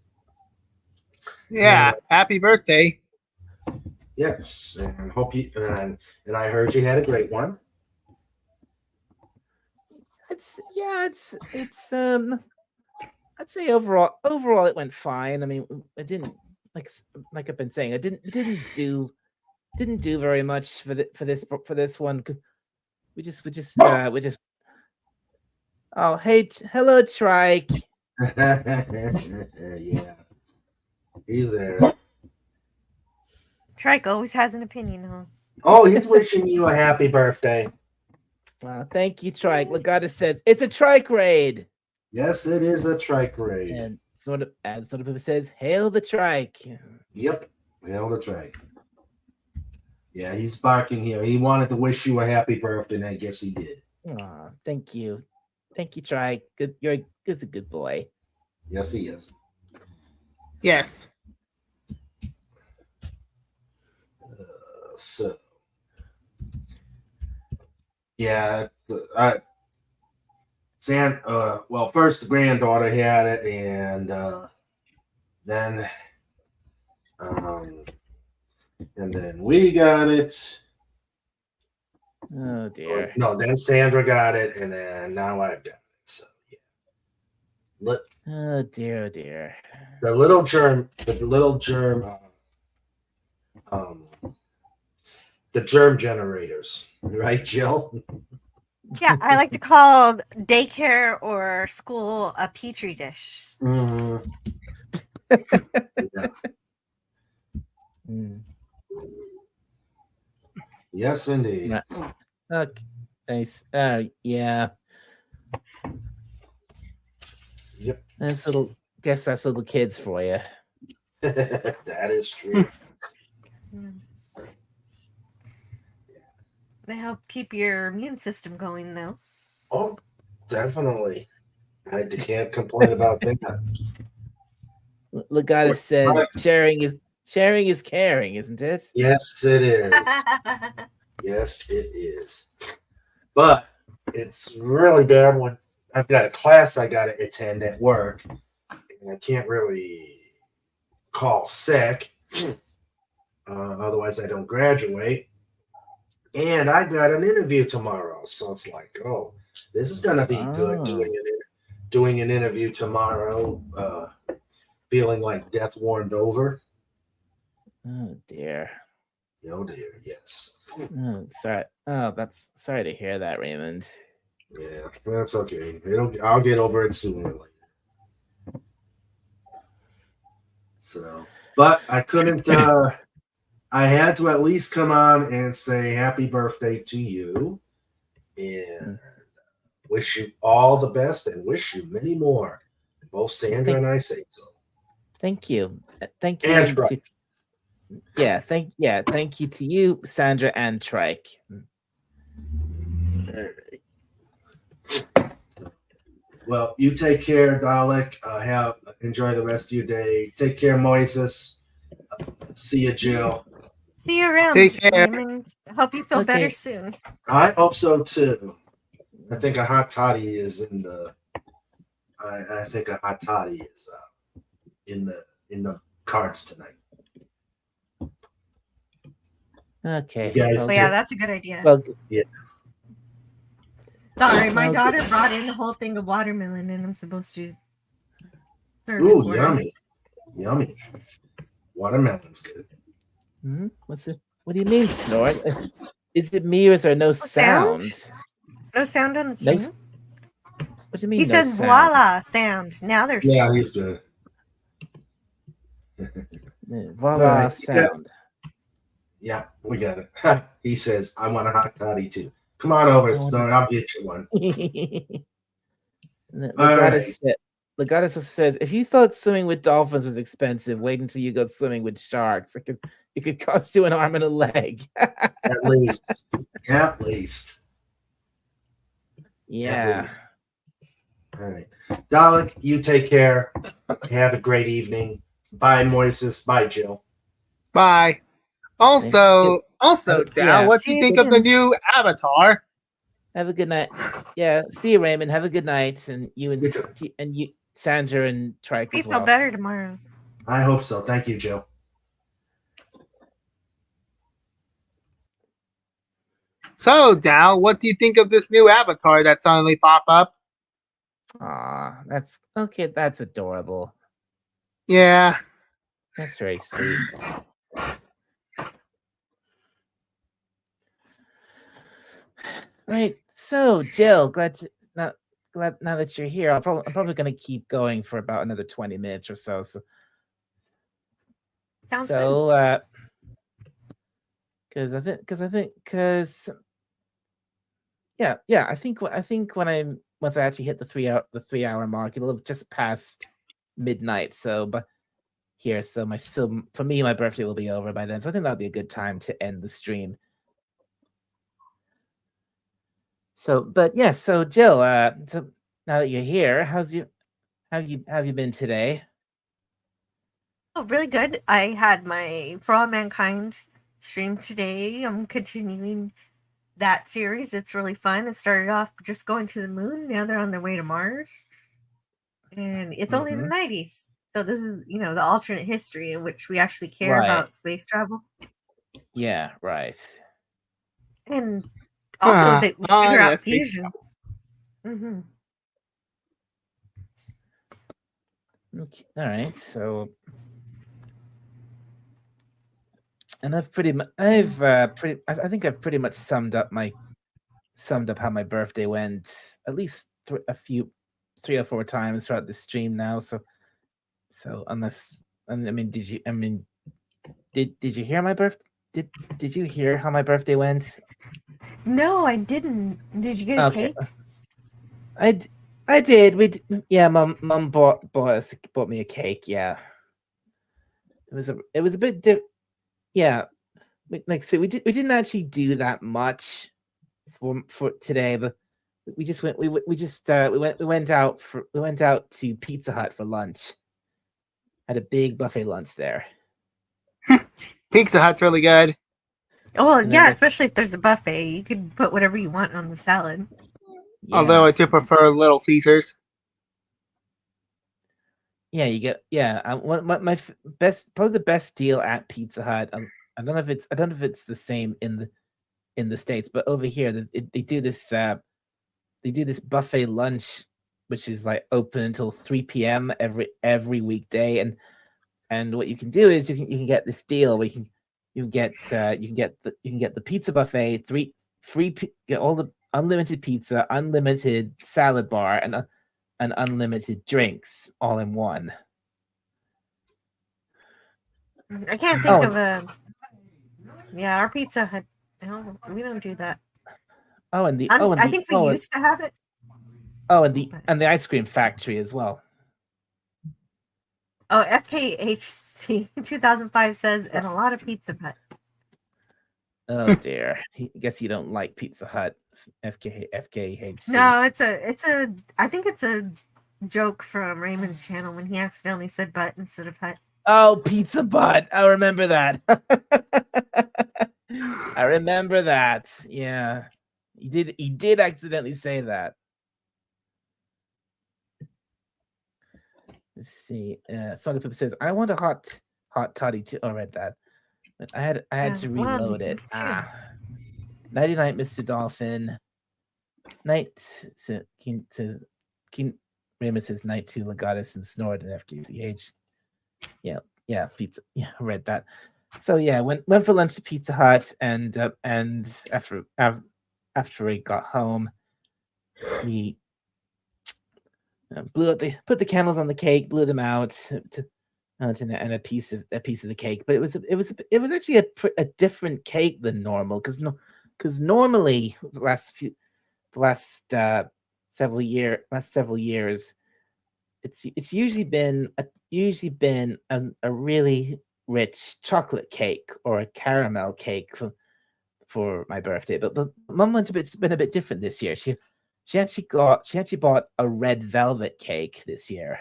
Yeah. Happy birthday. Yes, and hope you and I heard you had a great one. It's I'd say overall it went fine. I mean, it didn't like I've been saying, I didn't do very much for this one. We just oh hey hello Trike. Yeah, he's there. Trike always has an opinion, huh? Oh, he's wishing you a happy birthday. Thank you, Trike. Legata says it's a Trike raid. Yes, it is a trike raid. And sort of says, "Hail the Trike." Yep, hail the trike. Yeah, he's barking here. He wanted to wish you a happy birthday, and I guess he did. Aw, thank you, Trike. Good, you're a good boy. Yes, he is. Yes. So, yeah, well, first the granddaughter had it, and then we got it. Oh dear. No, then Sandra got it, and then now I've got it. So yeah. Oh dear. The little germ, the germ generators, right, Jill? Yeah, I like to call daycare or school a petri dish. Mm-hmm. Yeah. Mm. Yes, indeed. Right. Okay. Nice. Yeah. Yep. That's little kids for you. That is true. They help keep your immune system going, though. Oh, definitely. I can't complain about that. Legata says Sharing is caring, isn't it? Yes, it is. Yes, it is. But it's really bad when I've got a class I got to attend at work, and I can't really call sick. Otherwise, I don't graduate. And I've got an interview tomorrow, so it's like, oh, this is gonna be good Oh. doing an interview tomorrow. Feeling like death warmed over. Oh dear. Oh dear, yes. Oh, sorry. Oh, that's sorry to hear that, Raymond. Yeah, that's okay. I'll get over it sooner or later. So, but I couldn't. I had to at least come on and say happy birthday to you, and wish you all the best, and wish you many more. Both Sandra and I say so. Thank you. Thank you. And Trike. Thank you to you, Sandra and Trike. Well, you take care, Dalek. Enjoy the rest of your day. Take care, Moises. See you, Jill. See you around, Take care. Raymond. Hope you feel Okay. better soon. I hope so too. I think a hot toddy is in the. I think a hot toddy is in the cards tonight. Okay. You guys- So yeah, that's a good idea. Well, Sorry, my well, daughter brought in a whole thing of watermelon, and I'm supposed to serve it Ooh, for her. yummy, yummy. Watermelon's good. what's it? What do you mean, snort? Is it me or is there no sound? sound? No sound on the No stream. What do you mean? He no says sound? voila sound. Now there's Yeah, sound. he's good. Voila Alright, sound. Yeah, we got it. He says, "I want a hot toddy too." Come on over, I want- Snort. I'll get you one. Legatus says, if you thought swimming with dolphins was expensive, wait until you go swimming with sharks. It could cost you an arm and a leg. At least. At least. Yeah. least. All right. Dalek, you take care. Have a great evening. Bye, Moises. Bye, Jill. Bye. Also, Yeah. Dal, what do you See you think of the soon. new Avatar? Have a good night. Yeah. See you, Raymond. Have a good night. And you You too. and you, Sandra and Trike You as feel well. better tomorrow. I hope so. Thank you, Jill. So, Dal, what do you think of this new Avatar that suddenly popped up? Aw, that's okay. That's adorable. Yeah. That's very sweet. Right. So, Jill, glad now that you're here. I'm probably going to keep going for about another 20 minutes or so. Sounds good. So, because I think once I actually hit the 3 hour mark, it'll have just past midnight. So, but here, for me, my birthday will be over by then. So I think that'll be a good time to end the stream. So, but yeah, so Jill, so now that you're here, how have you been today? Oh, really good. I had my For All Mankind stream today. I'm continuing that series. It's really fun. It started off just going to the moon. Now they're on their way to Mars. And it's only the 90s. So this is, the alternate history in which we actually care Right. about space travel. Yeah, right. And also that we figure out yes, space fusion. Mm-hmm. Okay, all right. So, and I think I've pretty much summed up how my birthday went at least 3 or 4 times throughout the stream now. So did you hear my birthday? Did you hear how my birthday went? No, I didn't. Did you get a Okay. cake? I did. Yeah, mom bought me a cake. Yeah, it was a bit yeah. So we didn't actually do that much for today, but we went out to Pizza Hut for lunch. Had a big buffet lunch there. Pizza Hut's really good. Oh, well, And yeah, then especially if there's a buffet. You could put whatever you want on the salad. Although yeah, I do prefer Little Caesars. yeah, you get one best, probably the best deal at Pizza Hut. I don't know if it's the same in the States, but over here they do this buffet lunch, which is like open until 3 p.m. every weekday, and what you can do is you can get this deal where you can get the pizza buffet, get all the unlimited pizza, unlimited salad bar, and unlimited drinks all in one. I can't think Oh, of a. Yeah, our Pizza Hut. No, we don't do that. I think we used to have it. And the ice cream factory as well. Oh, FKHC 2005 says, and a lot of Pizza Hut. Oh dear, I guess you don't like Pizza Hut, FKHC. No, it's a. I think it's a joke from Raymond's channel when he accidentally said butt instead of hut. Oh, Pizza Butt! I remember that. I remember that. Yeah, he did accidentally say that. Let's see. Sonic Pip says, "I want a hot toddy too." Oh, I read that. But I had to reload it. Nighty night, Mr. Dolphin. Night King Raymond says night to Legatus and Snort and FKCH. Yeah, pizza. Yeah, I read that. So yeah, went for lunch to Pizza Hut, and after we got home, we put the candles on the cake, blew them out and a piece of the cake. But it was actually a different cake than normal, because normally the last several years, it's usually been a really rich chocolate cake or a caramel cake for my birthday. But Mum it's been a bit different this year. She actually bought a red velvet cake this year.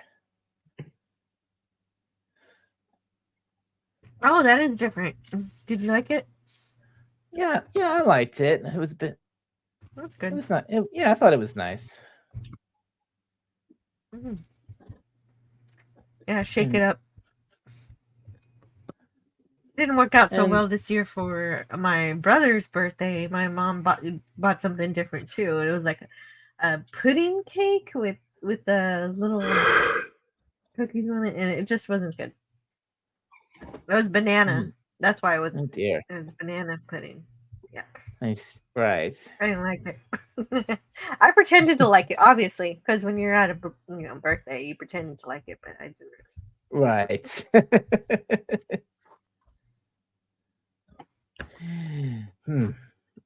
Oh, that is different. Did you like it? Yeah, I liked it. It was a bit. That's good. It was not. Yeah, I thought it was nice. Mm. Yeah, shake it up. Didn't work out so well this year for my brother's birthday. My mom bought something different too. It was like a pudding cake with the little cookies on it, and it just wasn't good. It was banana. That's why it wasn't. Oh dear. It was banana pudding. Yeah. Nice. Right. I didn't like it. I pretended to like it, obviously, because when you're at a birthday, you pretend to like it, but I didn't. Right.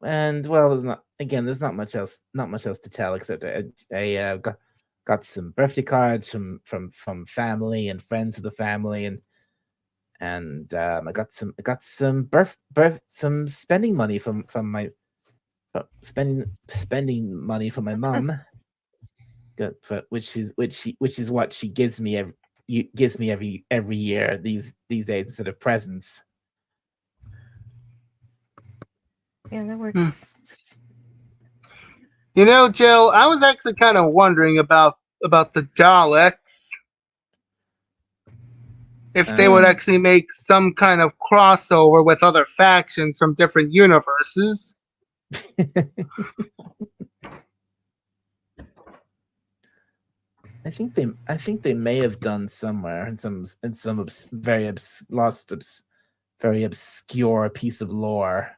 And well, there's not much else to tell, except I got some birthday cards from family and friends of the family, and I got some some spending money from my spending money from my mom, which is what she gives me every year these days instead of presents. Yeah, that works. You know, Jill, I was actually kind of wondering about the Daleks. If they would actually make some kind of crossover with other factions from different universes. I think they may have done somewhere in some very very obscure piece of lore.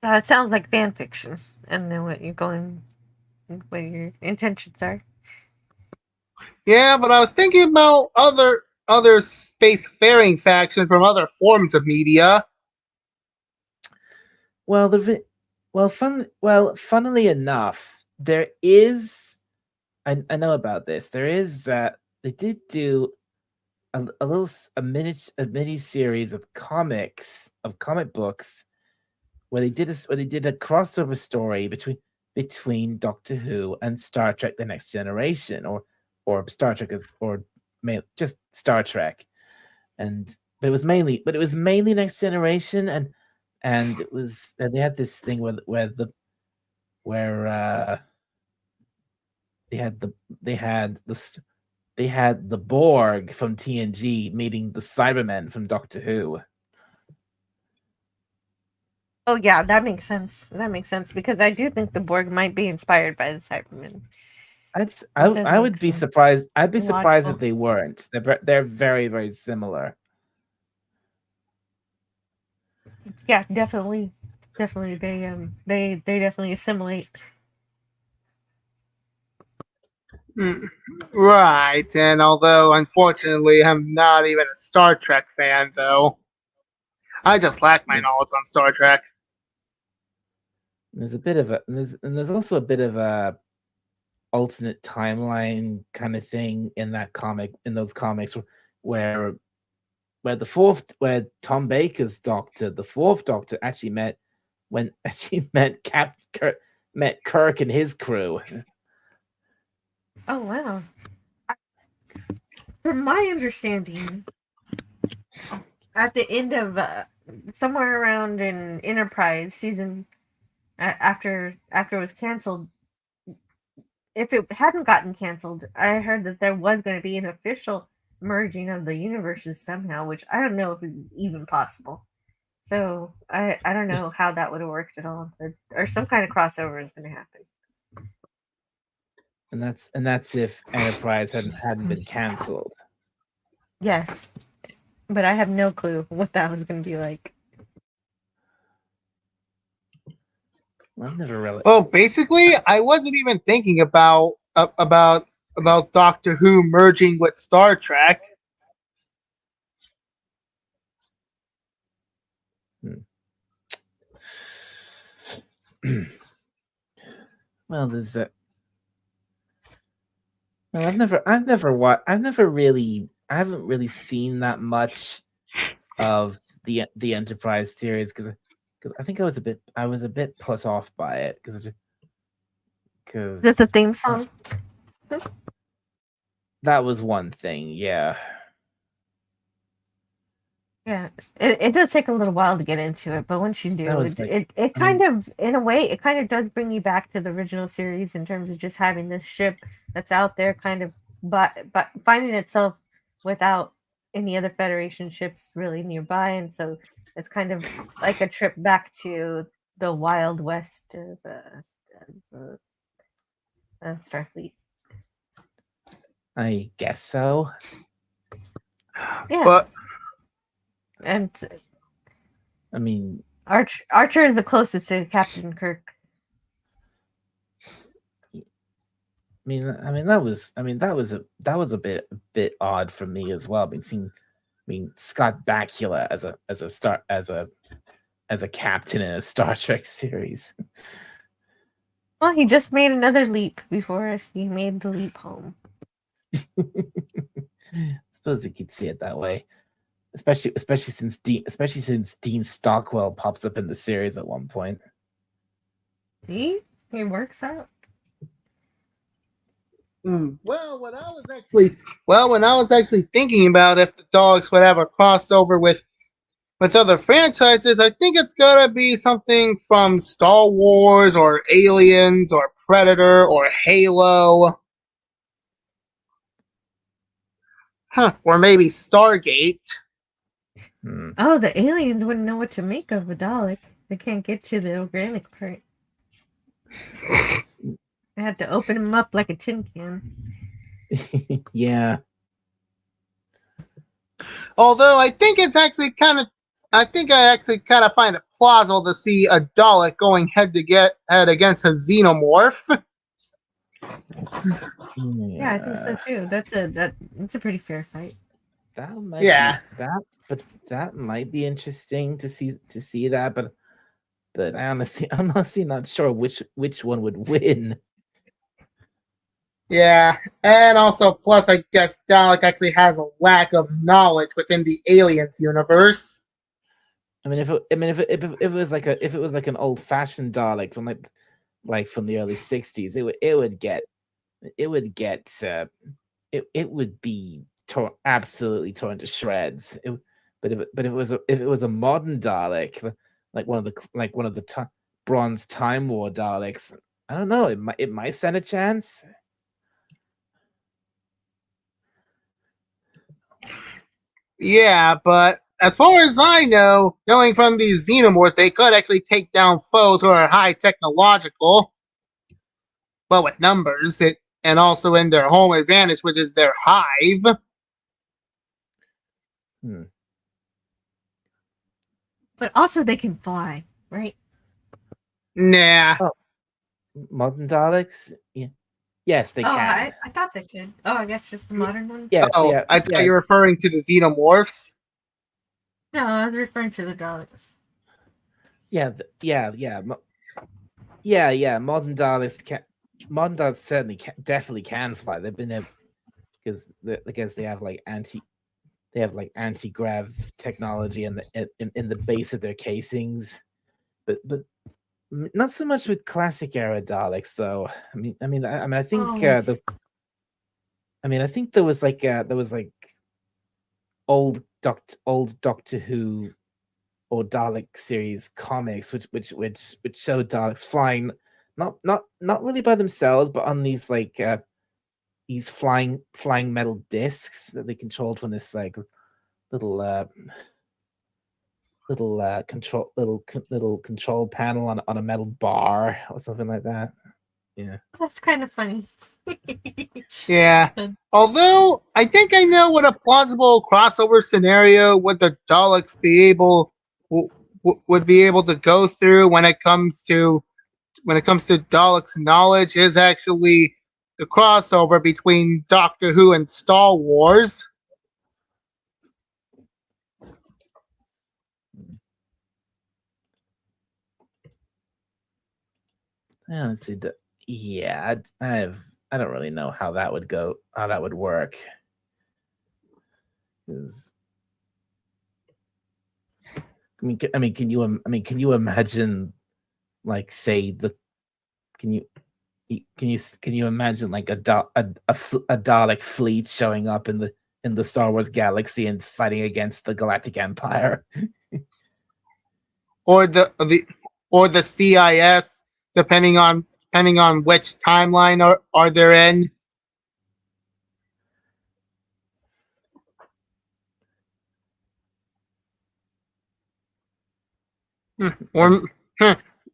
It sounds like fan fiction, and then what your intentions are. Yeah, but I was thinking about other spacefaring factions from other forms of media. Well, funnily enough, there is. I know about this. There is. They did do a mini series of comic books where they did a crossover story between Doctor Who and Star Trek: The Next Generation, or Star Trek just Star Trek, and but it was mainly Next Generation, and it was and they had this thing where they had the Borg from TNG meeting the Cybermen from Doctor Who. Oh yeah, that makes sense. That makes sense because I do think the Borg might be inspired by the Cybermen. That's That does I would make be sense. surprised. I'd be surprised if Logical. they weren't. They're very, very similar. Yeah, definitely. Definitely they definitely assimilate. Right, and although unfortunately I'm not even a Star Trek fan, though, I just lack my knowledge on Star Trek. There's a bit of there's also a bit of a alternate timeline kind of thing in those comics where where Tom Baker's Doctor, the fourth Doctor, actually met met Kirk and his crew. Oh wow. From my understanding, at the end of somewhere around in Enterprise season after it was canceled, if it hadn't gotten canceled, I heard that there was going to be an official merging of the universes somehow, which I don't know if it's even possible. So I don't know how that would have worked at all, or some kind of crossover is going to happen. And that's if Enterprise hadn't been canceled. Yes, but I have no clue what that was going to be like. I've never really. Well, basically, I wasn't even thinking about Doctor Who merging with Star Trek. Well, there's a. Well, I haven't really seen that much of the Enterprise series because I think I was a bit put off by it because Is that the theme song? That was one thing, yeah. Yeah, it does take a little while to get into it, but once you do, it kind of, in a way, it kind of does bring you back to the original series in terms of just having this ship that's out there, kind of, but finding itself without any other Federation ships really nearby, and so it's kind of like a trip back to the Wild West of Starfleet. I guess so. Yeah. But and I mean, Archer is the closest to Captain Kirk. I mean that was a bit odd for me as well. Scott Bakula as a captain in a Star Trek series. Well, he just made another leap before he made the leap home. I suppose you could see it that way. Especially since Dean Stockwell pops up in the series at one point. See, it works out. Well, when I was actually thinking about if the dogs would have a crossover with other franchises, I think it's gotta be something from Star Wars or Aliens or Predator or Halo. Or maybe Stargate. Oh, the aliens wouldn't know what to make of a Dalek. They can't get to the organic part. I had to open them up like a tin can. Yeah. Although I think it's actually kind of, I find it plausible to see a Dalek going head against a xenomorph. Yeah, I think so too. That's a pretty fair fight. That might that might be interesting to see that, but I'm honestly not sure which one would win. Yeah, and also plus I guess Dalek actually has a lack of knowledge within the Aliens universe. I mean, if it was like an old fashioned Dalek from like from the early '60s, it would be absolutely torn to shreds. if it was a modern Dalek, like one of the Bronze Time War Daleks, I don't know. It might stand a chance. Yeah, but as far as I know, knowing from these xenomorphs, they could actually take down foes who are high technological, but with numbers, and also in their home advantage, which is their hive. But also they can fly, right? Nah. Oh, modern Daleks? Yeah. Yes, they can. I thought they could. Oh, I guess just the modern one. Yes, Oh, yeah, I thought yeah. you were referring to the xenomorphs. No, I was referring to the Daleks. Yeah, Modern Daleks can. Modern Daleks certainly definitely can fly. They've been able because they have like anti-grav technology in the base of their casings, but not so much with classic era Daleks though. I think I think there was like old Doctor Who or Dalek series comics which showed Daleks flying not really by themselves, but on these these flying metal discs that they controlled from this like little control panel on a metal bar or something like that. Yeah. That's kind of funny. Yeah. Although I think I know what a plausible crossover scenario would the Daleks be able would be able to go through when it comes to Daleks' knowledge is actually the crossover between Doctor Who and Star Wars. Yeah, let's see. Yeah, I don't really know how that would go, how that would work. Can you imagine, like, say can you imagine like a Dalek fleet showing up in the Star Wars galaxy and fighting against the Galactic Empire? or the CIS, depending on which timeline are they're in.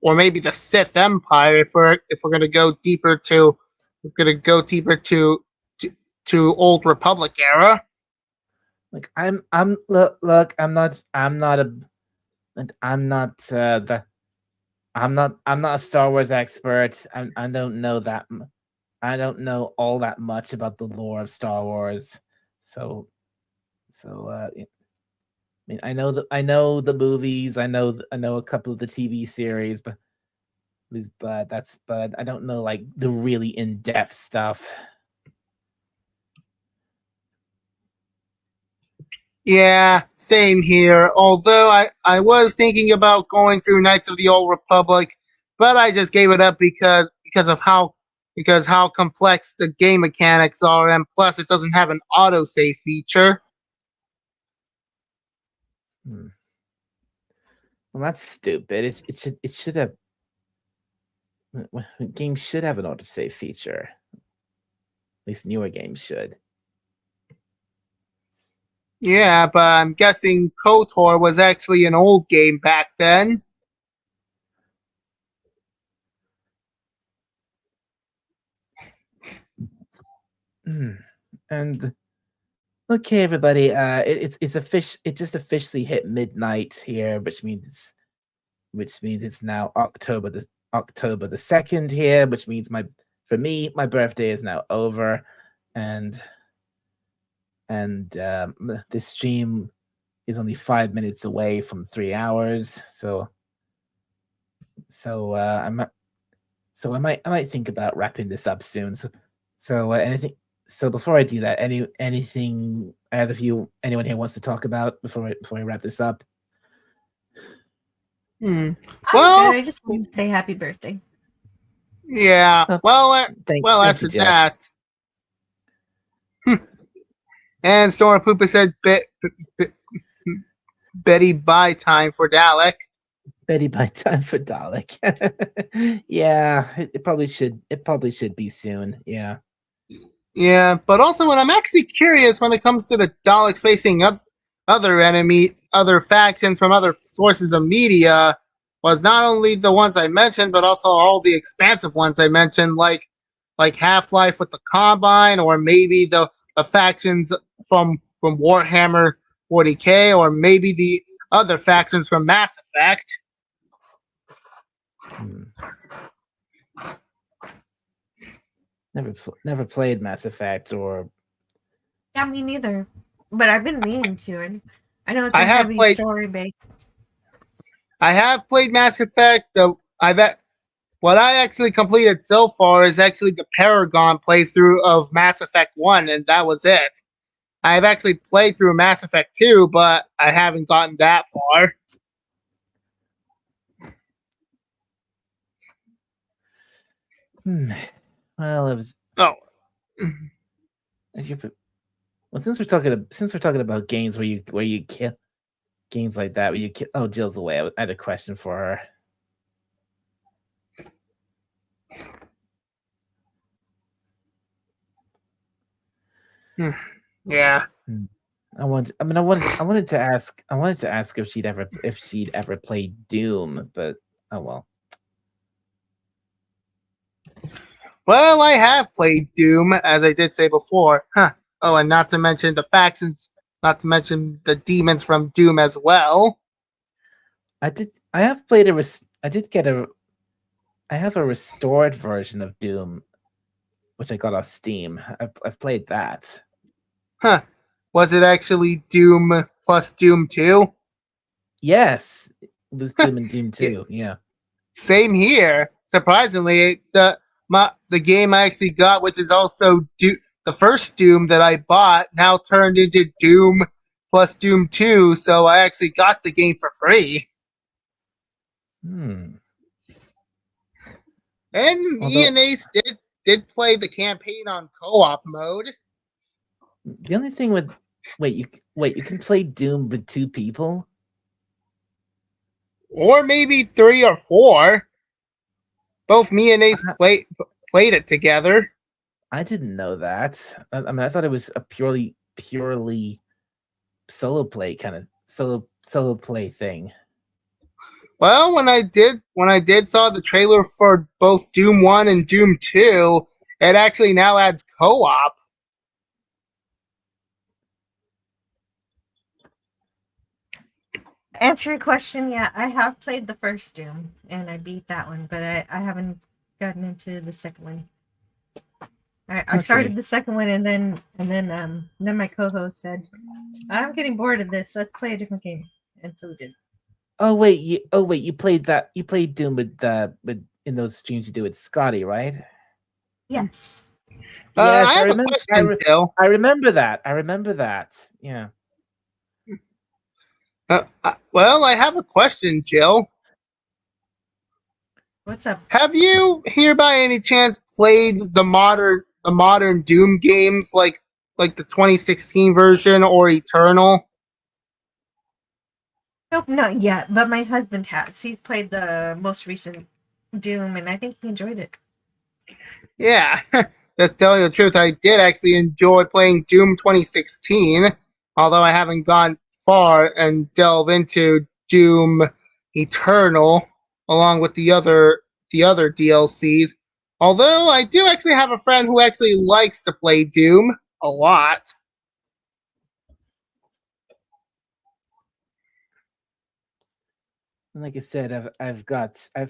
Or maybe the Sith Empire if we're gonna go deeper to Old Republic era. Like look, I'm not a Star Wars expert. I don't know that. I don't know all that much about the lore of Star Wars. So I know the movies. I know a couple of the TV series, but I don't know like the really in-depth stuff. Yeah, same here. Although I was thinking about going through Knights of the Old Republic, but I just gave it up because of how complex the game mechanics are, and plus it doesn't have an autosave feature. Well, that's stupid. It should have. Games should have an autosave feature. At least newer games should. Yeah, but I'm guessing KOTOR was actually an old game back then. And okay, everybody, it just officially hit midnight here, which means it's now October the 2nd here, which means my birthday is now over, and this stream is only 5 minutes away from 3 hours, so I might think about wrapping this up soon. So before I do that, anything either of you, anyone here wants to talk about before I wrap this up? Well, I just want to say happy birthday. Yeah. Thank as you, for Jeff. that, and Sora Poopa said, Betty Bye time for Dalek. Betty by time for Dalek. Yeah, it probably should. It probably should be soon. Yeah. Yeah, but also when I'm actually curious when it comes to the Daleks facing other factions from other sources of media, was not only the ones I mentioned, but also all the expansive ones I mentioned, like Half Life with the Combine, or maybe the factions from Warhammer 40k, or maybe the other factions from Mass Effect. Hmm. Never played Mass Effect or Yeah, me neither. But I've been meaning to, and I know it's I a have heavy played story based. I have played Mass Effect. What I actually completed so far is actually the Paragon playthrough of Mass Effect 1, and that was it. I've actually played through Mass Effect 2, but I haven't gotten that far. Well, it was. Oh. Well, since we're talking about games where you kill games like that where you kill. Oh, Jill's away. I had a question for her. Yeah. I wanted to ask if she'd ever played Doom, but oh well. Well, I have played Doom, as I did say before. Huh. Oh, and not to mention the factions, not to mention the demons from Doom as well. I have played I did get I have a restored version of Doom, which I got off Steam. I've played that. Huh. Was it actually Doom plus Doom 2? Yes, it was Doom and Doom 2. Yeah. Same here. Surprisingly, the game I actually got, which is also the first Doom that I bought, now turned into Doom plus Doom 2, so I actually got the game for free. Hmm. And me and Ace did play the campaign on co-op mode. The only thing with you can play Doom with 2 people? Or maybe 3 or 4. Both me and Ace played it together. I didn't know that. I mean, I thought it was a purely solo play kind of solo play thing. Well, when I did saw the trailer for both Doom 1 and Doom 2, it actually now adds co-op. Answer your question, yeah, I have played the first Doom and I beat that one, but I haven't gotten into the second one. I started the second one and then my co-host said, I'm getting bored of this, let's play a different game. And so we did. Oh wait, you played that. You played Doom with in those streams you do with Scotty, right? Yes. Yes, I have a question, Jill. I remember that. Yeah. Well, I have a question, Jill. What's up? Have you here by any chance played the modern Doom games like the 2016 version or Eternal? Nope, not yet, but my husband has. He's played the most recent Doom and I think he enjoyed it. Yeah, to tell you the truth, I did actually enjoy playing Doom 2016, although I haven't gone far and delve into Doom Eternal along with the other DLCs. Although I do actually have a friend who actually likes to play Doom a lot. Like I said, I've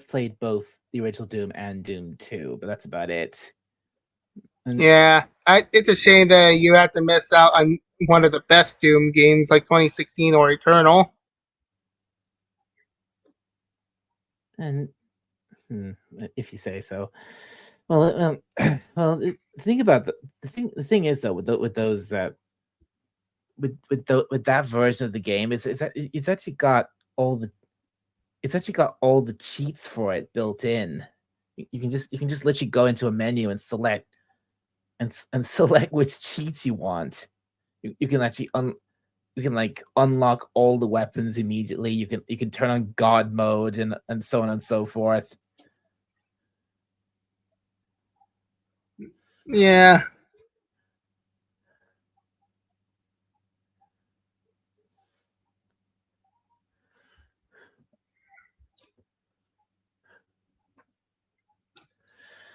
played both the original Doom and Doom 2, but that's about it. And yeah, it's a shame that you had to miss out on one of the best Doom games like 2016 or Eternal. And if you say so. Well, well, think about the thing is though with those with that version of the game, it's actually got all the cheats for it built in. You can just literally go into a menu and select select which cheats you want. You can actually like unlock all the weapons immediately. You can turn on God mode and so on and so forth. Yeah.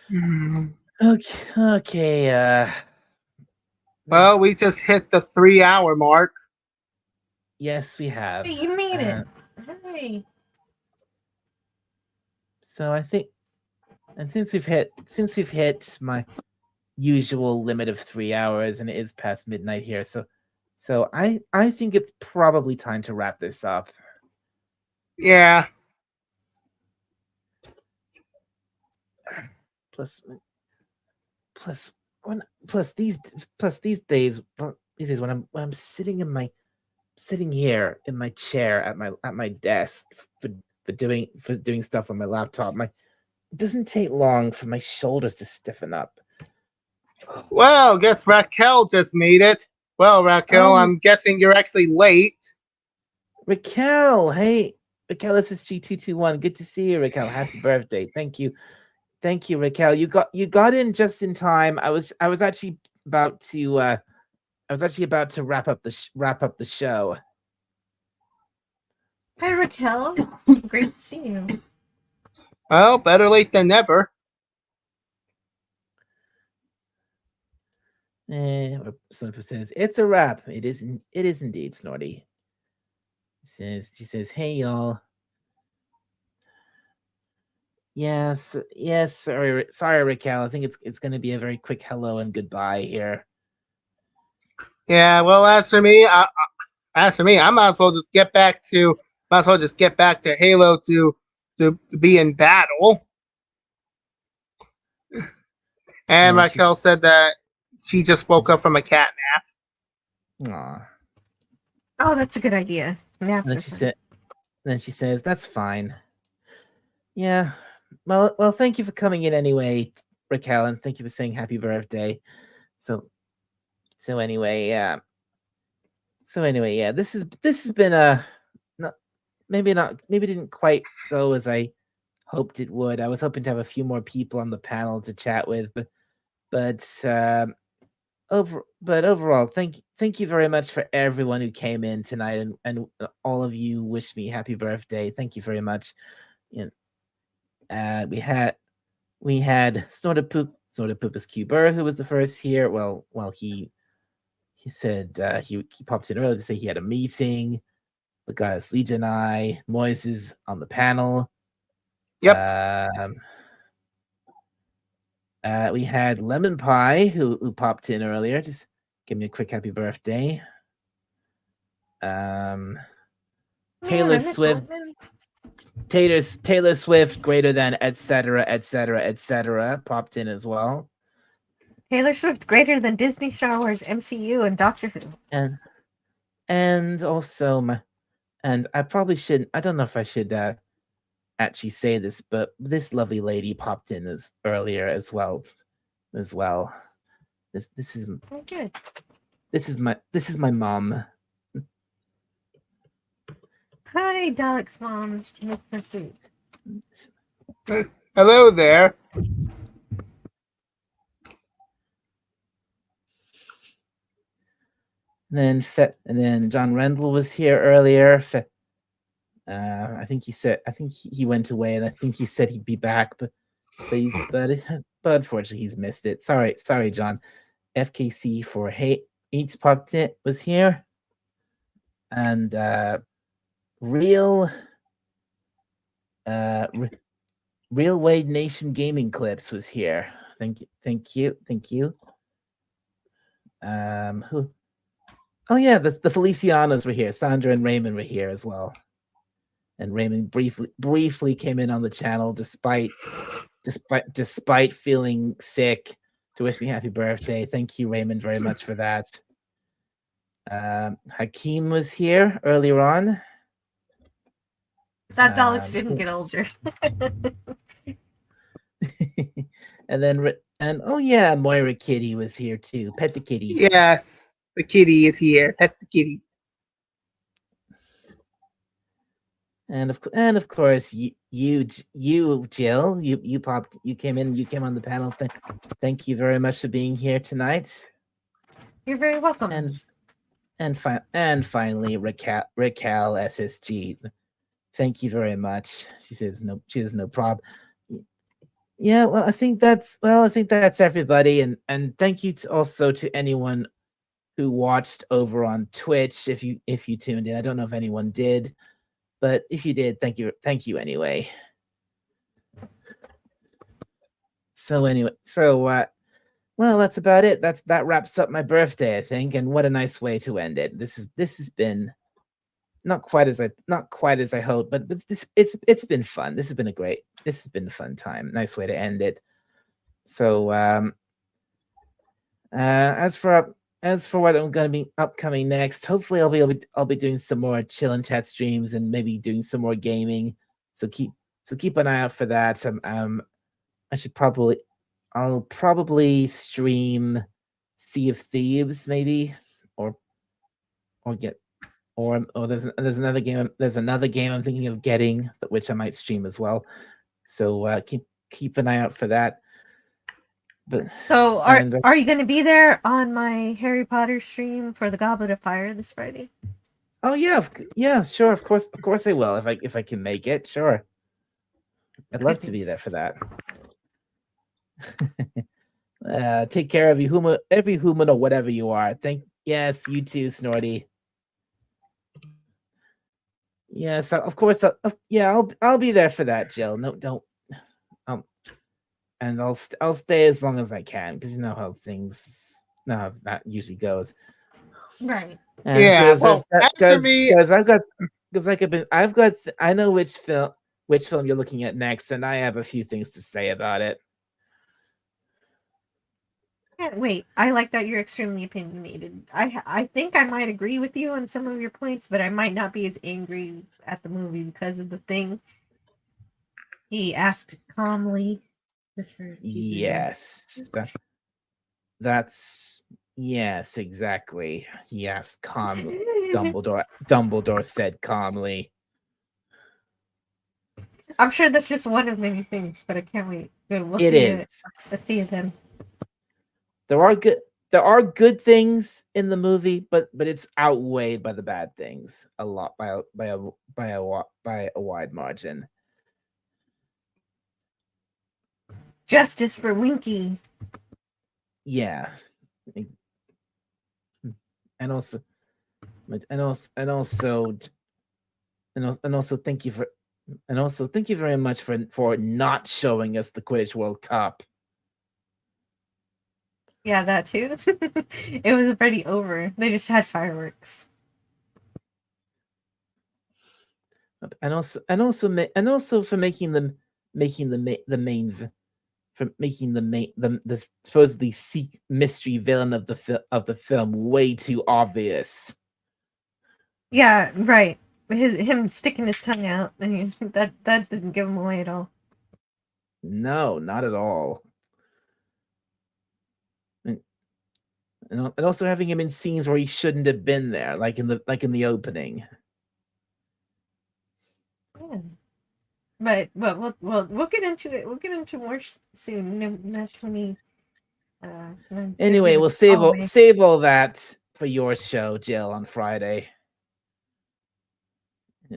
Hmm. Okay. Well, we just hit the 3-hour mark. Yes, we have. Hey, you made Uh, it. Hey. So I think, and since we've hit my usual limit of 3 hours, and it is past midnight here, so I think it's probably time to wrap this up. Yeah. Plus, plus these days when I'm sitting here in my chair at my desk for doing stuff on my laptop, it doesn't take long for my shoulders to stiffen up. Well, guess Raquel just made it. Well, Raquel, Oh. I'm guessing you're actually late. Raquel, hey, Raquel, this is G221. Good to see you, Raquel. Happy birthday. Thank you, Raquel. You got in just in time. I was actually about to wrap up the show. Hi, Raquel. Great to see you. Well, better late than never. Snorty says it's a wrap. It is indeed, Snorty. She says, hey y'all. Yes, sorry, Raquel. I think it's going to be a very quick hello and goodbye here. Yeah. Well, as for me, I might as well just get back to Halo to be in battle. And Yeah, Raquel said that she just woke up from a cat nap. Aw. Oh, that's a good idea. Naps And are fun. then she says, "That's fine." Yeah. Well, thank you for coming in anyway, Raquel, and thank you for saying happy birthday. So anyway, yeah. This has been a maybe didn't quite go as I hoped it would. I was hoping to have a few more people on the panel to chat with, but overall, thank you very much for everyone who came in tonight, and all of you wish me happy birthday. Thank you very much. We had Snortopoopas Cuber, who was the first here. Well, he said he popped in earlier to say he had a meeting. The Goddess Legion Moise is on the panel. Yep. We had Lemon Pie who popped in earlier. Just give me a quick happy birthday. Taylor Swift. Taylor Swift greater than etc. popped in as well. Taylor Swift greater than Disney, Star Wars, MCU, and Doctor Who. And also and I probably shouldn't. I don't know if I should actually say this, but this lovely lady popped in earlier as well. This is okay. This is my mom. Hi, Doug's mom. That's so sweet. Hello there. And then John Rendell was here earlier. I think he went away, and I think he said he'd be back, but unfortunately he's missed it. Sorry, John. FKC for Eats popped in was here, and Real Wade Nation Gaming Clips was here. Thank you. Who? Oh yeah, the Felicianos were here. Sandra and Raymond were here as well. And Raymond briefly came in on the channel despite feeling sick to wish me happy birthday. Thank you, Raymond, very much for that. Hakeem was here earlier on. That Daleks didn't get older. and oh yeah, Moira Kitty was here too. Pet the kitty. Yes, the kitty is here. Pet the kitty. And of course, you Jill, you came on the panel. Thank you very much for being here tonight. You're very welcome. And finally, Raquel SSG. Thank you very much. She says no problem. Yeah, well, I think that's everybody, and thank you also to anyone who watched over on Twitch. If you tuned in, I don't know if anyone did, but if you did, thank you anyway. So well, that's about it. That wraps up my birthday, I think, and what a nice way to end it. This has been not quite as I hoped, but it's been fun. This has been a fun time. Nice way to end it. So as for what I'm going to be upcoming next, hopefully I'll be doing some more chill and chat streams and maybe doing some more gaming. So keep an eye out for that. I'll probably stream Sea of Thieves maybe, or there's another game I'm thinking of getting, which I might stream as well. So keep an eye out for that. But so are you going to be there on my Harry Potter stream for the Goblet of Fire this Friday? Oh yeah, sure, of course I will if I can make it. Sure, I'd love to be there for that. Take care of every human or whatever you are. Yes, you too, Snorty. Yes, of course. I'll be there for that, Jill. No, don't. And I'll stay as long as I can because you know how that usually goes. Right. And yeah. Well, I know which film you're looking at next, and I have a few things to say about it. Wait, I like that you're extremely opinionated. I think I might agree with you on some of your points, but I might not be as angry at the movie because of the thing he asked calmly. Yes, that's yes, exactly. He asked calmly. Dumbledore said calmly. I'm sure that's just one of many things, but I can't wait. We'll see it then. There are good things in the movie, but it's outweighed by the bad things a lot by a wide margin. Justice for Winky. Yeah. And also thank you very much for not showing us the Quidditch World Cup. Yeah, that too. It was already over. They just had fireworks. And also for making the supposedly mystery villain of the film way too obvious. Yeah, right. Him sticking his tongue out, that didn't give him away at all. No, not at all. And also having him in scenes where he shouldn't have been there, like in the opening. Yeah. But we'll get into it. We'll get into more soon. Not 20. Anyway, we'll save all that for your show, Jill, on Friday.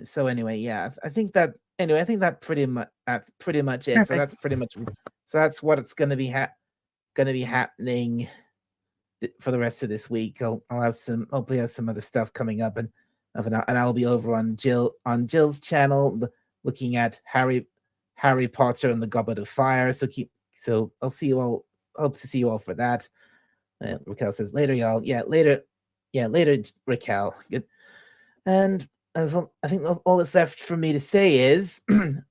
So anyway, yeah, I think that pretty much that's it. Perfect. So that's what it's going to be happening for the rest of this week. I'll hopefully have some other stuff coming up, and I'll be over on Jill's channel looking at Harry Potter and the Goblet of Fire. So I'll see you all. Hope to see you all for that. Raquel says later, y'all. Yeah, later, Raquel. Good. And I think all that's left for me to say is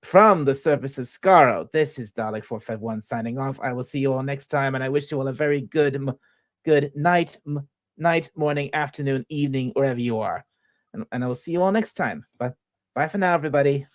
from the surface of Skaro, this is Dalek 451 signing off. I will see you all next time, and I wish you all a very good night, morning, afternoon, evening, wherever you are. And I will see you all next time. Bye for now, everybody.